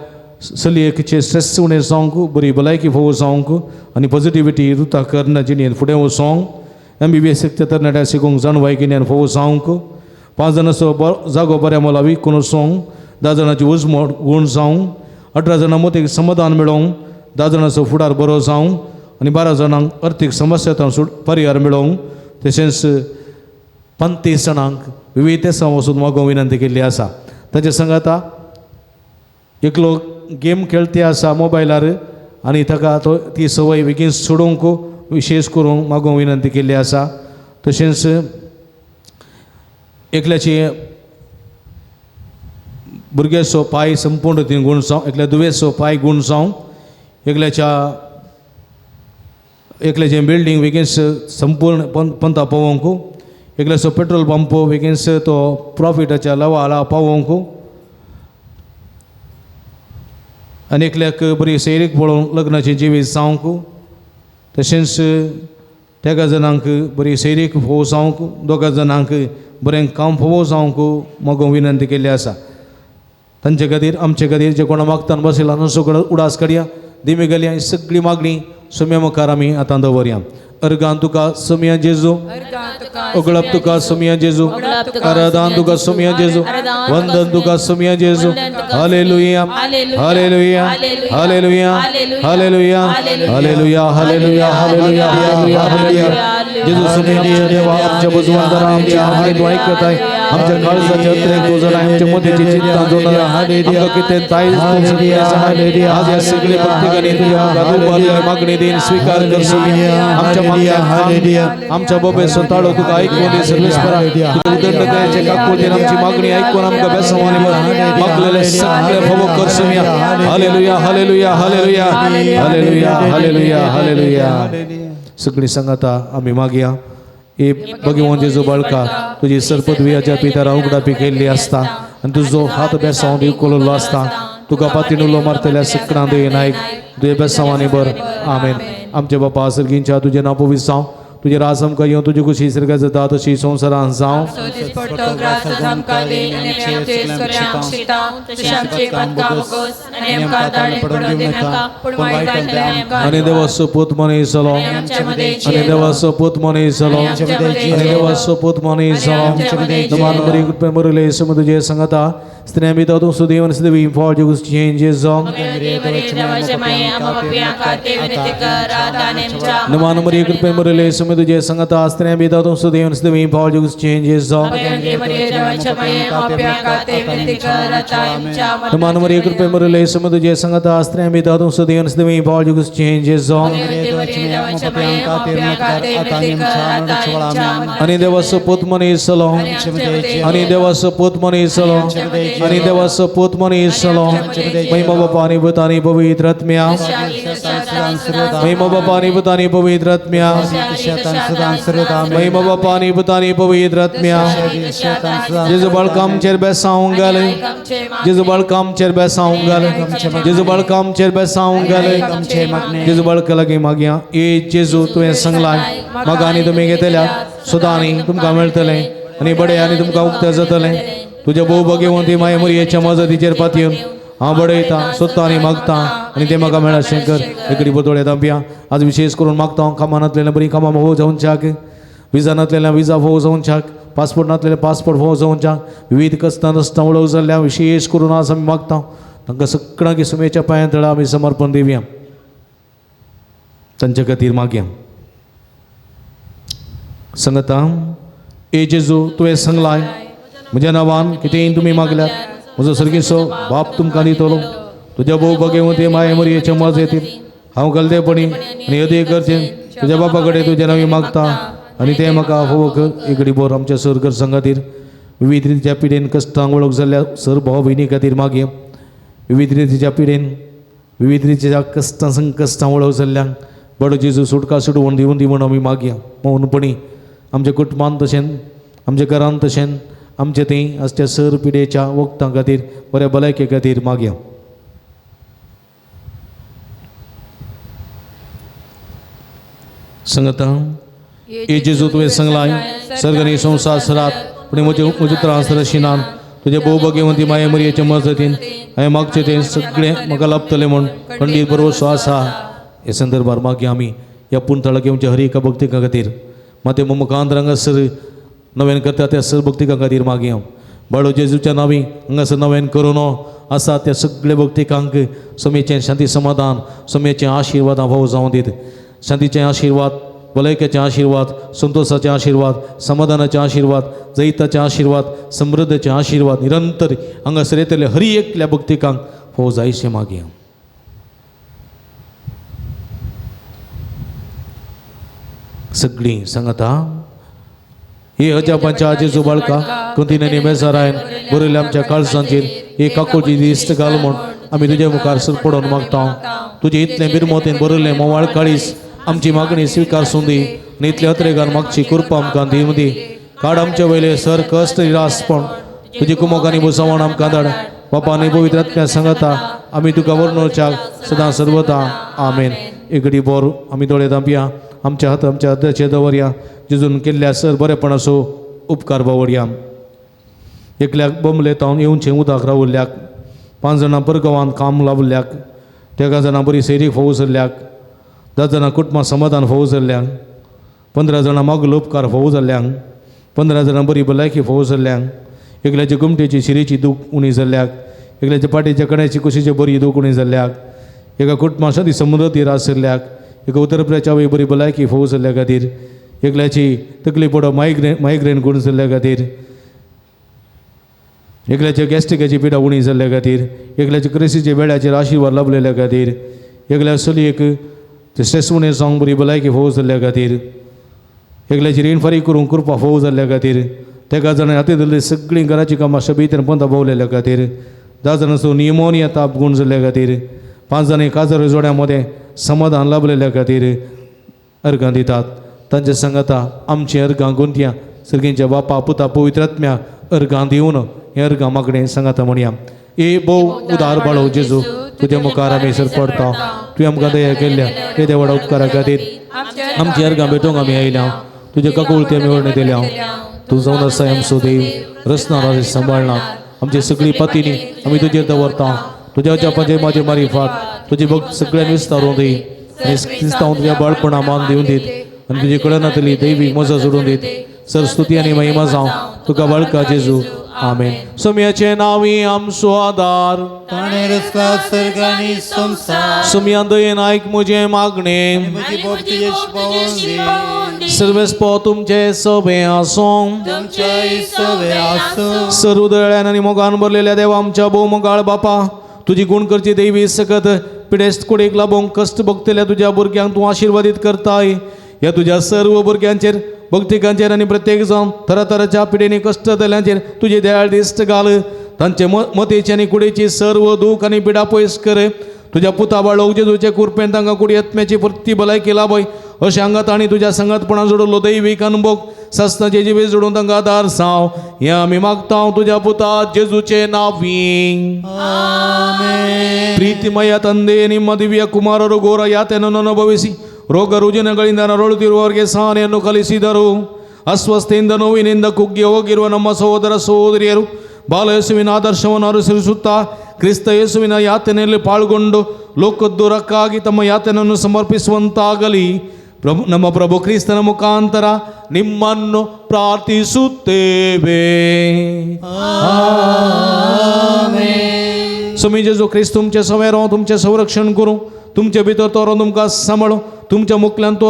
चलयेचे स्ट्रेस उणें जावंक, बरी भलायकी फोव जावंक आनी पॉझिटिव्हिटी रुता करना जिणेन फुडें वचोंक, MBBS तरणाट्या शिकूंक जाणवाय गिन्यान फोव जावंक, 5 जाणांचो जागो बऱ्या मोलावी करून वचोंक, 10 जाणांची उजमोड गूण जावंक, 18 जाणां मोतीक समाधान मेळोवंक, 10 जाणांचो फुडार बरो जावंक आनी 12 जाणांक अर्थीक समस्यांतून परिहार मेळोवंक, तशेंच 35 जाणांक विविध तेसां वचून मागोवंक विनंती केल्ली आसा. ताचे सांगाता एकलो गेम खेळते आसा मोबायलार आनी ताका ती संवय बेगीन सोडूंक विशेश करून मागोवंक विनंती केल्ली आसा. तशेंच एकल्याची भुरग्याचो पाय संपूर्ण रितीन गूण जावं, एकल्या दुयेचो पाय गूण जावं, एकल्याचें बिल्डींग बेगीनच संपूर्ण पंथा पावोवंक, एकल्याचो पेट्रोल पंप बेगीनच तो प्रॉफिटाच्या लेवला पावोवंक, आनी एकल्याक बरी सैरीक पळोवन लग्नाची जिवीत जावंक, तशेंच 13 जाणांक बरी सैरीक फोव जावंक, 2 जाणांक बरें काम फोव जावंक मागोवंक विनंती केल्ली आसा. तांचे खातीर आमचे खातीर जे कोणा मागतान बसयला सगळो उडास काडया, दिमी घालया, ही सगळी मागणी सोम्या मुखार आमी आतां दवरया. अर्गान तुका सोम्या जेजू, उगळप तुका सोम्या जेजू, आराधन तुका सोम्या जेजू, वंदन तुका सोम्या जेजू. Hallelujah hallelujah hallelujah hallelujah hallelujah hallelujah hallelujah hallelujah. जेजू सोम्या देवा आमच्या बुजवांदारा आमच्या हात ऐकत आहे. आमच्या काळजाच्या अंतरेक तुझं नाही आमच्या मध्येची चिंता जोडणार आमका किती ताई आज या सगळे प्रत्येकाने तुझ्या रूपाला मागणी देईन स्वीकार कर स्वामी आमच्या मागण्या आमच्या बाबे स्वतःला तुका ऐकून दे सर्वेश्वरा तुका उदंड द्यायचे काकू दे आमची मागणी ऐकून आमका बेसवाने मागलेले सगळे भव कर स्वामी hallelujah hallelujah hallelujah hallelujah hallelujah hallelujah सगळी संगता आम्ही मागया ए भगवान जेजू बाळका तुझी सरपदवियाच्या पितारा उघडा पिकेल्ली असता आणि तुझो हात बेसावून दिवकोलो असता तुका पातिनुलो मारतल्या सकणा दे नायक तुझे बेसावाने बर आमेन आमचे बापा सर्गींच्या तुझे नाव पवित्र जावं तुझे राज आमकां येवं तुझी कुशी सर्गाचं जाता तशी संवसारांत जावं आणि देवाचो पूत मनीस जालो आणि देवाचो पूत मनीस जालो आणि देवाचो पूत मनीस जालो नमान बरी कृपे मरले सम तुझे संगता स्त्रियां बी तातूं सुदेवन सदेवी फॉर जगुस चेंजेस जावं नमान बरी कृपे मरले सम तुझे संगता स्त्रियां बी तातूं सुदेवन सदेवी फॉर जगुस चेंजेस जावं नमान बरी कृपे मरले सम तुझे संगता स्त्रियां बी तातूं सुदेवन सदेवी फॉर जगुस चेंजेस जावं आणि देवाचो पूत मनीस जालो आणि देवाचो पूत मनीस जालो आणि देवाचो पूत मनीस जालो महिमा बापानी भूतानी पवित्र आत्म्या महिमा बापानी भूतानी पवित्र आत्म्या महिमा बापानी भूतानी पवित्र आत्म्या जेजू बाळकाम चेर बेसावूंक घाल जेजू बाळकाम चेर बेसावूंक घाल जेजू बाळकाम चेर बेसावूंक घाल जेजू बाळका लागीं मागया ए जेजू तुवें सांगलाय मागांनी तुमी घेतल्या सुदांनी तुमकां मेळटलें आनी बडेयांनी तुमकां उक्तें जातलें तुझ्या भोव भगवंती माये मरयेच्या मजतीचेर पातयेवन हांव बडयतां सोदतां आनी मागतां आनी तें म्हाका मेळा शंकर एकडी बोतोळे दांपिया आज विशेष करून मागता हांव कामांतलेल्या बरी कामां फोव जावंच्याक विजानांतलेल्या विजा फोव जावंच्याक पासपोर्टांतलेल्या पासपोर्ट फोव जावंच्याक विविध कस्तां नसतां वळख जाल्ल्या विशेष करून आज आमी मागता तांकां सगळ्यांक सुमेच्या पांयां तळा आमी समर्पण दिवया तांचे खातीर मागया सांगता ए जेजू तुवें सांगलाय म्हज्या नांवान कितेंय तुमी मागल्यार म्हजो सर्गीचो बाप तुमकां दितलो तुज्या भोव भगवंती माये मरयेच्या मजतीर हांव गलदेपणी आनी अदे करचें तुज्या बापा कडेन तुजें नांवी मागता आनी तें म्हाका फोव कर एकडी बोर आमच्या सरकर संघातीर विविध रितीच्या पिडेन कश्टांक वळख जाल्ल्या सर भाव भयणी खातीर मागया विविध रितीच्या पिडेन विविध रितीच्या कश्टां संकश्टां वळख जाल्ल्यांक बडो जेजू सुटका सुटवण दिवन दी म्हूण आमी मागया मौनपणी आमच्या कुटुंबांत तशें आमच्या घरांत तशें आमचे थंय आसच्या सर पिडेच्या वखदां खातीर बऱ्या भलायके खातीर मागया सांगता ए जेजू तुवें सांगलाय सर्गनी संवसार सरात पुणे म्हजे त्रास रशिनान तुजे भोव भगवंती माये मरयेच्या मजतीन हांवें मागचें तें सगळें म्हाका लाभतलें म्हूण खंडीत भरवसो आसा हे संदर्भार मागया आमी ह्या पुणतळाक येवच्या हर एका भक्तिका खातीर माते ममकांत हांगासर नवें करता त्या सर भक्तिका खातीर मागया बाळो जेजूच्या नांवी हांगासर नवें करोनो आसा त्या सगळ्या भक्तिकांक समेचें शांती समाधान समेचें आशिर्वाद फावो जावं दीत शांतीचें आशिर्वाद भलायकेचे आशिर्वाद संतोषाचे आशिर्वाद समाधानाचे आशिर्वाद जैताचे आशिर्वाद समृद्धीचे आशिर्वाद निरंतर हांगासर येतले हर एकल्या भक्तिकांक फावो जायशें मागया सगळीं सांगता हे हजा पंचा जेजू बाळका कंतिन्यानी मेजारायन बरयल्या आमच्या काळजांचेर हे काकोची दिश्ट घाल म्हूण आमी तुज्या मुखार सर पडोवन मागता तुजे इतलें बिरमोतेन बरयलें मोवाळ काळीस आमची मागणी स्विकारसून दी आनी इतले अत्रेगार मागची कृपा आमकां दिवन दी काड आमचे वयले सर कश्ट निरासपण तुजी कुमोकांनी बुसावण आमकां धाड बापानी पवित्र आत्म्या सांगता आमी तुका वर्णोवच्याक सदां सर्वता आमेन एकडी बोर आमी दोळे दांपया आमच्या हात आमच्या हाताचेर दवरया जेजून केल्ल्या सर बरेपणाचो उपकार बावडया एकल्याक बोंबले तावन येवचें उदक रावल्ल्याक 5 जाणां परगांवांत काम लावल्ल्याक 13 जाणां बरी सैरीक फोव जाल्ल्याक 10 जाणां कुटुंबां समाधान फोव जाल्ल्यांक 15 जाणां मागलो उपकार फोव जाल्ल्यांक 15 जाणां बरी भलायकी फोव जाल्ल्यांक एकल्याच्या गुमटेची शिरीची दूख उणी जाल्ल्याक एकल्याच्या पाटीच्या कण्याची कुशीची बरी दूख उणी जाल्ल्याक एका कुटुंबां शांती समृद्धी रासल्ल्याक एका उतरप्रेच्या वेळी बरी भलायकी फोव जाल्ल्या खातीर एकल्याची तकली पडो मायग्रेन गूण जाल्ल्या खातीर एकल्याच्या गॅस्ट्रिकाची पिडा उणी जाल्ल्या खातीर, एकल्याच्या क्रिसीच्या वेळाचेर आशिर्वाद लाभलेल्या खातीर, एकल्या चलयेक ते स्ट्रेस उणें जावंक बरी भलायकी फोव जाल्ल्या खातीर, एकल्याची रीण फारीक करूंक कृपा फोव जाल्ल्या खातीर, तेका जाणें हाती धरली सगळीं घराची कामां शबीतेन पंथा भोवलेल्या खातीर, 10 जाणांचो निमोनिया ताप गुण जाल्ल्या खातीर, 5 जाणांनी काजार जोड्या मदें समाधान लाभलेल्या खातीर अर्गां दितात. तांच्या सांगाता आमची अर्गां गुंतया सर्गींच्या बापा पुता पवित्र आत्म्या अर्गां दिवन हें अर्गां मागणें सांगाता म्हणया. ए भोव उदार बाळो जेजू, तुज्या मुखार आमी सरपडटा. तुवें आमकां दया केल्ल्या हे देवाडा उपकारा खातीर आमची अर्गां भेटोवंक आमी आयल्या. तुजे काकुळती आमी वर्णें दिल्या. तूं जावन आसा आमचो देव, रचना राजी सांबाळणार आमची सगळीं पातींनी आमी तुजेर दवरता. तुज्या जपाचे म्हाजे मारिफात तुजी भक्त सगळ्यांनी विस्तारूं दी आनी क्रिस्तांव तुज्या बाळपणा मान दिवन दीत आनी तुजे कडेन नातली दैवीक मजा जोडून दीत. सरस्तुती आनी महिमा जावं तुका बाळका जेजू. आमेन. सोम्याचे नांवी आमचो आदार, ताणें रचला सर्ग आनी संवसार. सोम्या दयेन आयक म्हजें मागणें. म्हजी भक्ती यश पावोवन दी. सर्वेस्पो तुमचे सभे आसूं. तुमच्या सवे आसूं. सर्व दयाळ्यान आनी मोगान भरलेल्या देवा आमच्या भोव मोगाळ बापा, तुजी गुण करची दैवी सकत पिडेस्त कुडीक लाभोवंक कश्ट भोगतल्या तुज्या भुरग्यांक तूं आशिर्वादीत करताय. ह्या तुज्या सर्व भुरग्यांचेर भक्तिकांचेर आनी प्रत्येक जावन तरातराच्या पिडेनी कश्ट जाल्ल्यांचेर तुजी दयाळ दिश्ट घाल. तांचे मतेची आनी कुडीची सर्व दूख आनी पिडा पयस कर. तुज्या पुता बाळोक जेजूचे कुरपेन तांकां कुडी आत्म्याची परती भलायकी लाभय. अशें हांगात आनी तुज्या संगतपणान जोडलो दैवीक अनुभव सस्ताचे जिवे जोडून तांकां आदार साव. हें आमी मागता तुज्या पुता जेजूचे नांवी. आमेन. ಪ್ರೀತಿಮಯ ತಂದೆ, ನಿಮ್ಮ ದಿವ್ಯ ಕುಮಾರರು ಘೋರ ಯಾತನೆಯನ್ನು ಅನುಭವಿಸಿ ರೋಗ ರುಜಿನಗಳಿಂದ ನರಳುತ್ತಿರುವವರಿಗೆ ಸಹನೆಯನ್ನು ಕಲಿಸಿದರು. ಅಸ್ವಸ್ಥೆಯಿಂದ ನೋವಿನಿಂದ ಕುಗ್ಗಿ ಹೋಗಿರುವ ನಮ್ಮ ಸಹೋದರ ಸಹೋದರಿಯರು ಬಾಲಯೇಸುವಿನ ಆದರ್ಶವನ್ನು ಅನುಸರಿಸುತ್ತಾ ಕ್ರಿಸ್ತ ಯೇಸುವಿನ ಯಾತನೆಯಲ್ಲಿ ಪಾಲ್ಗೊಂಡು ಲೋಕೋದ್ಧಾರಕ್ಕಾಗಿ ತಮ್ಮ ಯಾತನೆಯನ್ನು ಸಮರ್ಪಿಸುವಂತಾಗಲಿ. ನಮ್ಮ ಪ್ರಭು ಕ್ರಿಸ್ತನ ಮುಖಾಂತರ ನಿಮ್ಮನ್ನು ಪ್ರಾರ್ಥಿಸುತ್ತೇವೆ. स्वामी जेजू ख्रिस्त तुमचे सवे राव, तुमचे संरक्षण करूं, तुमचे भितर तो राव तुमकां सांबाळूं, तुमच्या मुखल्यान तो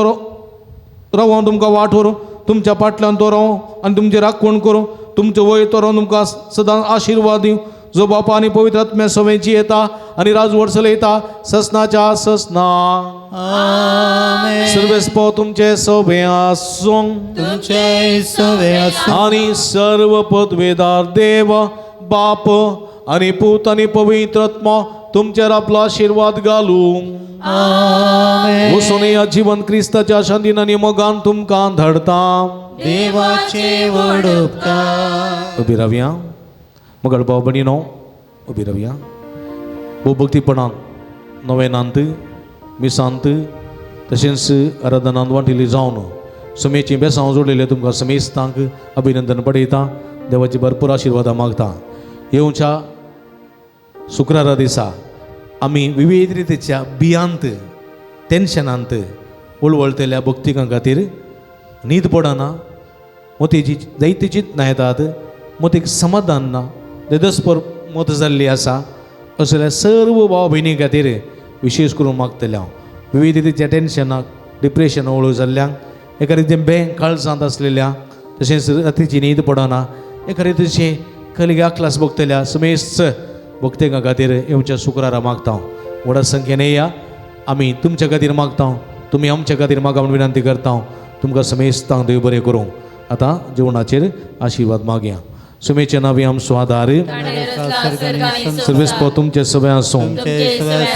राव तुमकां वाठोरूं, तुमच्या फाटल्यान तो राव आनी तुमची राखण करूं, तुमचे वयर तो राव तुमकां सदां आशिर्वाद दिवं. जो बापा आनी पवित्र आत्म्या सवेची येता आनी राजवट चलयता ससनाच्या ससना. आमेन. सर्वेस्पो तुमचे सवे आसूं. तुमच्या सवे आसूं. आनी सर्व पदवेदार देव बाप आनी पूत आनी पवित्र आत्मा तुमचेर आपलो आशिर्वाद घालूं. आमेन. वचून या जीवन क्रिस्ताच्या शांतीन आनी मोगान तुमकां धाडता. देवाचे व्हड उपकार. उबी रावया. मगळ भाव भयणीनो उबी रावया. भोव भक्तीपणान नवेनांत मिसांत तशेंच आराधनांत वांटिल्ली जावन समेची बेसांव जोडलेले तुमकां समेस्तांक अभिनंदन पडयता. देवाची भरपूर आशिर्वादां मागता. येवच्या शुक्रारा दिसा आमी विविध रितीच्या बियांत टेन्शनांत उळवळतेल्या भक्तिकां खातीर न्हीद पडना, मतीची जायती चिंतना येतात, मतीक समाधान ना, देदस्पर मत जाल्ली आसा. असल्या सर्व भाव भयणी खातीर विशेश करून मागतले हांव. विविध रितीच्या टेन्शनाक डिप्रेशन ओळू जाल्ल्यांक, एका रितीन काळजांत आसलेल्या, तशेंच रात्रीची न्हीद पडना, एका रितीचे कलिगा क्लास भोगतल्या समेस्त भक्तेकां खातीर येवच्या शुक्रारा मागता. व्हडा संख्येन येया. आमी तुमच्या खातीर मागता, तुमी आमच्या खातीर मागा म्हूण विनंती करता. तुमकां समेस्तांक देव बरें करूं. आतां जेवणाचेर आशिर्वाद मागया. सुमेच्या नांवी आमचो आदार. सर्वेस्पो तुमचे सवे आसूं.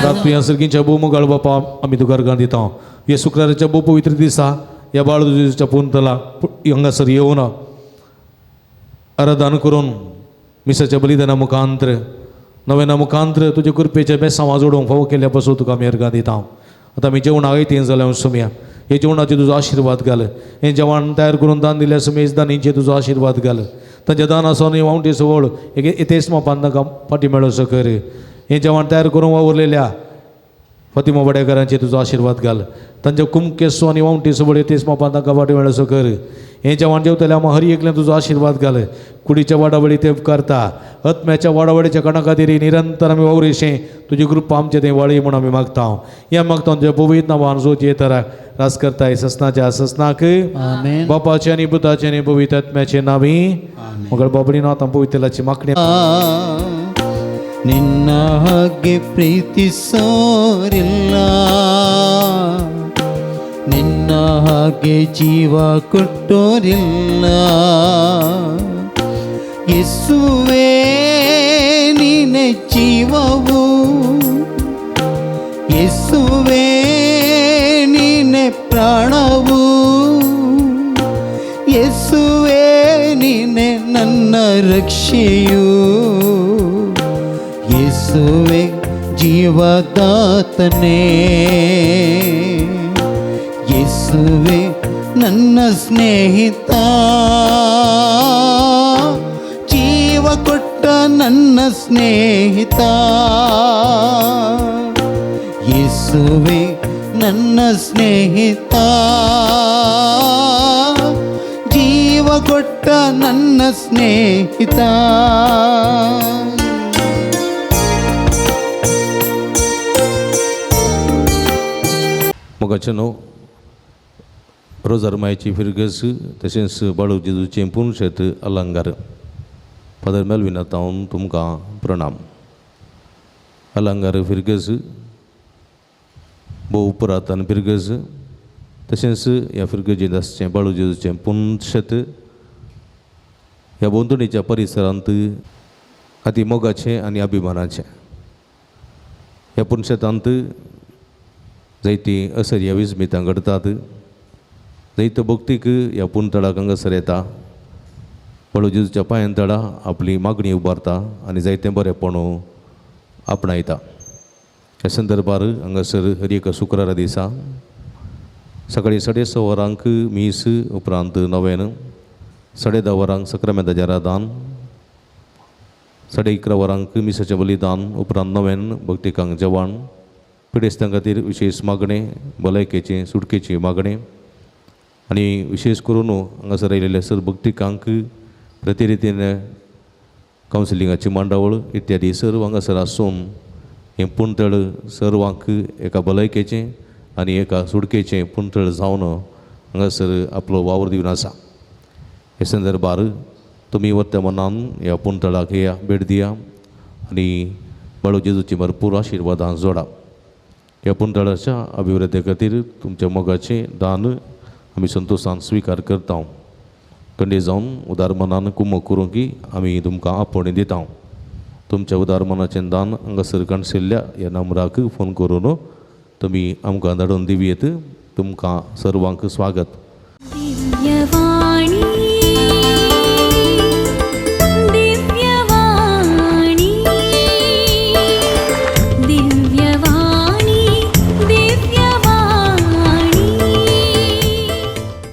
रात्री सर्गीच्या भोव मोगाळ बापा आमी तुका अर्गां दिता. ह्या शुक्राराच्या भोव पवित्र दिसा ह्या बाळूच्या पुंतला हांगासर येवन आराधन करून मिसाच्या बलिदाना मुखांतर नव्याना मुखांतर तुजे कृपेच्या बेसांवा जोडूंक फावो केल्ल्या पासून तुका आमी अर्गां दिता. आतां आमी जेवणाक येतीं जाल्यार सुम्या हे जेवणाचेर तुजो आशिर्वाद घाल. हें जेवण तयार करून दान दिल्या सुमेश दानींचेर तुजो आशिर्वाद घाल. तांच्या दानासोन वावटी सवळ एक इतेस मापान तांकां फाटी मेळोसो कर. हें जेवण तयार करून वावरलेल्या फतिमा वडेकरांचे तुजो आशिर्वाद घाल तांच्या कुमकेसो आनी वावटेसो बडे तेच मोपा तांकां वाटे मेळसो कर हें जेवण जेवतले हांव हर एकलें तुजो आशिर्वाद घाल कुडीच्या वाडावडी ते करता आत्म्याच्या वाडावडीच्या कणा खातीर निरंतर आमी वावरिशें तुजी कृपा आमचें तें वळी म्हूण आमी मागता हें मागता तुज्या पवित्र नांवान जोत येतराक रास करताय ससनाच्या ससनाक आमेन. बापाचे आनी पुताचे आनी पवित्र आत्म्याचे नावी मगळ बाबडीन आतां पवित्राची मागणी ನಿನ್ನ ಹಾಗೆ ಪ್ರೀತಿಸೋರಿಲ್ಲ ನಿನ್ನ ಹಾಗೆ ಜೀವ ಕೊಟ್ಟೋರಿಲ್ಲ ಯೇಸುವೇ ನೀನೆ ಜೀವವು ಯೇಸುವೇ ನೀನೆ ಪ್ರಾಣವು ಯೇಸುವೇ ನೀನೆ ನನ್ನ ರಕ್ಷೆಯು ಯೇಸುವೆ ಜೀವದಾತನೇ ಯೇಸುವೆ ನನ್ನ ಸ್ನೇಹಿತ ಜೀವ ಕೊಟ್ಟ ನನ್ನ ಸ್ನೇಹಿತ ಯೇಸುವೆ ನನ್ನ ಸ್ನೇಹಿತ ಜೀವ ಕೊಟ್ಟ ನನ್ನ ಸ್ನೇಹಿತ मोगाचेनो रोजार मायची फिरगस तशेंच बाळू जेजूचें पुणशेत अलंगार फादर मेलवीन आतां तुमकां प्रणाम अलंगार फिरगस भोव पुरातन फिरगस तशेंच ह्या फिरगजींत आसचें बाळू जेजूचें पुणशेत ह्या बोंदणीच्या परिसरांत अति मोगाचें आनी अभिमानाचें ह्या पुणशेतांत जायती असर्या विस्मितां घडतात जायतो भक्तीक ह्या पुणतळाक हांगासर येता बाळू जेजूच्या पांयांतळा आपली मागणी उबारता आनी जायतें बरेंपण आपणायता ह्या संदर्भार हांगासर हर एक शुक्रारा दिसा सकाळीं 6:30 वरांक मीस उपरांत नवेन 10:30 वरांक सक्रामेंताचें रादान 11:30 वरांक मिसाचें बलिदान उपरांत नवेन भक्तिकांक जेवण पिडेस्तां खातीर विशेश मागणें भलायकेचें सुटकेची मागणें आनी विशेश करून हांगासर आयिल्ल्या सर भक्तिकांक प्रतिरितीन कावन्सिलिंगाची मांडावळ इत्यादी सर्व हांगासर आसून हें पुणतळ सर्वांक एका भलायकेचें आनी एका सुटकेचें पुणतळ जावन हांगासर आपलो वावर दिवन आसा हे संदर्भार तुमी वर्त्या मनान ह्या पुणतळाक येया भेट दिया आनी बाळू जेजूची भरपूर आशिर्वादां जोडा ह्या पुणतळाच्या अभिवृद्धी खातीर तुमच्या मोगाचें दान आमी संतोशान स्विकार करता खंडे जावन उदार मनान कुमक करूंक आमी तुमकां आपोवणी दिता तुमच्या उदार मनाचें दान हांगासर कणसिल्ल्या ह्या नंबराक फोन करून तुमी आमकां धाडून दिवयेत तुमकां सर्वांक स्वागत दिव्यवाणी